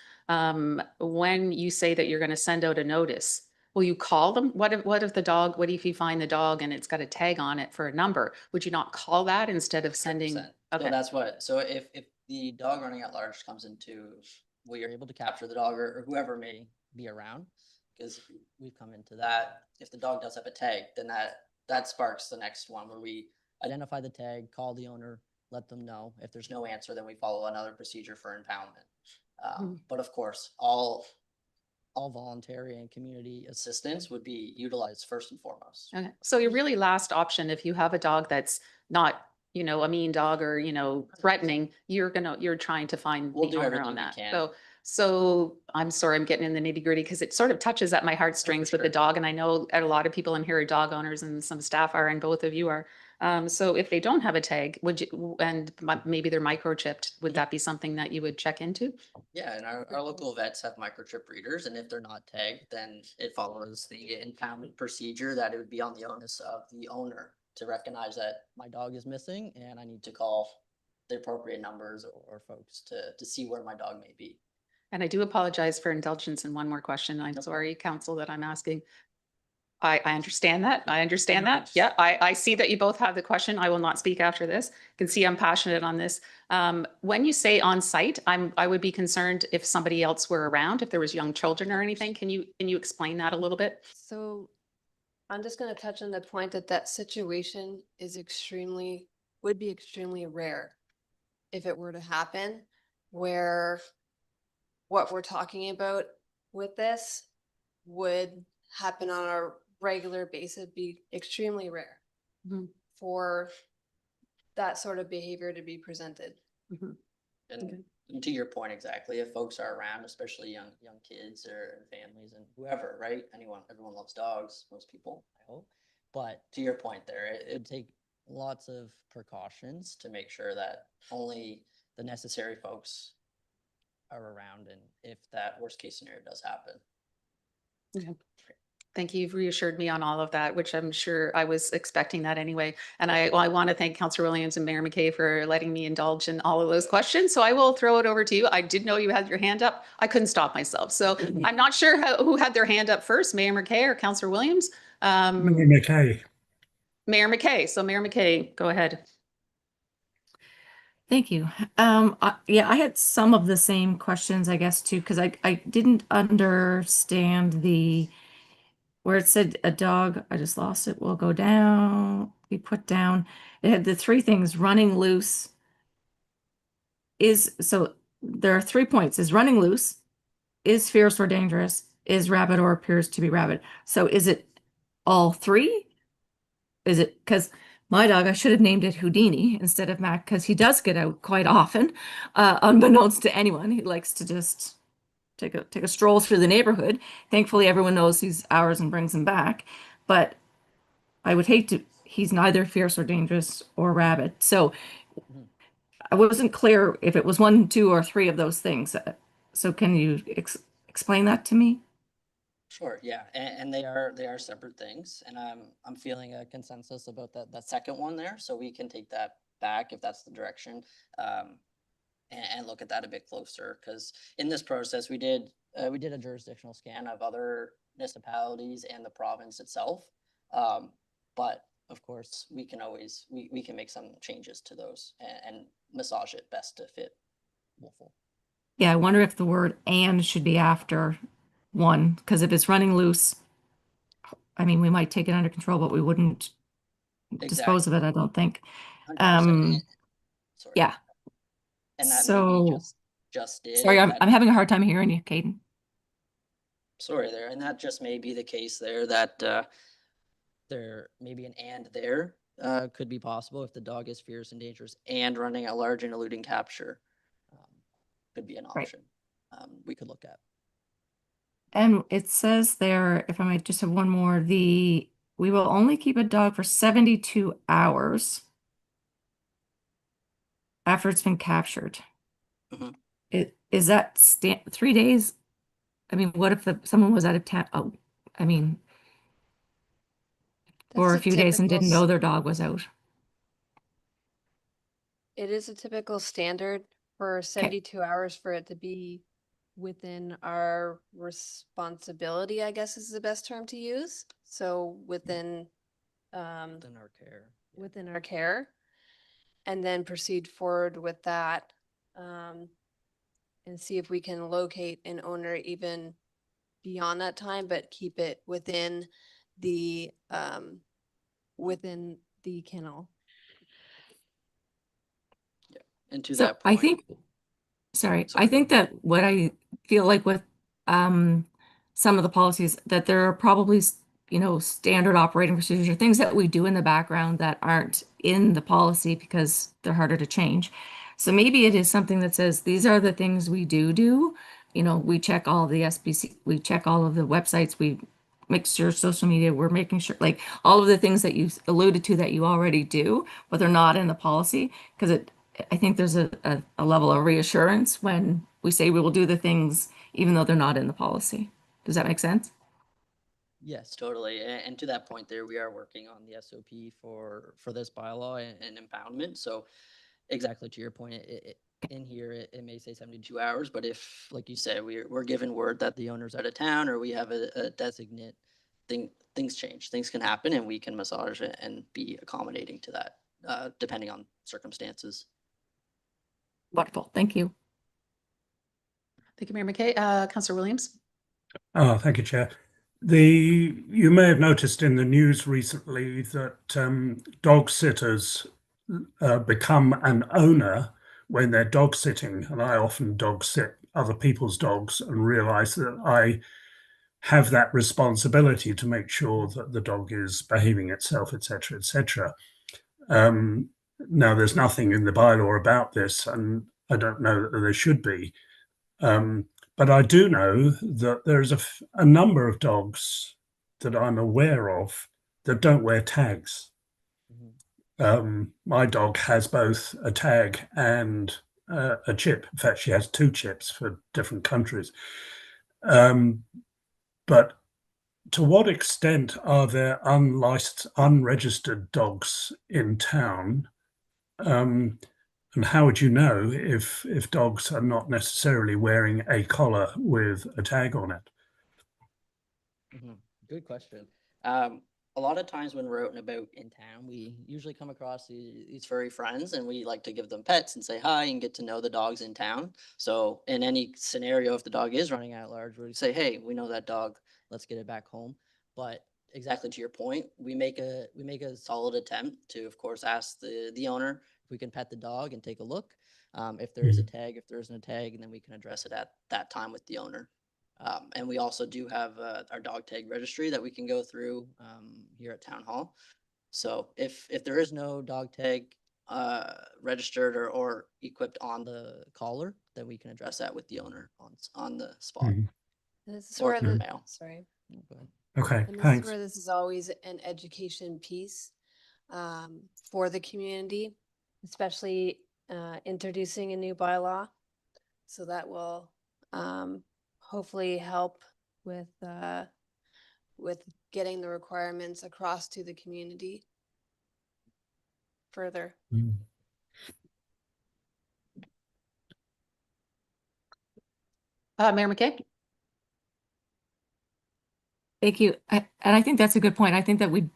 Speaker 1: when you say that you're going to send out a notice, will you call them? What if the dog, what if you find the dog and it's got a tag on it for a number? Would you not call that instead of sending?
Speaker 15: 100%.
Speaker 1: Okay.
Speaker 15: So that's what, so if the dog running at large comes into, we are able to capture the dog or whoever may be around, because we've come into that, if the dog does have a tag, then that sparks the next one where we identify the tag, call the owner, let them know. If there's no answer, then we follow another procedure for impoundment. But of course, all voluntary and community assistance would be utilized first and foremost.
Speaker 1: Okay, so your really last option, if you have a dog that's not, you know, a mean dog or, you know, threatening, you're trying to find
Speaker 15: We'll
Speaker 1: the
Speaker 15: do
Speaker 1: owner
Speaker 15: everything
Speaker 1: on
Speaker 15: we
Speaker 1: that.
Speaker 15: can.
Speaker 1: So I'm sorry, I'm getting in the nitty gritty because it sort of touches at my heartstrings with the
Speaker 15: sure.
Speaker 1: dog. And I know a lot of people in here are dog owners and some staff are, and both of you are. So if they don't have a tag, would you, and maybe they're microchipped, would that be something that you would check into?
Speaker 15: Yeah, and our local vets have microchip readers, and if they're not tagged, then it follows the impoundment procedure that it would be on the onus of the owner to recognize that my dog is missing and I need to call the appropriate numbers or folks to see where my dog may be.
Speaker 1: And I do apologize for indulgence in one more question. I'm sorry, counsel, that I'm asking. I understand that. I understand that. Yeah, I see that you both have the question. I will not speak after this. You can see I'm passionate on this. When you say on site, I would be concerned if somebody else were around, if there was young children or anything. Can you explain that a little bit?
Speaker 14: So I'm just going to touch on the point that situation is would be extremely rare if it were to happen, where what we're talking about with this would happen on a regular basis, be extremely rare
Speaker 1: Mhm.
Speaker 14: for that sort of behavior to be presented.
Speaker 1: Mhm.
Speaker 15: And to your point exactly, if folks are around, especially young kids or families and whoever, right? Everyone loves dogs, most people, I hope. But to your point there, it'd take lots of precautions to make sure that only the necessary folks are around, and if that worst case scenario does happen.
Speaker 1: Okay. Thank you. You've reassured me on all of that, which I'm sure I was expecting that anyway. And I want to thank Councillor Williams and Mayor McKay for letting me indulge in all of those questions. So I will throw it over to you. I did know you had your hand up. I couldn't stop myself. So I'm not sure who had their hand up first, Mayor McKay or Councillor Williams.
Speaker 10: Mayor McKay.
Speaker 1: Mayor McKay. So Mayor McKay, go ahead.
Speaker 11: Thank you. Yeah, I had some of the same questions, I guess, too, because I didn't understand where it said a dog, I just lost it, will go down, be put down. It had the three things: running loose so there are 3 points: is running loose, is fierce or dangerous, is rabid or appears to be rabid. So is it all three? Is it, because my dog, I should have named it Houdini instead of Mac, because he does get out quite often, unbeknownst to anyone. He likes to just take a stroll through the neighborhood. Thankfully, everyone knows he's ours and brings him back. But I would hate to, he's neither fierce or dangerous or rabid. So I wasn't clear if it was 1, 2, or 3 of those things. So can you explain that to me?
Speaker 15: Sure, yeah, and they are separate things, and I'm feeling a consensus about that second one there, so we can take that back if that's the direction, and look at that a bit closer, because in this process, we did a jurisdictional scan of other municipalities and the province itself, but of course, we can always, we can make some changes to those and massage it best to fit Wolfville.
Speaker 11: Yeah, I wonder if the word "and" should be after one, because if it's running loose, I mean, we might take it under control, but we wouldn't dispose of it, I don't think.
Speaker 15: 100%. Sorry.
Speaker 11: Yeah.
Speaker 15: And that may be
Speaker 11: So,
Speaker 15: just did.
Speaker 11: Sorry,
Speaker 15: and
Speaker 11: I'm
Speaker 15: that-
Speaker 11: having a hard time hearing you, Caden.
Speaker 15: Sorry there, and that just may be the case there, that there maybe an and there could be possible if the dog is fierce and dangerous and running at large and eluding capture. Could be an
Speaker 11: Right.
Speaker 15: option we could look at.
Speaker 11: And it says there, if I might just have one more, we will only keep a dog for 72 hours after it's been captured.
Speaker 15: Mhm.
Speaker 11: Is that 3 days? I mean, what if someone was out of town? Oh, I mean, or a
Speaker 14: That's
Speaker 11: few days and
Speaker 14: typical
Speaker 11: didn't know their dog was out.
Speaker 14: It is a typical standard for 72 hours for it to be within our responsibility, I guess is the best term to use. So within
Speaker 15: Within our care.
Speaker 14: within our care, and then proceed forward with that, and see if we can locate an owner even beyond that time, but keep it within the kennel.
Speaker 15: And to
Speaker 11: So
Speaker 15: that point.
Speaker 11: I think, sorry,
Speaker 15: Sorry,
Speaker 11: I
Speaker 15: go
Speaker 11: think
Speaker 15: ahead.
Speaker 11: that what I feel like with some of the policies, that there are probably, standard operating procedures or things that we do in the background that aren't in the policy because they're harder to change. So maybe it is something that says, these are the things we do. We check all the SPC, we check all of the websites, we make sure social media, we're making sure, like, all of the things that you alluded to that you already do, but they're not in the policy, because I think there's a level of reassurance when we say we will do the things even though they're not in the policy. Does that make sense?
Speaker 15: Yes, totally. And to that point there, we are working on the SOP for this bylaw and impoundment. So exactly to your point, in here, it may say 72 hours, but if, like you said, we're given word that the owner's out of town or we have a designate, things change, things can happen, and we can massage it and be accommodating to that, depending on circumstances.
Speaker 11: Wonderful. Thank you.
Speaker 1: Thank you, Mayor McKay. Councillor Williams?
Speaker 10: Oh, thank you, Chair. You may have noticed in the news recently that dog sitters become an owner when they're dog sitting, and I often dog sit other people's dogs and realize that I have that responsibility to make sure that the dog is behaving itself, etc., etc. Now, there's nothing in the bylaw about this, and I don't know that there should be. But I do know that there's a number of dogs that I'm aware of that don't wear tags. My dog has both a tag and a chip. In fact, she has 2 chips for different countries. But to what extent are there unlicensed, unregistered dogs in town? And how would you know if dogs are not necessarily wearing a collar with a tag on it?
Speaker 15: Good question. A lot of times when we're out and about in town, we usually come across these furry friends, and we like to give them pets and say hi and get to know the dogs in town. So in any scenario, if the dog is running at large, we say, hey, we know that dog, let's get it back home. But exactly to your point, we make a solid attempt to, of course, ask the owner if we can pet the dog and take a look. If there is a tag, if there isn't a tag, and then we can address it at that time with the owner. And we also do have our dog tag registry that we can go through here at Town Hall. So if there is no dog tag registered or equipped on the collar, then we can address that with the owner on the spot.
Speaker 14: This is
Speaker 15: Or
Speaker 14: where
Speaker 15: through
Speaker 14: the,
Speaker 15: mail.
Speaker 14: sorry.
Speaker 15: Go ahead.
Speaker 10: Okay,
Speaker 14: And this is
Speaker 10: thanks.
Speaker 14: where this is always an education piece for the community, especially introducing a new bylaw. So that will hopefully help with getting the requirements across to the community further.
Speaker 1: Mayor McKay?
Speaker 11: Thank you. And I think that's a good point. I think that we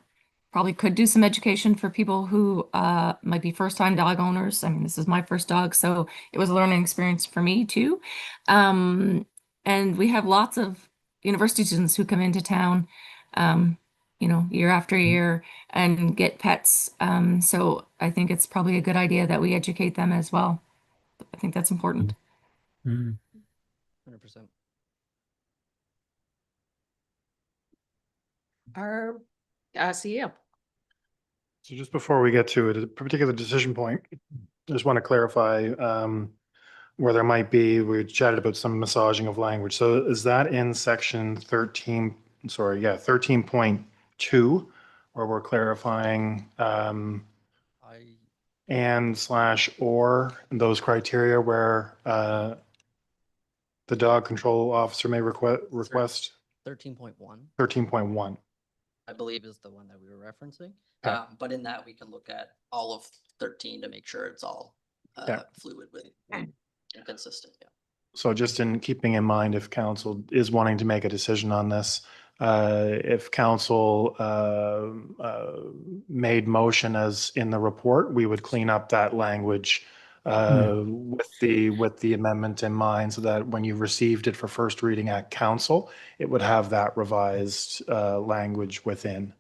Speaker 11: probably could do some education for people who might be first-time dog owners. I mean, this is my first dog, so it was a learning experience for me too. And we have lots of university students who come into town, year after year and get pets. So I think it's probably a good idea that we educate them as well. I think that's important.
Speaker 10: Mm.
Speaker 15: 100%.
Speaker 1: Our CEO.
Speaker 7: So just before we get to a particular decision point, I just want to clarify where there might be, we chatted about some massaging of language. So is that in section 13, 13.2, where we're clarifying
Speaker 15: I
Speaker 7: and/or those criteria where the dog control officer may request
Speaker 15: 13.1,
Speaker 7: 13.1.
Speaker 15: I believe is the one that we were referencing.
Speaker 7: Okay.
Speaker 15: But in that, we can look at all of 13 to make sure it's all
Speaker 7: Okay.
Speaker 15: fluid with and consistent. Yeah.
Speaker 7: So just in keeping in mind, if council is wanting to make a decision on this, if council made motion as in the report, we would clean up that language with the amendment in mind, so that when you received it for first reading at council, it would have that revised language within.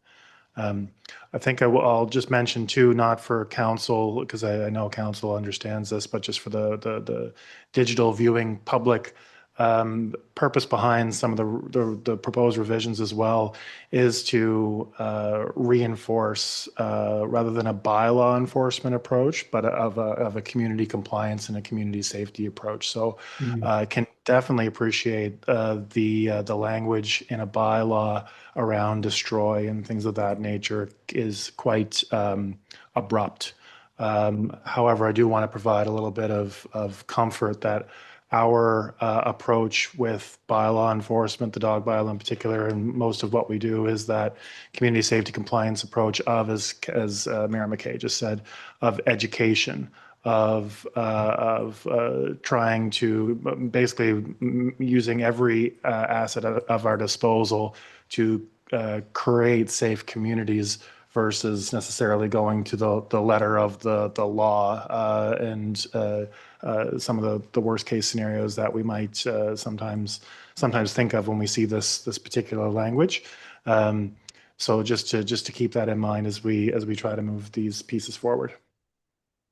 Speaker 7: I think I'll just mention too, not for council, because I know council understands this, but just for the digital viewing public, purpose behind some of the proposed revisions as well is to reinforce, rather than a bylaw enforcement approach, but of a community compliance and a community safety approach. So I can definitely appreciate the language in a bylaw around destroy and things of that nature is quite abrupt. However, I do want to provide a little bit of comfort that our approach with bylaw enforcement, the dog bylaw in particular, and most of what we do is that community safety compliance approach of, as Mayor McKay just said, of education, of trying to basically using every asset of our disposal to create safe communities versus necessarily going to the letter of the law and some of the worst case scenarios that we might sometimes think of when we see this particular language. So just to keep that in mind as we try to move these pieces forward.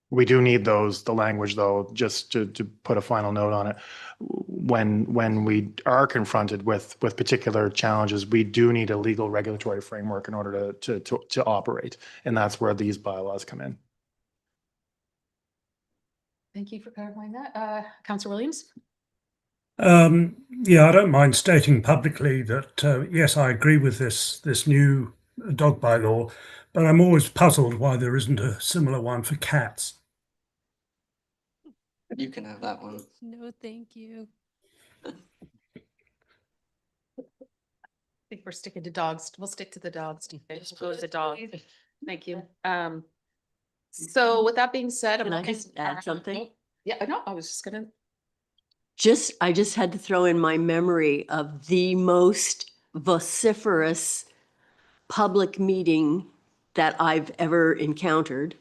Speaker 7: We do need the language though, just to put a final note on it. When we are confronted with particular challenges, we do need a legal regulatory framework in order to operate. And that's where these bylaws come in.
Speaker 1: Thank you for clarifying that. Councillor Williams?
Speaker 10: Yeah, I don't mind stating publicly that, yes, I agree with this new dog bylaw, but I'm always puzzled why there isn't a similar one for cats.
Speaker 15: You can have that one.
Speaker 14: No, thank you.
Speaker 1: I think we're sticking to dogs. We'll stick to the dogs. Just go to the dog. Thank you. So with that being said,
Speaker 12: Can I just add something?
Speaker 1: Yeah, no, I was just gonna.
Speaker 12: I just had to throw in my memory of the most vociferous public meeting that I've ever attended.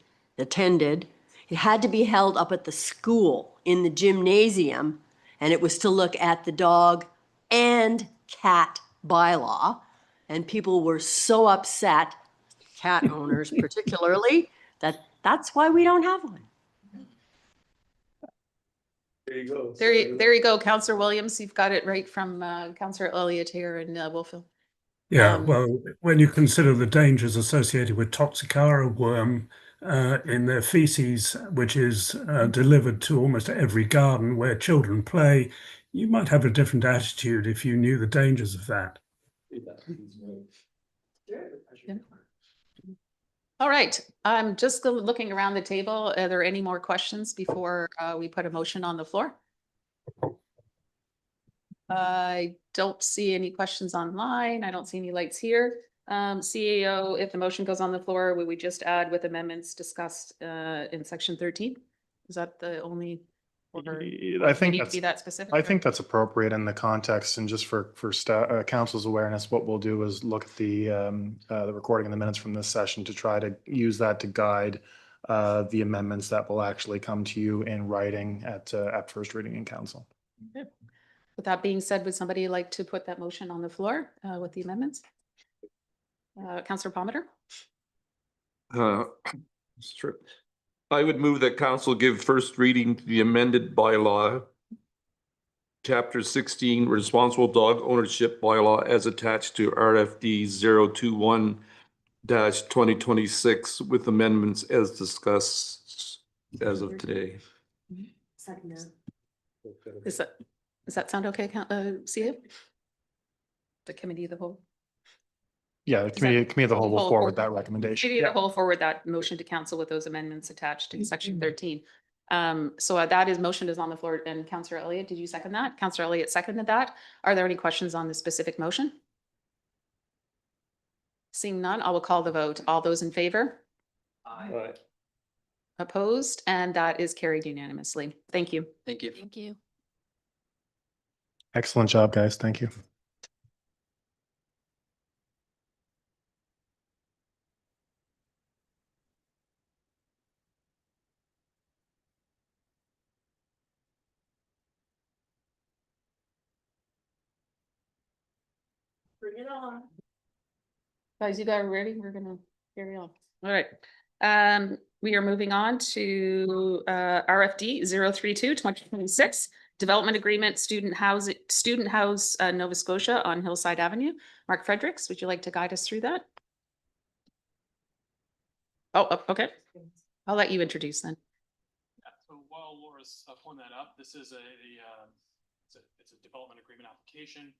Speaker 12: It had to be held up at the school in the gymnasium, and it was to look at the dog and cat bylaw. And people were so upset, cat owners particularly, that's why we don't have one.
Speaker 6: There you go.
Speaker 1: There you go, Councillor Williams. You've got it right from Councillor Elliott here in Wolfville.
Speaker 10: Yeah, well, when you consider the dangers associated with Toxocara worm in their feces, which is delivered to almost every garden where children play, you might have a different attitude if you knew the dangers of that.
Speaker 1: All right, I'm just looking around the table. Are there any more questions before we put a motion on the floor? I don't see any questions online. I don't see any lights here. CEO, if the motion goes on the floor, would we just add with amendments discussed in section 13? Is that the only? Or
Speaker 7: I think
Speaker 1: need to
Speaker 7: that's,
Speaker 1: be that specific?
Speaker 7: I
Speaker 1: or-
Speaker 7: think that's appropriate in the context, and just for council's awareness, what we'll do is look at the recording and the minutes from this session to try to use that to guide the amendments that will actually come to you in writing at first reading in council.
Speaker 1: Okay. With that being said, would somebody like to put that motion on the floor with the amendments? Councillor Palmer?
Speaker 6: Sure. I would move that council give first reading to the amended bylaw Chapter 16 Responsible Dog Ownership Bylaw as attached to RFD 021-2026 with amendments as discussed as of today.
Speaker 1: Does that sound okay, CA? The committee of the whole?
Speaker 7: Yeah, the committee of the whole will
Speaker 1: Whole-
Speaker 7: forward that recommendation.
Speaker 1: Committee of
Speaker 7: Yeah.
Speaker 1: the whole forward that motion to council with those amendments attached in section 13. So that is motion is on the floor, and Councillor Elliott, did you second that? Councillor Elliott seconded that. Are there any questions on the specific motion? Seeing none, I will call the vote. All those in favor?
Speaker 2: Aye.
Speaker 1: Opposed? And that is carried unanimously. Thank you.
Speaker 15: Thank you.
Speaker 14: Thank you.
Speaker 7: Excellent job, guys. Thank you.
Speaker 1: Bring it on. Guys, you guys are ready? We're gonna carry on. All right. We are moving on to RFD 032-2026, Development Agreement, Student House, Nova Scotia on Hillside Avenue. Mark Fredericks, would you like to guide us through that? Oh, okay. I'll let you introduce then.
Speaker 13: Yeah, so while Laura's pulling that up, this is it's a development agreement application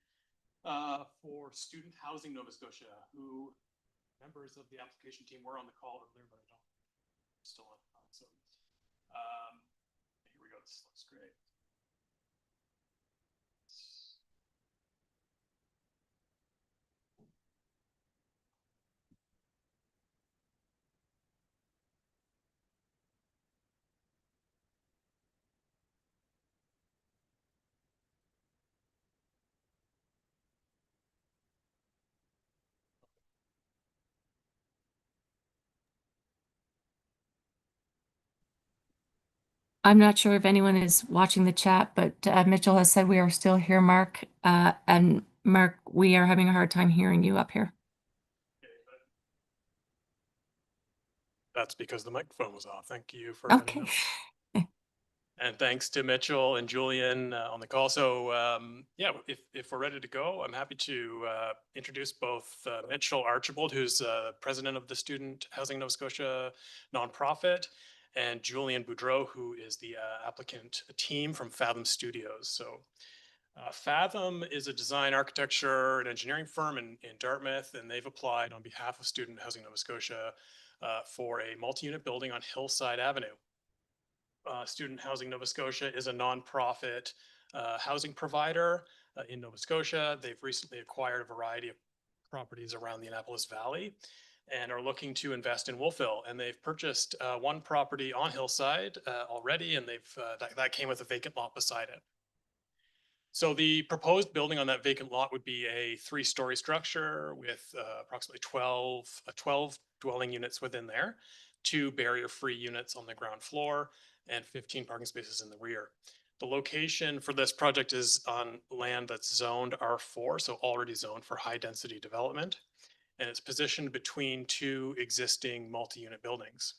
Speaker 13: for Student Housing Nova Scotia, who members of the application team were on the call earlier, but I don't still on. So here we go. This looks great.
Speaker 11: I'm not sure if anyone is watching the chat, but Mitchell has said we are still here, Mark. And Mark, we are having a hard time hearing you up here.
Speaker 13: That's because the microphone was off. Thank you for letting me
Speaker 11: Okay.
Speaker 13: know. And thanks to Mitchell and Julian on the call. So yeah, if we're ready to go, I'm happy to introduce both Mitchell Archibald, who's president of the Student Housing Nova Scotia nonprofit, and Julian Boudreau, who is the applicant team from Fathom Studios. So Fathom is a design, architecture, and engineering firm in Dartmouth, and they've applied on behalf of Student Housing Nova Scotia for a multi-unit building on Hillside Avenue. Student Housing Nova Scotia is a nonprofit housing provider in Nova Scotia. They've recently acquired a variety of properties around the Annapolis Valley and are looking to invest in Wolfville. And they've purchased one property on Hillside already, and that came with a vacant lot beside it. So the proposed building on that vacant lot would be a 3-story structure with approximately 12 dwelling units within there, 2 barrier-free units on the ground floor, and 15 parking spaces in the rear. The location for this project is on land that's zoned R4, so already zoned for high-density development, and it's positioned between 2 existing multi-unit buildings.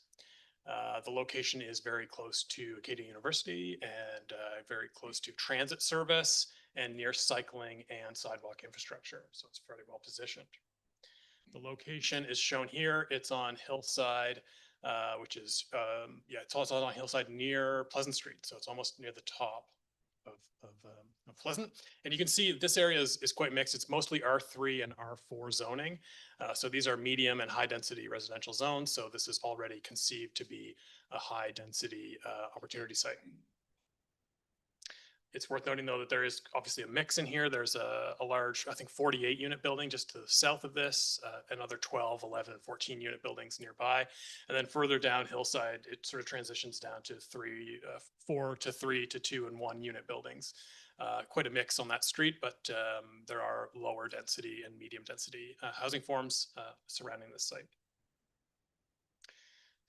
Speaker 13: The location is very close to Acadia University and very close to transit service and near cycling and sidewalk infrastructure, so it's fairly well positioned. The location is shown here. It's on Hillside, which is, it's also on Hillside near Pleasant Street. So it's almost near the top of Pleasant. And you can see this area is quite mixed. It's mostly R3 and R4 zoning. So these are medium and high density residential zones. So this is already conceived to be a high density opportunity site. It's worth noting, though, that there is obviously a mix in here. There's a large, I think, 48 unit building just to the south of this, another 12, 11, and 14 unit buildings nearby. And then further down Hillside, it sort of transitions down to 4 to 3 to 2 and 1 unit buildings. Quite a mix on that street, but there are lower density and medium density housing forms surrounding this site.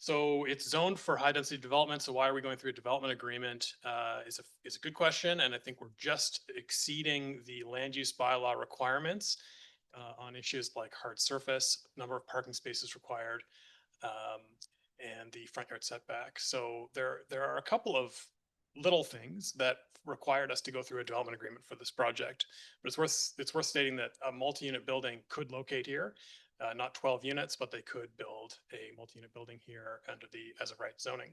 Speaker 13: So it's zoned for high density development. So why are we going through a development agreement is a good question. And I think we're just exceeding the land use bylaw requirements on issues like hard surface, number of parking spaces required, and the front yard setback. So there are a couple of little things that required us to go through a development agreement for this project. But it's worth stating that a multi-unit building could locate here, not 12 units, but they could build a multi-unit building here under the as of right zoning.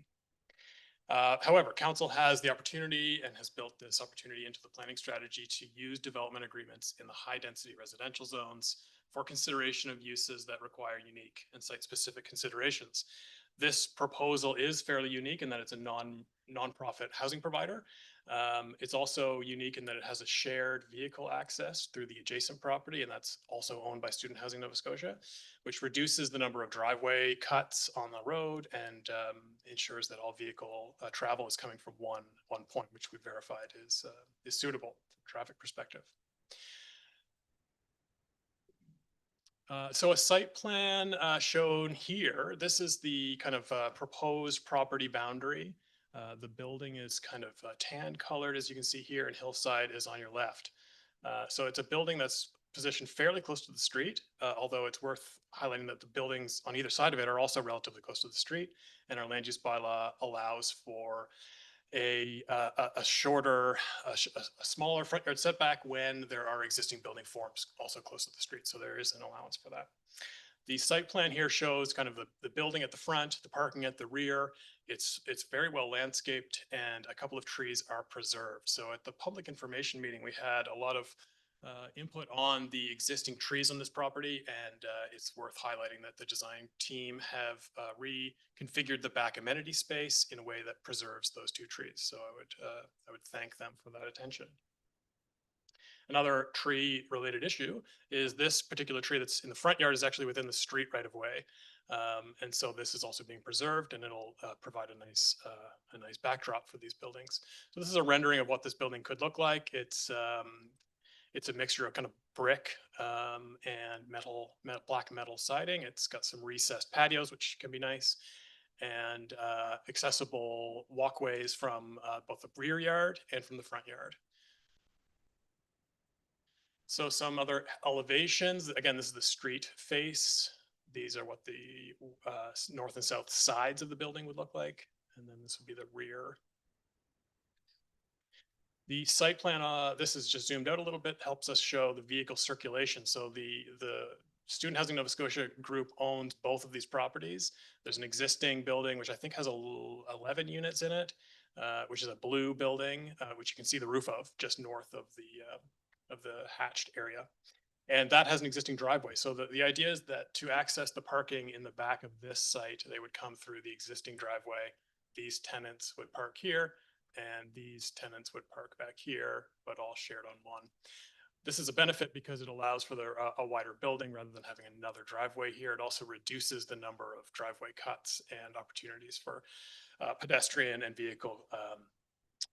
Speaker 13: However, council has the opportunity and has built this opportunity into the planning strategy to use development agreements in the high density residential zones for consideration of uses that require unique and site specific considerations. This proposal is fairly unique in that it's a nonprofit housing provider. It's also unique in that it has a shared vehicle access through the adjacent property, and that's also owned by Student Housing Nova Scotia, which reduces the number of driveway cuts on the road and ensures that all vehicle travel is coming from one point, which we verified is suitable from a traffic perspective. So a site plan shown here. This is the kind of proposed property boundary. The building is kind of tan colored, as you can see here, and Hillside is on your left. So it's a building that's positioned fairly close to the street, although it's worth highlighting that the buildings on either side of it are also relatively close to the street, and our land use bylaw allows for a smaller front yard setback when there are existing building forms also close to the street. So there is an allowance for that. The site plan here shows kind of the building at the front, the parking at the rear. It's very well landscaped and a couple of trees are preserved. So at the public information meeting, we had a lot of input on the existing trees on this property, and it's worth highlighting that the design team have reconfigured the back amenity space in a way that preserves those two trees. So I would thank them for that attention. Another tree related issue is this particular tree that's in the front yard is actually within the street right of way. And so this is also being preserved, and it'll provide a nice backdrop for these buildings. So this is a rendering of what this building could look like. It's a mixture of kind of brick and black metal siding. It's got some recessed patios, which can be nice, and accessible walkways from both the rear yard and from the front yard. So some other elevations. Again, this is the street face. These are what the north and south sides of the building would look like. And then this would be the rear. The site plan, this is just zoomed out a little bit, helps us show the vehicle circulation. So the Student Housing Nova Scotia group owns both of these properties. There's an existing building, which I think has 11 units in it, which is a blue building, which you can see the roof of just north of the hatched area. And that has an existing driveway. So the idea is that to access the parking in the back of this site, they would come through the existing driveway. These tenants would park here, and these tenants would park back here, but all shared on one. This is a benefit because it allows for a wider building rather than having another driveway here. It also reduces the number of driveway cuts and opportunities for pedestrian and vehicle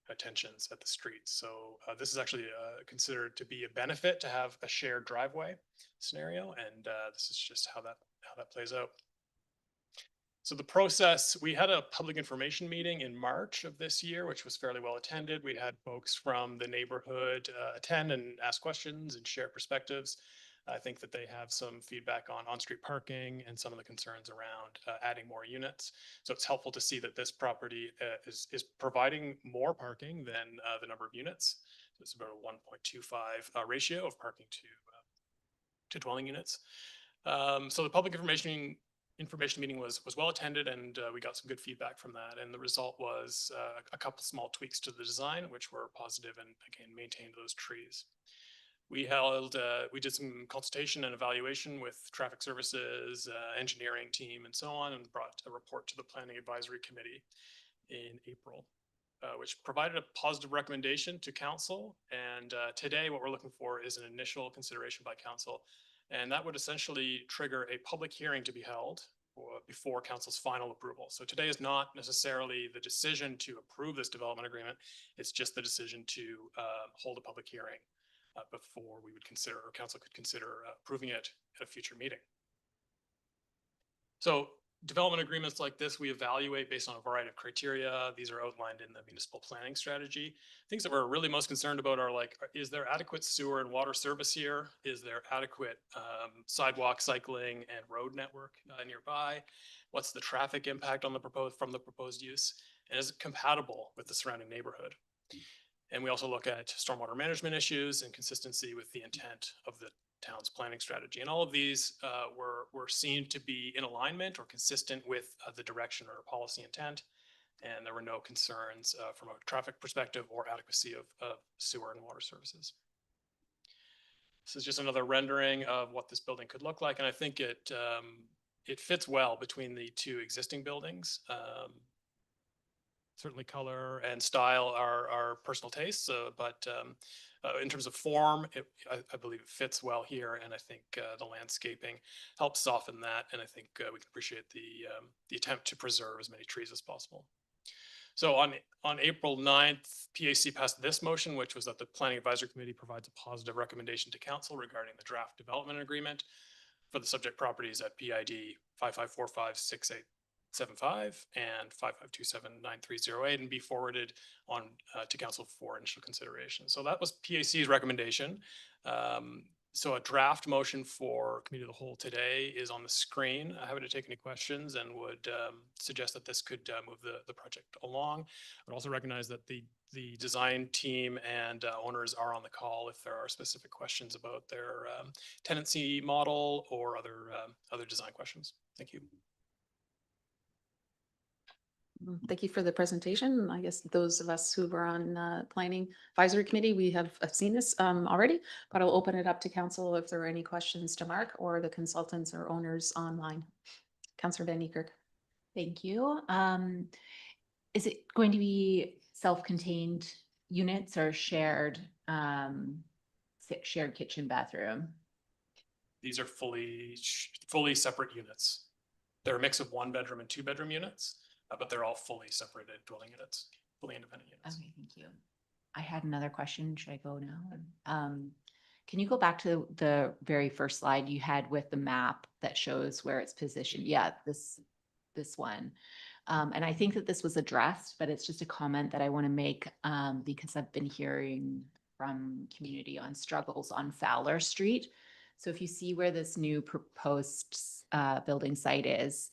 Speaker 13: attentions at the street. So this is actually considered to be a benefit to have a shared driveway scenario, and this is just how that plays out. So the process, we had a public information meeting in March of this year, which was fairly well attended. We had folks from the neighborhood attend and ask questions and share perspectives. I think that they have some feedback on on-street parking and some of the concerns around adding more units. So it's helpful to see that this property is providing more parking than the number of units. So it's about a 1.25 ratio of parking to dwelling units. So the public information meeting was well attended, and we got some good feedback from that. And the result was a couple small tweaks to the design, which were positive and again maintained those trees. We did some consultation and evaluation with traffic services, engineering team, and so on, and brought a report to the Planning Advisory Committee in April, which provided a positive recommendation to council. And today, what we're looking for is an initial consideration by council. And that would essentially trigger a public hearing to be held before council's final approval. So today is not necessarily the decision to approve this development agreement. It's just the decision to hold a public hearing before we would consider, or council could consider approving it at a future meeting. So development agreements like this, we evaluate based on a variety of criteria. These are outlined in the municipal planning strategy. Things that we're really most concerned about are like, is there adequate sewer and water service here? Is there adequate sidewalk, cycling, and road network nearby? What's the traffic impact on from the proposed use? and is compatible with the surrounding neighborhood. And we also look at stormwater management issues and consistency with the intent of the town's planning strategy. And all of these were seen to be in alignment or consistent with the direction or policy intent. And there were no concerns from a traffic perspective or adequacy of sewer and water services. This is just another rendering of what this building could look like. And I think it fits well between the two existing buildings. Certainly color and style are personal tastes, but in terms of form, I believe it fits well here. And I think the landscaping helps soften that. And I think we can appreciate the attempt to preserve as many trees as possible. So on April 9th, PAC passed this motion, which was that the Planning Advisory Committee provides a positive recommendation to council regarding the draft development agreement for the subject properties at PID 55456875 and 55279308 and be forwarded on to council for initial consideration. So that was PAC's recommendation. So a draft motion for committee of the whole today is on the screen. I'm happy to take any questions and would suggest that this could move the project along. I would also recognize that the design team and owners are on the call if there are specific questions about their tenancy model or other design questions. Thank you.
Speaker 1: Thank you for the presentation. I guess those of us who were on Planning Advisory Committee, we have seen this already, but I'll open it up to council if there are any questions to Mark or the consultants or owners online. Councillor Van Niekerk.
Speaker 9: Thank you. Is it going to be self-contained units or shared kitchen bathroom?
Speaker 13: These are fully separate units. They're a mix of 1-bedroom and 2-bedroom units. But they're all fully separated dwelling units, fully independent units.
Speaker 9: Okay, thank you. I had another question. Should I go now? Can you go back to the very first slide you had with the map that shows where it's positioned? Yeah, this one. And I think that this was addressed, but it's just a comment that I want to make because I've been hearing from community on struggles on Fowler Street. So if you see where this new proposed building site is,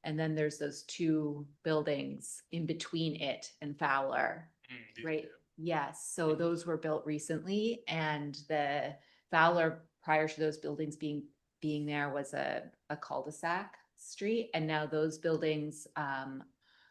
Speaker 9: and then there's those two buildings in between it and Fowler, right? Yes, so those were built recently, and the Fowler prior to those buildings being there was a cul-de-sac street, and now those buildings,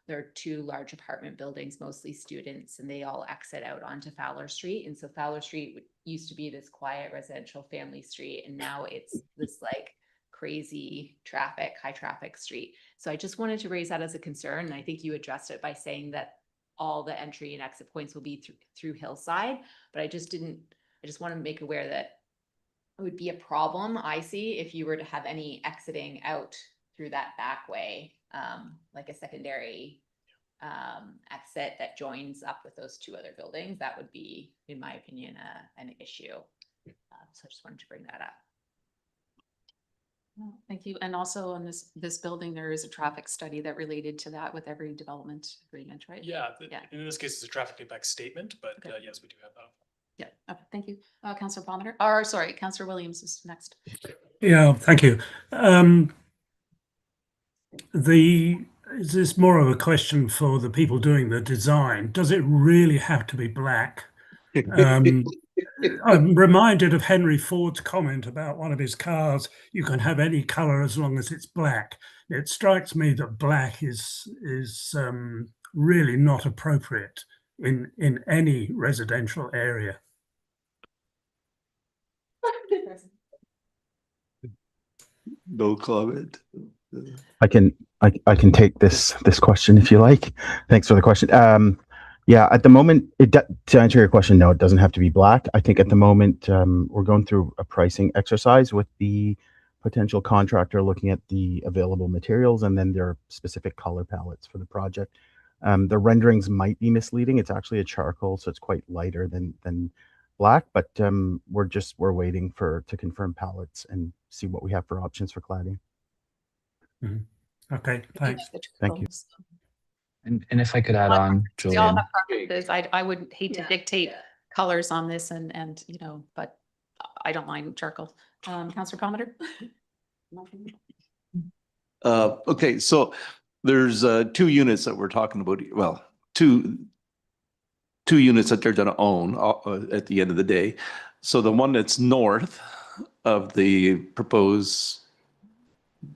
Speaker 9: they're two large apartment buildings, mostly students, and they all exit out onto Fowler Street. And so Fowler Street used to be this quiet residential family street, and now it's this like crazy traffic, high traffic street. So I just wanted to raise that as a concern. And I think you addressed it by saying that all the entry and exit points will be through Hillside, but I just want to make aware that it would be a problem I see if you were to have any exiting out through that back way, like a secondary exit that joins up with those two other buildings. That would be, in my opinion, an issue. So I just wanted to bring that up.
Speaker 1: Thank you. And also on this building, there is a traffic study that related to that with every development agreement, right?
Speaker 13: Yeah, in this case, it's a traffic impact statement, but yes, we do have that.
Speaker 1: Yeah, okay, thank you. Councillor Palmer, or sorry, Councillor Williams is next.
Speaker 10: Yeah, thank you. Is this more of a question for the people doing the design? Does it really have to be black? I'm reminded of Henry Ford's comment about one of his cars. You can have any color as long as it's black. It strikes me that black is really not appropriate in any residential area.
Speaker 6: No comment.
Speaker 16: I can take this question if you like. Thanks for the question. Yeah, at the moment, to answer your question, no, it doesn't have to be black. I think at the moment, we're going through a pricing exercise with the potential contractor looking at the available materials and then their specific color palettes for the project. The renderings might be misleading. It's actually a charcoal, so it's quite lighter than black, but we're waiting to confirm palettes and see what we have for options for cladding.
Speaker 10: Mm-hmm. Okay, thanks.
Speaker 16: Thank you.
Speaker 17: And if I could add on,
Speaker 1: We all
Speaker 17: Julian.
Speaker 1: have preferences. I would hate to dictate colors on this and you know, but I don't mind charcoal. Councillor Palmer?
Speaker 6: Okay, so there's 2 units that we're talking about. Well, two units that they're going to own at the end of the day. So the one that's north of the proposed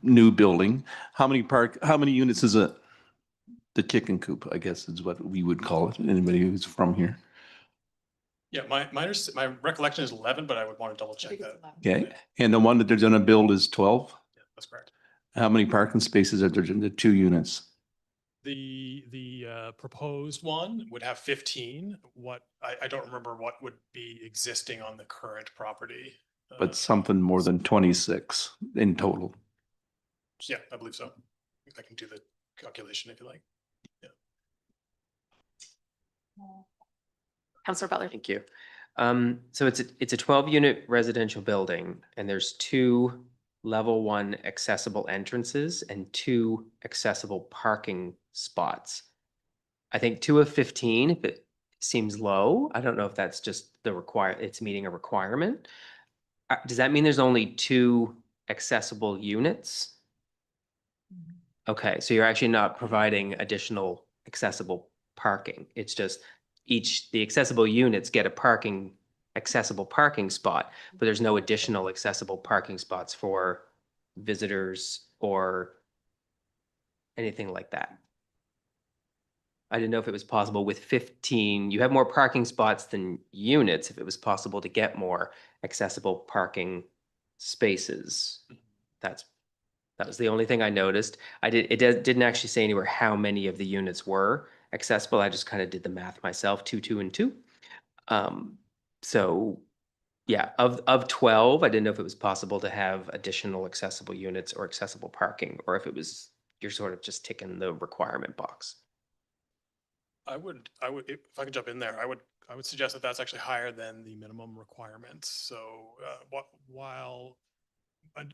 Speaker 6: new building, how many units is it? The chicken coop, I guess is what we would call it. Anybody who's from here.
Speaker 13: Yeah, my recollection is 11, but I would want to double check that.
Speaker 6: Okay. And the one that they're going to build is 12?
Speaker 13: Yeah, that's correct.
Speaker 6: How many parking spaces are there in the 2 units?
Speaker 13: The proposed one would have 15. I don't remember what would be existing on the current property.
Speaker 6: But something more than 26 in total.
Speaker 13: Yeah, I believe so. I can do the calculation if you like. Yeah.
Speaker 1: Councillor Butler.
Speaker 2: Thank you. So it's a 12-unit residential building, and there's 2 level 1 accessible entrances and 2 accessible parking spots. I think 2 of 15, if it seems low. I don't know if that's just it's meeting a requirement. Does that mean there's only 2 accessible units? Okay, so you're actually not providing additional accessible parking. It's just the accessible units get a accessible parking spot, but there's no additional accessible parking spots for visitors or anything like that. I didn't know if it was possible with 15, you have more parking spots than units, if it was possible to get more accessible parking spaces. That was the only thing I noticed. It didn't actually say anywhere how many of the units were accessible. I just kind of did the math myself, 2, 2, and 2. So yeah, of 12, I didn't know if it was possible to have additional accessible units or accessible parking, or if you're sort of just ticking the requirement box.
Speaker 13: I would, if I could jump in there, I would suggest that that's actually higher than the minimum requirements. So while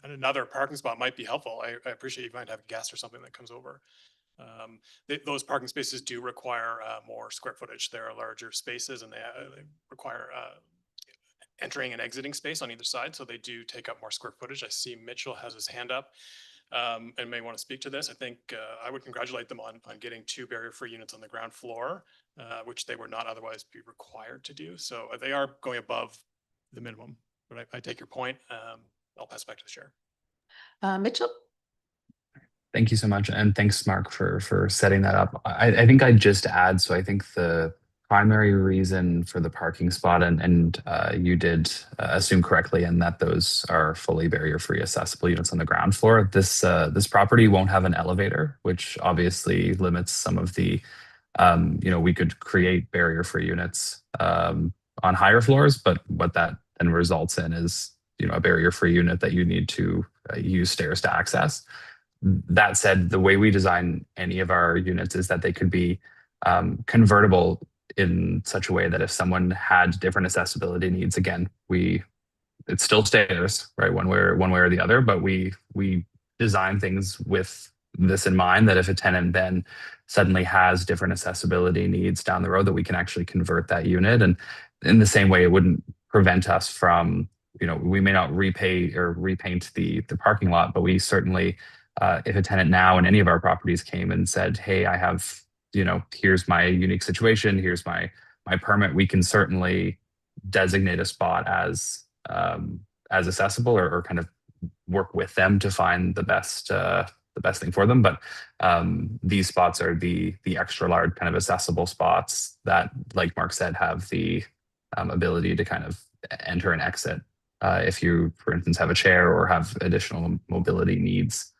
Speaker 13: another parking spot might be helpful, I appreciate you might have a guest or something that comes over. Those parking spaces do require more square footage. There are larger spaces, and they require entering and exiting space on either side. So they do take up more square footage. I see Mitchell has his hand up and may want to speak to this. I think I would congratulate them on getting 2 barrier-free units on the ground floor, which they would not otherwise be required to do. So they are going above the minimum. But I take your point. I'll pass back to the chair.
Speaker 1: Mitchell?
Speaker 17: Thank you so much. And thanks, Mark, for setting that up. I think I'd just add, so I think the primary reason for the parking spot, and you did assume correctly in that those are fully barrier-free accessible units on the ground floor. This property won't have an elevator, which obviously limits some of the, we could create barrier-free units on higher floors, but what that then results in is, a barrier-free unit that you need to use stairs to access. That said, the way we design any of our units is that they could be convertible in such a way that if someone had different accessibility needs, again, it's still stairs, right? One way or the other, but we design things with this in mind, that if a tenant then suddenly has different accessibility needs down the road, that we can actually convert that unit. And in the same way, it wouldn't prevent us from, we may not repaint the parking lot, but we certainly, if a tenant now in any of our properties came and said, hey, I have, here's my unique situation, here's my permit, we can certainly designate a spot as accessible or kind of work with them to find the best thing for them. But these spots are the extra large kind of accessible spots that, like Mark said, have the ability to kind of enter and exit if you, for instance, have a chair or have additional mobility needs.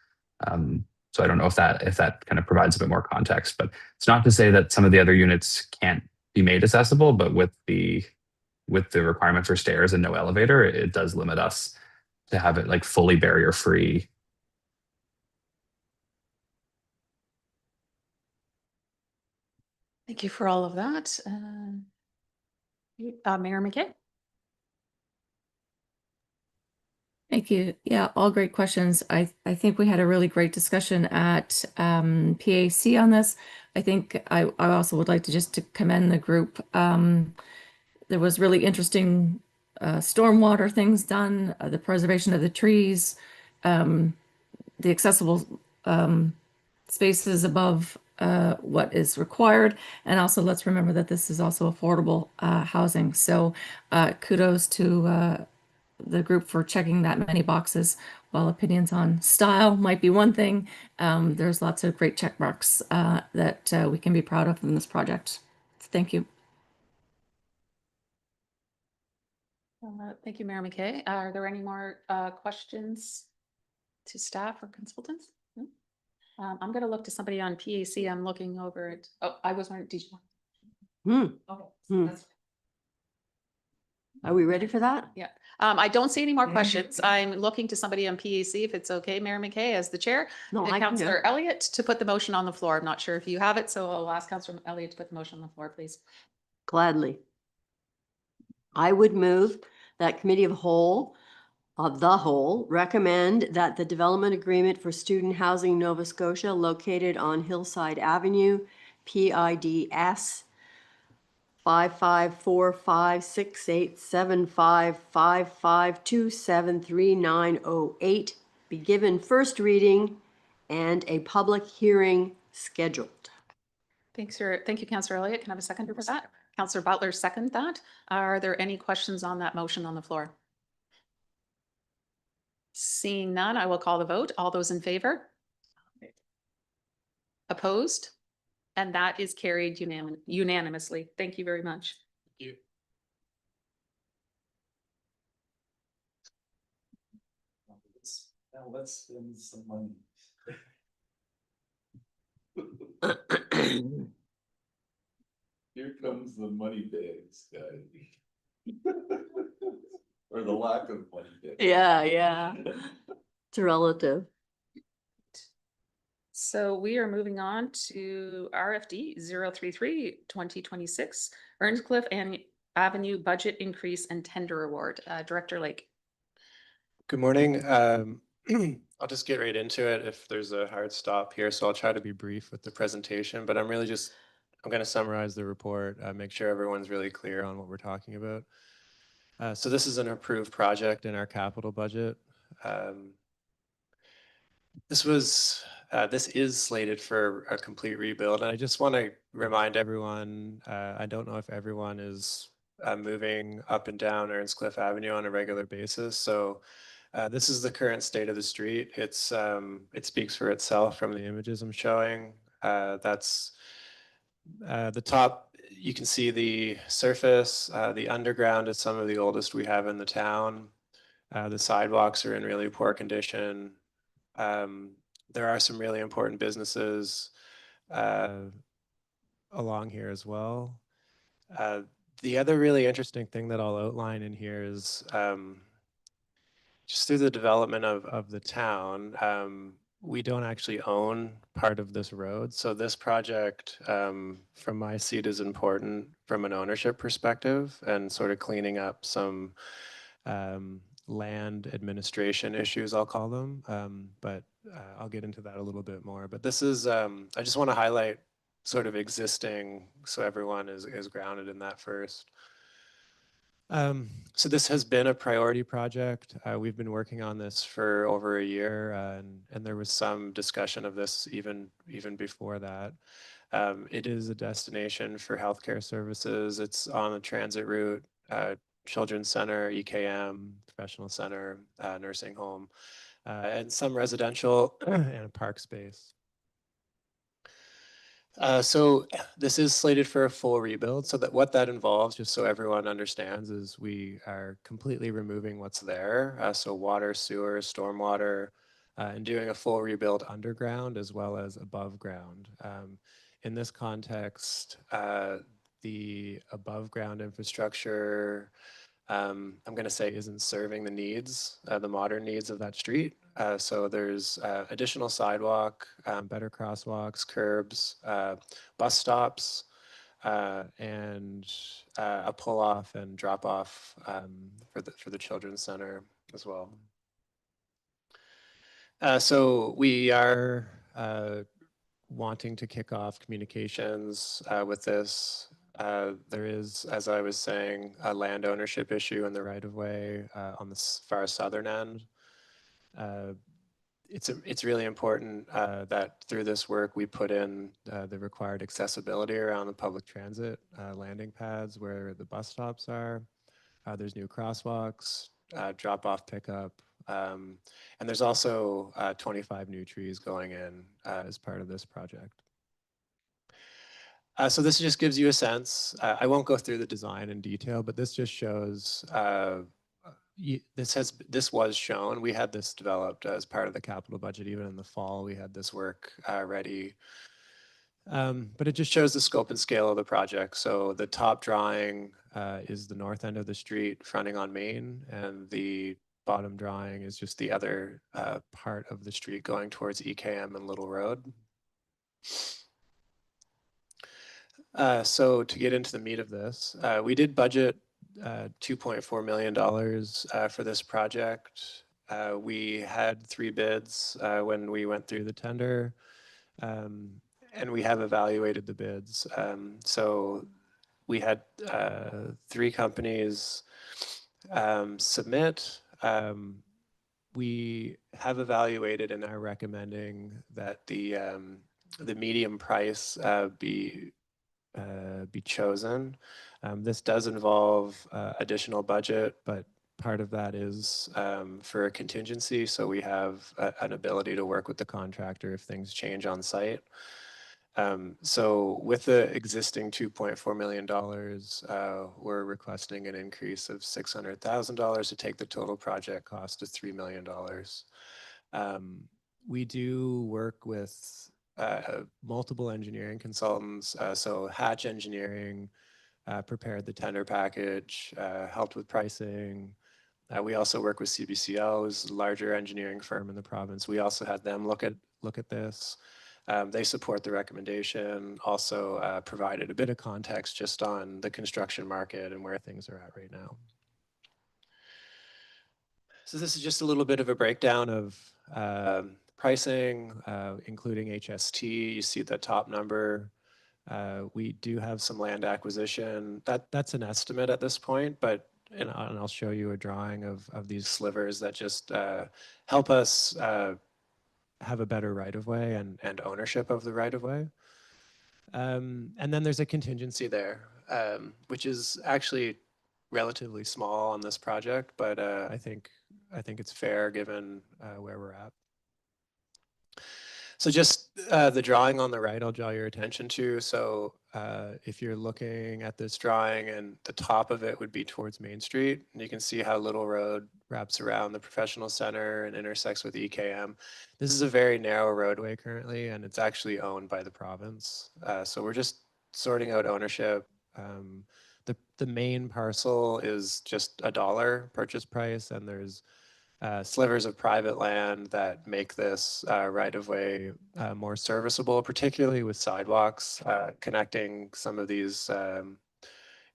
Speaker 17: So I don't know if that kind of provides a bit more context, but it's not to say that some of the other units can't be made accessible, but with the requirement for stairs and no elevator, it does limit us to have it like fully barrier free.
Speaker 1: Thank you for all of that. Mayor McKay?
Speaker 11: Thank you. Yeah, all great questions. I think we had a really great discussion at PAC on this. I think I also would like to commend the group. There was really interesting stormwater things done, the preservation of the trees, the accessible spaces above what is required. And also, let's remember that this is also affordable housing. So kudos to the group for checking that many boxes. While opinions on style might be one thing, there's lots of great check marks that we can be proud of in this project. Thank you.
Speaker 1: Thank you, Mayor McKay. Are there any more questions to staff or consultants? No? I'm going to look to somebody on PAC. I'm looking over it. Oh, I was wondering, did you? Okay. that's-
Speaker 12: Are we ready for that?
Speaker 1: Yeah. I don't see any more questions. I'm looking to somebody on PAC, if it's okay, Mayor McKay, as the chair.
Speaker 12: No,
Speaker 1: And
Speaker 12: I can do
Speaker 1: Councillor
Speaker 12: it.
Speaker 1: Elliott to put the motion on the floor. I'm not sure if you have it, so I'll ask Councillor Elliott to put the motion on the floor, please.
Speaker 12: Gladly. I would move that Committee of the Whole recommend that the development agreement for student housing Nova Scotia located on Hillside Avenue, PIDS 5545687555273908 be given first reading and a public hearing scheduled.
Speaker 1: Thank you, Councillor Elliott. Can I have a seconder for that? Councillor Butler, second that. Are there any questions on that motion on the floor? Seeing none, I will call the vote. All those in favor? Opposed? And that is carried unanimously. Thank you very much.
Speaker 5: You.
Speaker 6: Now let's spend some money. Here comes the money bags, guy. Or the lack of money bags.
Speaker 12: Yeah. It's relative.
Speaker 1: So we are moving on to RFD 033-2026, Earnscliffe and Avenue Budget Increase and Tender Award. Director Lake.
Speaker 8: Good morning. I'll just get right into it if there's a hard stop here. So I'll try to be brief with the presentation, but I'm going to summarize the report, make sure everyone's really clear on what we're talking about. So this is an approved project in our capital budget. This is slated for a complete rebuild. And I just want to remind everyone, I don't know if everyone is moving up and down Earnscliffe Avenue on a regular basis. So this is the current state of the street. It speaks for itself from the images I'm showing. That's the top. You can see the surface. The underground is some of the oldest we have in the town. The sidewalks are in really poor condition. There are some really important businesses along here as well. The other really interesting thing that I'll outline in here is just through the development of the town, we don't actually own part of this road. So this project, from my seat, is important from an ownership perspective and sort of cleaning up some land administration issues, I'll call them. But I'll get into that a little bit more. But this is, I just want to highlight sort of existing, so everyone is grounded in that first. So this has been a priority project. We've been working on this for over a year, and there was some discussion of this even before that. It is a destination for healthcare services. It's on a transit route, children's center, EKM, professional center, nursing home, and some residential and a park space. So this is slated for a full rebuild. So that what that involves, just so everyone understands, is we are completely removing what's there. So water, sewer, stormwater, and doing a full rebuild underground as well as above ground. In this context, the above ground infrastructure, I'm going to say, isn't serving the needs, the modern needs of that street. So there's additional sidewalk, better crosswalks, curbs, bus stops, and a pull off and drop off for the children's center as well. So we are wanting to kick off communications with this. There is, as I was saying, a land ownership issue in the right of way on the far southern end. it's really important that through this work we put in the required accessibility around the public transit landing pads where the bus stops are. There's new crosswalks, drop-off pickup, and there's also 25 new trees going in as part of this project. So this just gives you a sense. I won't go through the design in detail, but this just shows this was shown. We had this developed as part of the capital budget. Even in the fall, we had this work ready. But it just shows the scope and scale of the project. So the top drawing is the north end of the street fronting on Main, and the bottom drawing is just the other part of the street going towards EKM and Little Road. So to get into the meat of this, we did budget $2.4 million for this project. We had 3 bids when we went through the tender, and we have evaluated the bids. So we had 3 companies submit. We have evaluated and are recommending that the medium price be chosen. This does involve additional budget, but part of that is for a contingency. So we have an ability to work with the contractor if things change on site. So with the existing $2.4 million, we're requesting an increase of $600,000 to take the total project cost to $3 million. We do work with multiple engineering consultants. So Hatch Engineering prepared the tender package, helped with pricing. We also work with CBCL, who's a larger engineering firm in the province. We also had them look at this. They support the recommendation, also provided a bit of context just on the construction market and where things are at right now. So this is just a little bit of a breakdown of pricing, including HST. You see the top number. We do have some land acquisition. That's an estimate at this point, but and I'll show you a drawing of these slivers that just help us have a better right-of-way and ownership of the right-of-way. And then there's a contingency there, which is actually relatively small on this project, but I think it's fair given where we're at. So just the drawing on the right, I'll draw your attention to. So if you're looking at this drawing, and the top of it would be towards Main Street, and you can see how Little Road wraps around the professional center and intersects with EKM. This is a very narrow roadway currently, and it's actually owned by the province. So we're just sorting out ownership. The main parcel is just $1 purchase price, and there's slivers of private land that make this right-of-way more serviceable, particularly with sidewalks connecting some of these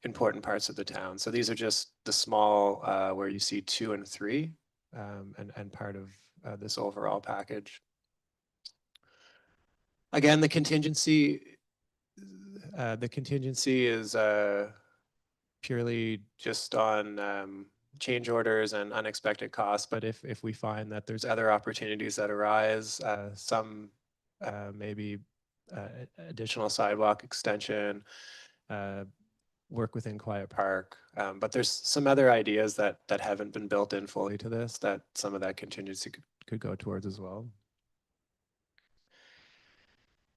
Speaker 8: important parts of the town. So these are just the small where you see 2 and 3 and part of this overall package. Again, the contingency is purely just on change orders and unexpected costs. But if we find that there's other opportunities that arise, some maybe additional sidewalk extension, work within Quiet Park. But there's some other ideas that haven't been built in fully to this that some of that contingency could go towards as well.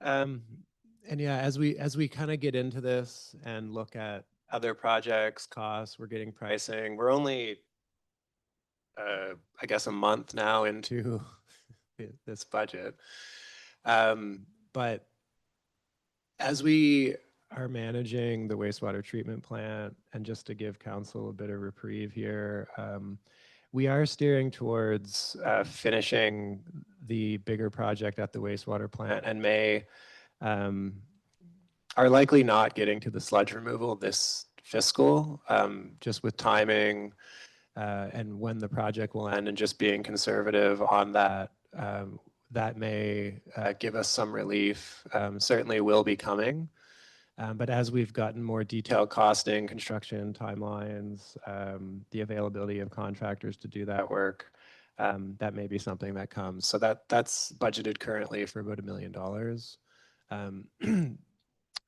Speaker 8: And yeah, as we kind of get into this and look at other projects, costs, we're getting pricing. We're only, I guess, a month now into this budget. But as we are managing the wastewater treatment plant, and just to give council a bit of reprieve here, we are steering towards finishing the bigger project at the wastewater plant, and are likely not getting to the sludge removal this fiscal, just with timing and when the project will end, and just being conservative on that. That may give us some relief, certainly will be coming. But as we've gotten more detailed costing, construction timelines, the availability of contractors to do that work, that may be something that comes. So that's budgeted currently for about $1 million.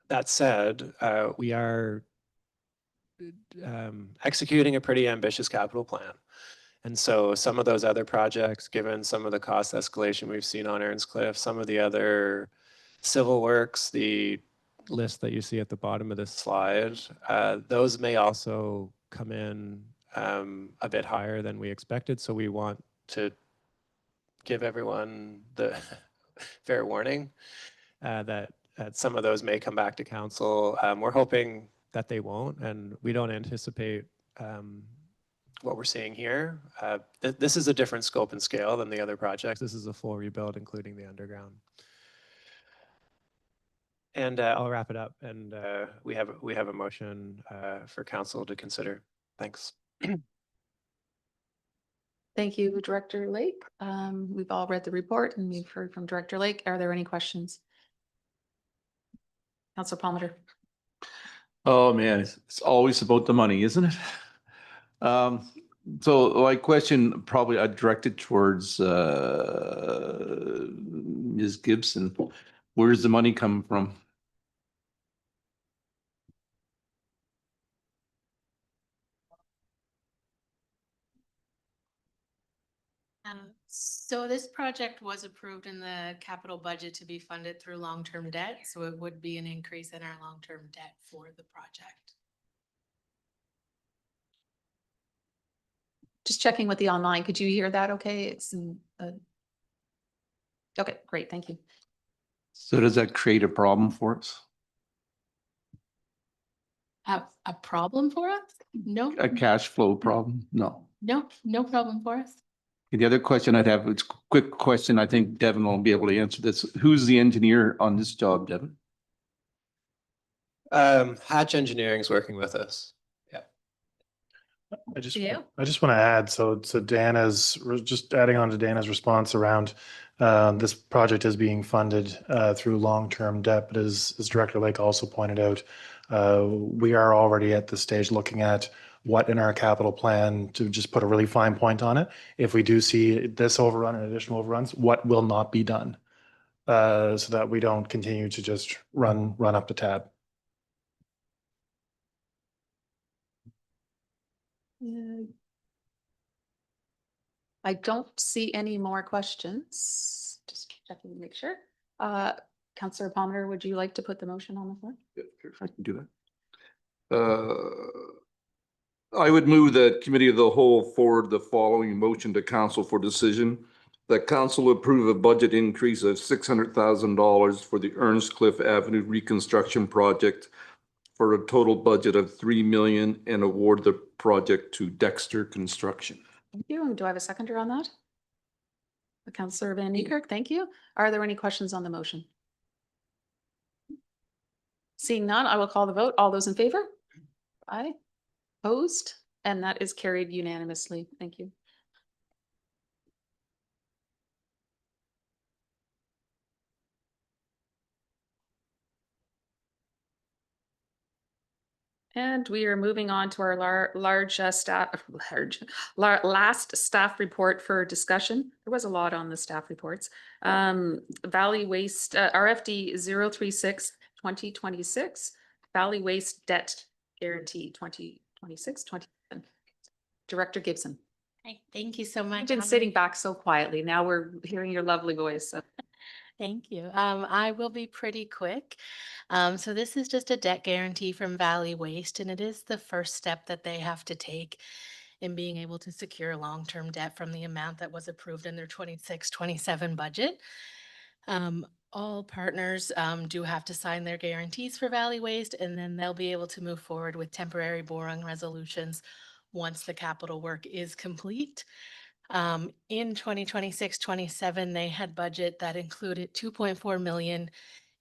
Speaker 8: That said, we are executing a pretty ambitious capital plan. And so some of those other projects, given some of the cost escalation we've seen on Earnscliffe, some of the other civil works, the list that you see at the bottom of this slide, those may also come in a bit higher than we expected. So we want to give everyone the fair warning that some of those may come back to council. We're hoping that they won't, and we don't anticipate what we're seeing here. This is a different scope and scale than the other projects. This is a full rebuild, including the underground. And I'll wrap it up. And we have a motion for council to consider. Thanks.
Speaker 1: Thank you, Director Lake. We've all read the report and we've heard from Director Lake. Are there any questions? Councilor Palmer.
Speaker 6: Oh, man, it's always about the money, isn't it? So my question probably I directed towards Ms. Gibson. Where does the money come from?
Speaker 18: So this project was approved in the capital budget to be funded through long-term debt, so it would be an increase in our long-term debt for the project.
Speaker 1: Just checking with the online. Could you hear that okay? It's okay, great, thank you.
Speaker 6: So does that create a problem for us?
Speaker 18: A problem for us? No,
Speaker 6: A cash flow problem? No.
Speaker 18: no problem for us.
Speaker 6: The other question I'd have, it's a quick question. I think Devin will be able to answer this. Who's the engineer on this job, Devin?
Speaker 8: Hatch Engineering is working with us. Yeah.
Speaker 7: I just
Speaker 18: Yeah.
Speaker 7: want to add, so Dana's, just adding on to Dana's response around this project is being funded through long-term debt, but as Director Lake also pointed out, we are already at the stage looking at what in our capital plan, to just put a really fine point on it, if we do see this overrun and additional overruns, what will not be done, so that we don't continue to just run up the tab.
Speaker 1: I don't see any more questions. Just checking to make sure. Councillor Palmer, would you like to put the motion on the floor?
Speaker 6: Yeah, sure, I can do that. I would move that Committee of the Whole forward the following motion to council for decision. That council approve a budget increase of $600,000 for the Earnscliffe Avenue reconstruction project for a total budget of $3 million and award the project to Dexter Construction.
Speaker 1: Thank you. And do I have a seconder on that? Councillor Van Niekerk, thank you. Are there any questions on the motion? Seeing none, I will call the vote. All those in favor? Aye. Opposed? And that is carried unanimously. Thank you. And we are moving on to our last staff report for discussion. There was a lot on the staff reports. Valley Waste, RFD 036-2026, Valley Waste Debt Guarantee 2026-27. Director Gibson.
Speaker 18: Hi, thank you so much.
Speaker 1: You've been sitting back so quietly. Now we're hearing your lovely voice. So.
Speaker 18: Thank you. I will be pretty quick. So this is just a debt guarantee from Valley Waste, and it is the first step that they have to take in being able to secure long-term debt from the amount that was approved in their 26-27 budget. All partners do have to sign their guarantees for Valley Waste, and then they'll be able to move forward with temporary borrowing resolutions once the capital work is complete. In 2026-27, they had budget that included $2.4 million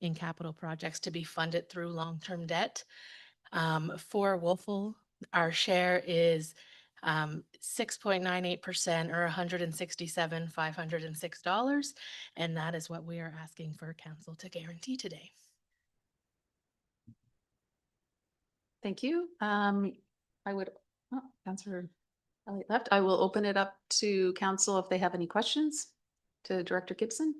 Speaker 18: in capital projects to be funded through long-term debt. For Wolfville, our share is 6.98% or $167,506, and that is what we are asking for council to guarantee today.
Speaker 1: Thank you. I would, Councillor Elliott left. I will open it up to council if they have any questions to Director Gibson.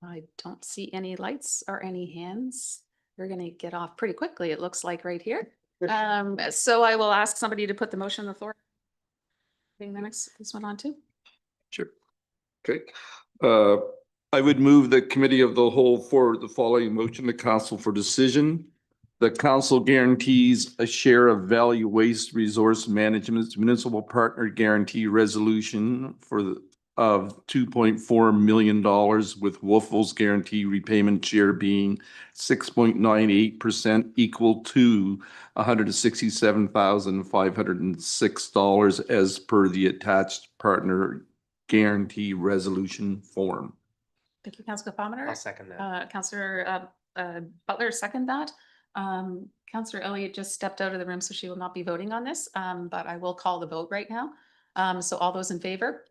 Speaker 1: I don't see any lights or any hands. We're going to get off pretty quickly, it looks like right here. So I will ask somebody to put the motion on the floor. Bring the next, this one on too.
Speaker 6: Sure. Okay. I would move the committee of the whole for the following motion to council for decision. The council guarantees a share of Valley Waste Resource Management's municipal partner guarantee resolution of $2.4 million, with Wolfville's guarantee repayment share being 6.98% equal to $167,506 as per the attached partner guarantee resolution form.
Speaker 1: Thank you, Councillor Palmer.
Speaker 2: I'll second that.
Speaker 1: Councillor Butler, second that. Councillor Elliott just stepped out of the room, so she will not be voting on this, but I will call the vote right now. So all those in favor?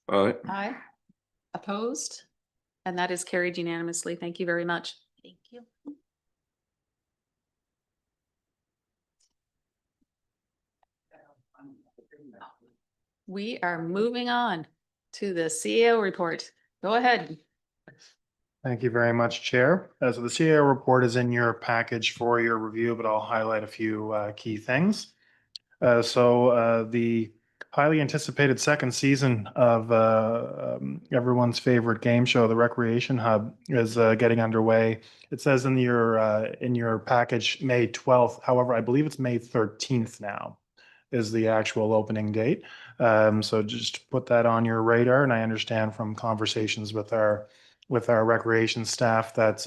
Speaker 1: Aye. Opposed? And that is carried unanimously. Thank you very much.
Speaker 18: Thank you.
Speaker 1: We are moving on to the CEO report. Go ahead.
Speaker 7: Thank you very much, Chair. So the CEO report is in your package for your review, but I'll highlight a few key things. The highly anticipated second season of everyone's favorite game show, The Recreation Hub, is getting underway. It says in your package May 12th. However, I believe it's May 13th now is the actual opening date. So just put that on your radar. And I understand from conversations with our recreation staff that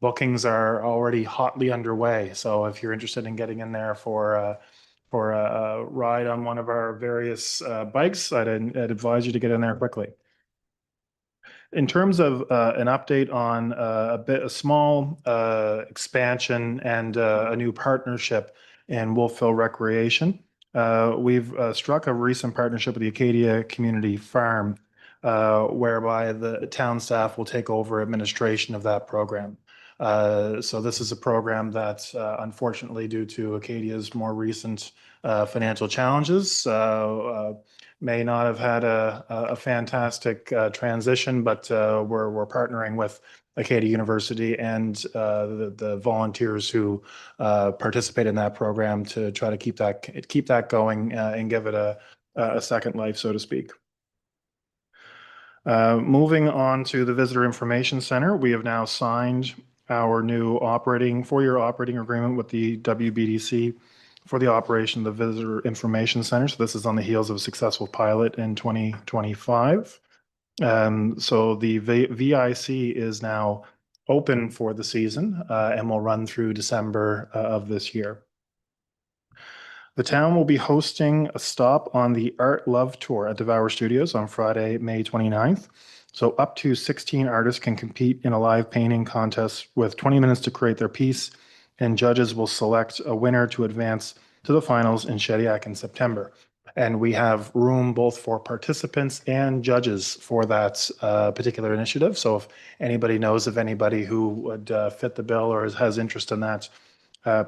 Speaker 7: bookings are already hotly underway. So if you're interested in getting in there for a ride on one of our various bikes, I'd advise you to get in there quickly. In terms of an update on a small expansion and a new partnership in Wolfville Recreation, we've struck a recent partnership with the Acadia Community Farm, whereby the town staff will take over administration of that program. So this is a program that, unfortunately, due to Acadia's more recent financial challenges, may not have had a fantastic transition, but we're partnering with Acadia University and the volunteers who participate in that program to try to keep that going and give it a second life, so to speak. Moving on to the Visitor Information Center, we have now signed our new four-year operating agreement with the WBDC for the operation of the Visitor Information Center. So this is on the heels of a successful pilot in 2025. So the VIC is now open for the season and will run through December of this year. The town will be hosting a stop on the Art Love Tour at Devour Studios on Friday, May 29th. So up to 16 artists can compete in a live painting contest with 20 minutes to create their piece, and judges will select a winner to advance to the finals in Shediac in September. And we have room both for participants and judges for that particular initiative. So if anybody knows of anybody who would fit the bill or has interest in that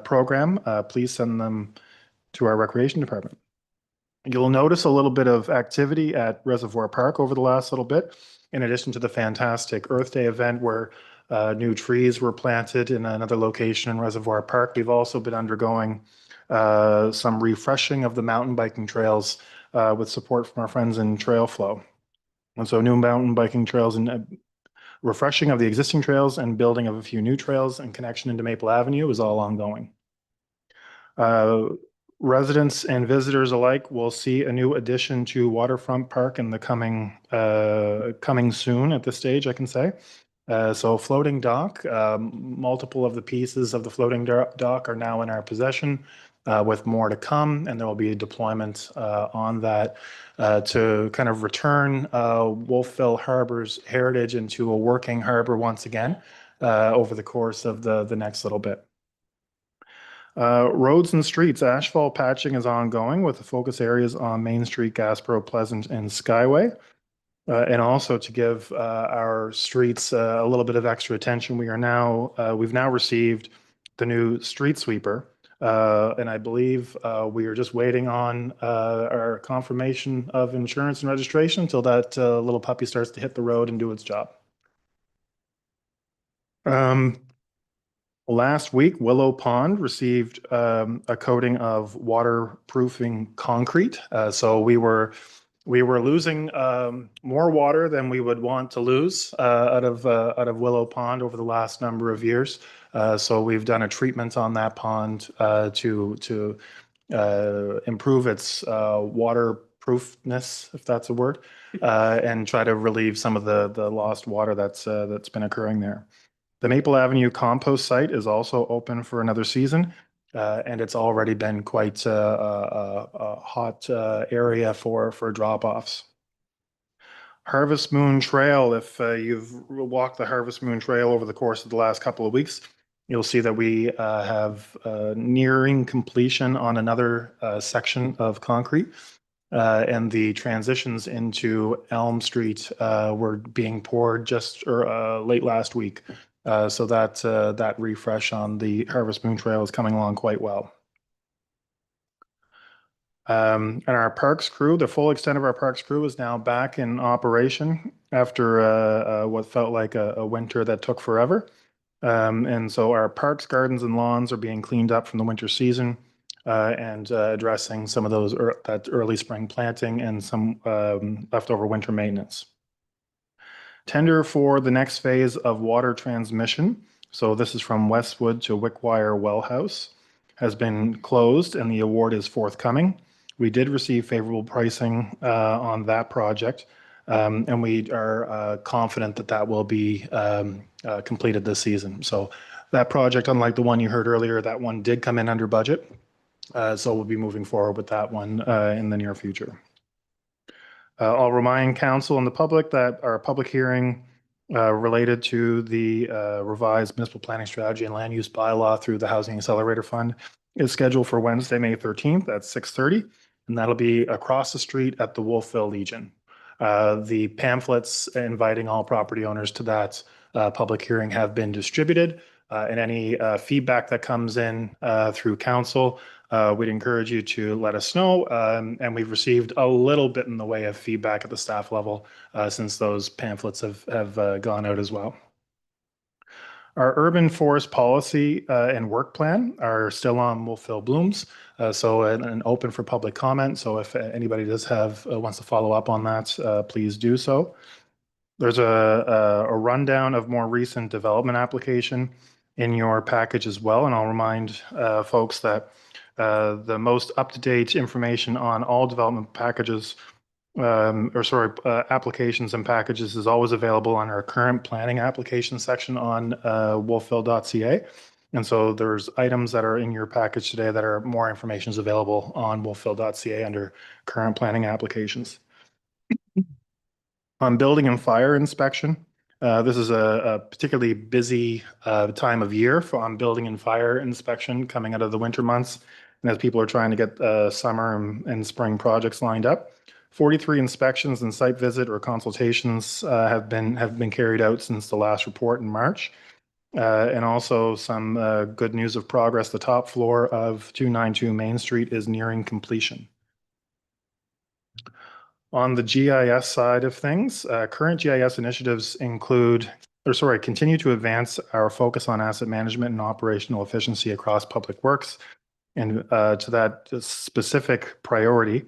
Speaker 7: program, please send them to our recreation department. You'll notice a little bit of activity at Reservoir Park over the last little bit, in addition to the fantastic Earth Day event where new trees were planted in another location in Reservoir Park. We've also been undergoing some refreshing of the mountain biking trails with support from our friends in Trail Flow. And so new mountain biking trails and refreshing of the existing trails and building of a few new trails and connection into Maple Avenue is all ongoing. Residents and visitors alike will see a new addition to Waterfront Park in the coming soon at this stage, I can say. So floating dock, multiple of the pieces of the floating dock are now in our possession, with more to come, and there will be a deployment on that to kind of return Wolfville Harbor's heritage into a working harbor once again over the course of the next little bit. Roads and streets, asphalt patching is ongoing with the focus areas on Main Street, Gaspereau, Pleasant, and Skyway. And also to give our streets a little bit of extra attention, we've now received the new street sweeper And I believe we are just waiting on our confirmation of insurance and registration until that little puppy starts to hit the road and do its job. Last week, Willow Pond received a coating of waterproofing concrete. So we were losing more water than we would want to lose out of Willow Pond over the last number of years. So we've done a treatment on that pond to improve its waterproofness, if that's a word, and try to relieve some of the lost water that's been occurring there. The Maple Avenue compost site is also open for another season, and it's already been quite a hot area for drop-offs. Harvest Moon Trail, if you've walked the Harvest Moon Trail over the course of the last couple of weeks, you'll see that we have nearing completion on another section of concrete. And the transitions into Elm Street were being poured just late last week. So that refresh on the Harvest Moon Trail is coming along quite well. And our parks crew, the full extent of our parks crew is now back in operation after what felt like a winter that took forever. And so our parks, gardens, and lawns are being cleaned up from the winter season and addressing some of those that early spring planting and some leftover winter maintenance. Tender for the next phase of water transmission, so this is from Westwood to Wickwire Well House, has been closed and the award is forthcoming. We did receive favorable pricing on that project, and we are confident that that will be completed this season. So that project, unlike the one you heard earlier, that one did come in under budget. So we'll be moving forward with that one in the near future. I'll remind council and the public that our public hearing related to the revised municipal planning strategy and land use bylaw through the Housing Accelerator Fund is scheduled for Wednesday, May 13th at 6:30, and that'll be across the street at the Wolfville Legion. The pamphlets inviting all property owners to that public hearing have been distributed, and any feedback that comes in through council, we'd encourage you to let us know. And we've received a little bit in the way of feedback at the staff level since those pamphlets have gone out as well. Our urban forest policy and work plan are still on Wolfville Blooms, and open for public comment. So if anybody does wants to follow up on that, please do so. There's a rundown of more recent development application in your package as well. And I'll remind folks that the most up-to-date information on all development packages, applications and packages is always available on our current planning application section on wolfville.ca. And so there's items that are in your package today that are more information is available on wolfville.ca under current planning applications. On building and fire inspection, this is a particularly busy time of year on building and fire inspection coming out of the winter months. And as people are trying to get summer and spring projects lined up, 43 inspections and site visit or consultations have been carried out since the last report in March. And also some good news of progress. The top floor of 292 Main Street is nearing completion. On the GIS side of things, current GIS initiatives continue to advance our focus on asset management and operational efficiency across public works. And to that specific priority,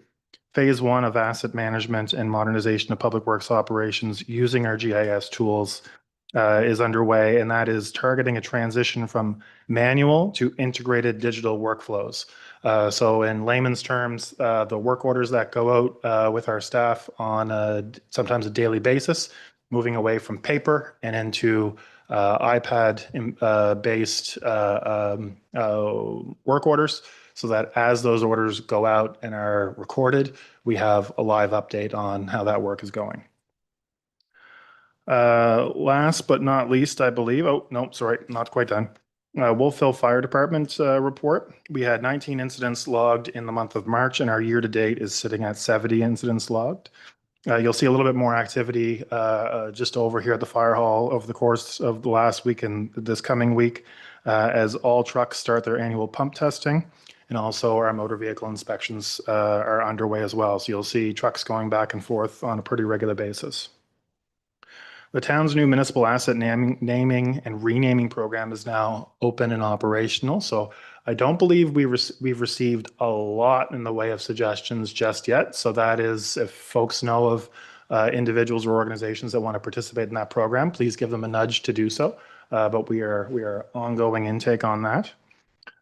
Speaker 7: phase 1 of asset management and modernization of public works operations using our GIS tools is underway, and that is targeting a transition from manual to integrated digital workflows. So in layman's terms, the work orders that go out with our staff on sometimes a daily basis, moving away from paper and into iPad-based work orders, so that as those orders go out and are recorded, we have a live update on how that work is going. Last but not least, I believe, not quite done. Wolfville Fire Department report. We had 19 incidents logged in the month of March, and our year-to-date is sitting at 70 incidents logged. You'll see a little bit more activity just over here at the fire hall over the course of the last week and this coming week. as all trucks start their annual pump testing. And also our motor vehicle inspections are underway as well. So you'll see trucks going back and forth on a pretty regular basis. The town's new municipal asset naming and renaming program is now open and operational. So I don't believe we've received a lot in the way of suggestions just yet. So that is, if folks know of individuals or organizations that want to participate in that program, please give them a nudge to do so. But we are ongoing intake on that.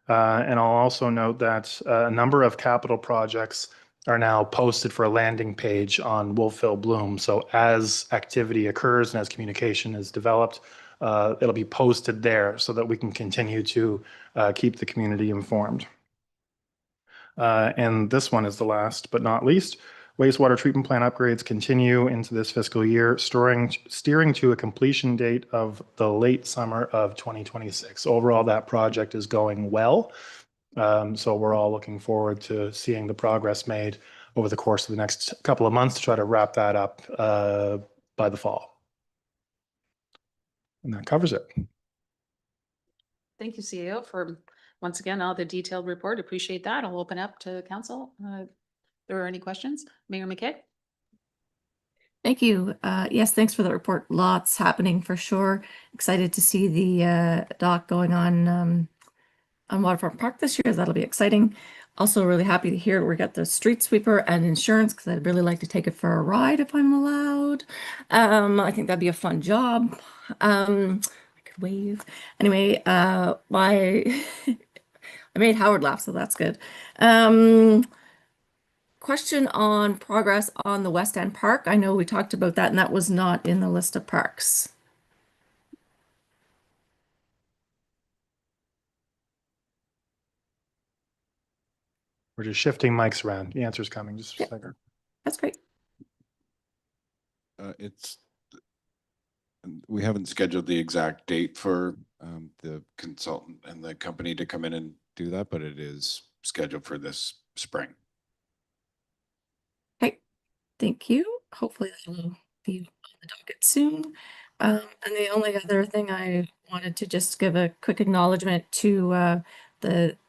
Speaker 7: And I'll also note that a number of capital projects are now posted for a landing page on Wolfville Bloom. So as activity occurs and as communication is developed, it'll be posted there so that we can continue to keep the community informed. And this one is the last but not least. Wastewater treatment plant upgrades continue into this fiscal year, steering to a completion date of the late summer of 2026. Overall, that project is going well. So we're all looking forward to seeing the progress made over the course of the next couple of months to try to wrap that up by the fall. And that covers it.
Speaker 1: Thank you, CEO, for once again, all the detailed report. Appreciate that. I'll open up to council. There are any questions? Mayor McKay?
Speaker 11: Thank you. Yes, thanks for the report. Lots happening for sure. Excited to see the dock going on Waterfront Park this year. That'll be exciting. Also really happy to hear we got the street sweeper and insurance because I'd really like to take it for a ride if I'm allowed. I think that'd be a fun job. I could wave. Anyway, I made Howard laugh, so that's good. Question on progress on the West End Park. I know we talked about that and that was not in the list of parks.
Speaker 7: We're just shifting mics around. The answer's coming. Just a second.
Speaker 11: That's great.
Speaker 19: We haven't scheduled the exact date for the consultant and the company to come in and do that, but it is scheduled for this spring.
Speaker 11: Okay, thank you. Hopefully that will be on the docket soon. And the only other thing I wanted to just give a quick acknowledgement to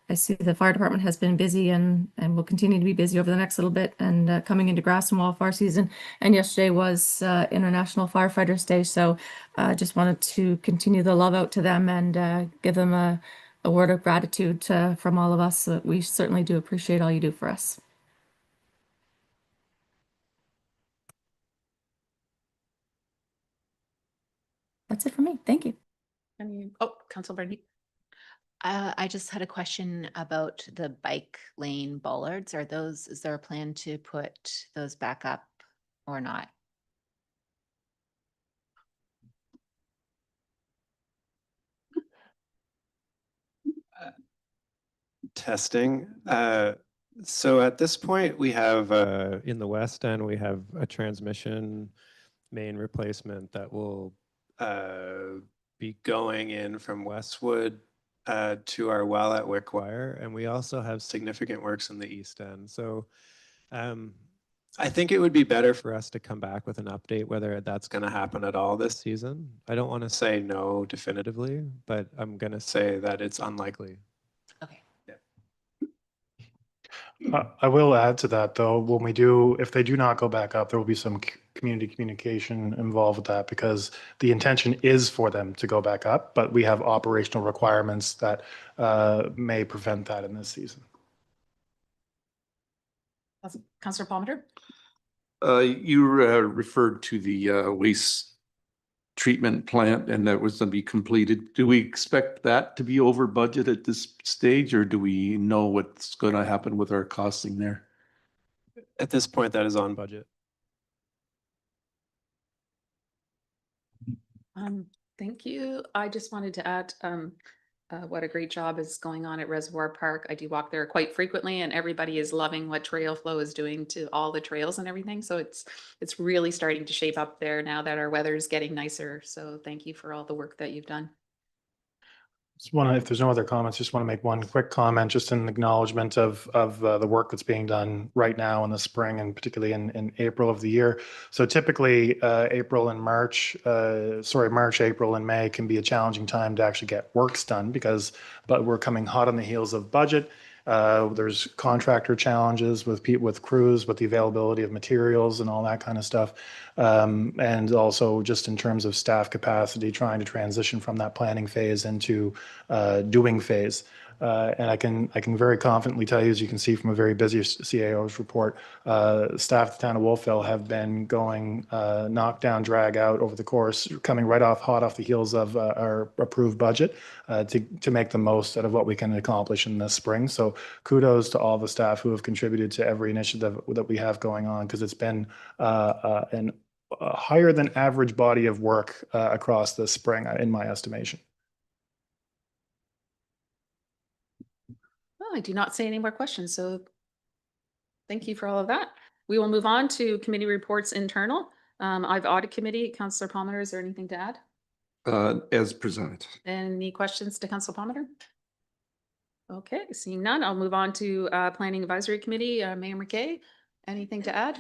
Speaker 11: I see the fire department has been busy and will continue to be busy over the next little bit and coming into grass and wildfire season. And yesterday was International Firefighters Day. So just wanted to continue the love out to them and give them a word of gratitude from all of us. We certainly do appreciate all you do for us. That's it for me. Thank you.
Speaker 1: Oh, Council Bernie.
Speaker 9: I just had a question about the bike lane bollards. Is there a plan to put those back up or not?
Speaker 8: Testing. So at this point, we have in the West End, we have a transmission main replacement that will be going in from Westwood to our well at Wickwire, and we also have significant works in the East End. So I think it would be better for us to come back with an update whether that's going to happen at all this season. I don't want to say no definitively, but I'm going to say that it's unlikely.
Speaker 9: Okay.
Speaker 7: I will add to that though, when if they do not go back up, there will be some community communication involved with that because the intention is for them to go back up, but we have operational requirements that may prevent that in this season.
Speaker 1: Councillor Palmer?
Speaker 6: You referred to the waste treatment plant and that was to be completed. Do we expect that to be over budget at this stage, or do we know what's going to happen with our costing there?
Speaker 8: At this point, that is on budget.
Speaker 1: Thank you. I just wanted to add what a great job is going on at Reservoir Park. I do walk there quite frequently and everybody is loving what Trail Flow is doing to all the trails and everything. So it's really starting to shape up there now that our weather is getting nicer. So thank you for all the work that you've done.
Speaker 7: If there's no other comments, just want to make one quick comment, just in acknowledgement of the work that's being done right now in the spring and particularly in April of the year. So typically, April and March, March, April and May can be a challenging time to actually get works done but we're coming hot on the heels of budget. There's contractor challenges with crews, with the availability of materials and all that kind of stuff. And also just in terms of staff capacity, trying to transition from that planning phase into doing phase. And I can very confidently tell you, as you can see from a very busy CAO's report, staff at the town of Wolfville have been going knock down, drag out over the course, coming hot off the heels of our approved budget to make the most out of what we can accomplish in this spring. So kudos to all the staff who have contributed to every initiative that we have going on, because it's been a higher than average body of work across the spring, in my estimation.
Speaker 1: Well, I do not see any more questions, so thank you for all of that. We will move on to committee reports internal. I've audit committee. Councillor Palmer, is there anything to add?
Speaker 6: As presented.
Speaker 1: Any questions to Councillor Palmer? Okay, seeing none, I'll move on to planning advisory committee. Mayor McKay, anything to add?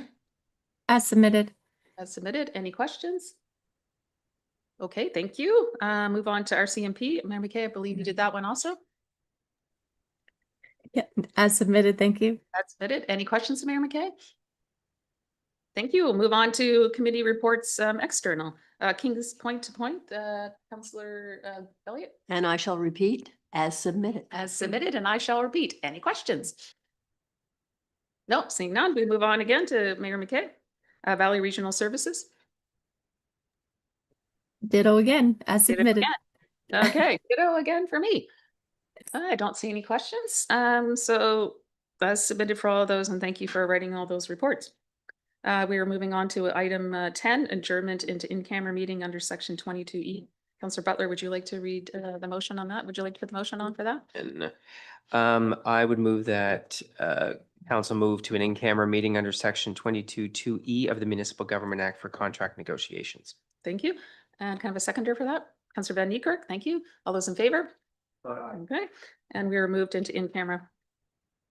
Speaker 11: As submitted.
Speaker 1: As submitted. Any questions? Okay, thank you. Move on to RCMP. Mayor McKay, I believe you did that one also.
Speaker 11: Yeah, as submitted. Thank you.
Speaker 1: As submitted. Any questions, Mayor McKay? Thank you. We'll move on to committee reports external. Kings Point to Point, Councillor Elliott.
Speaker 12: And I shall repeat, as submitted.
Speaker 1: As submitted, and I shall repeat. Any questions? No, seeing none, we move on again to Mayor McKay. Valley Regional Services.
Speaker 11: Ditto again, as
Speaker 1: Ditto
Speaker 11: submitted.
Speaker 1: again. Okay, ditto again for me. I don't see any questions. So as submitted for all of those, and thank you for writing all those reports. We are moving on to item 10, adjournment into in-camera meeting under section 22E. Councillor Butler, would you like to read the motion on that? Would you like to put the motion on for that?
Speaker 2: And I would move that council move to an in-camera meeting under section 22(2)E of the Municipal Government Act for contract negotiations.
Speaker 1: Thank you. And kind of a seconder for that? Councillor Van Niekerk, thank you. All those in favor? Okay. And we are moved into in-camera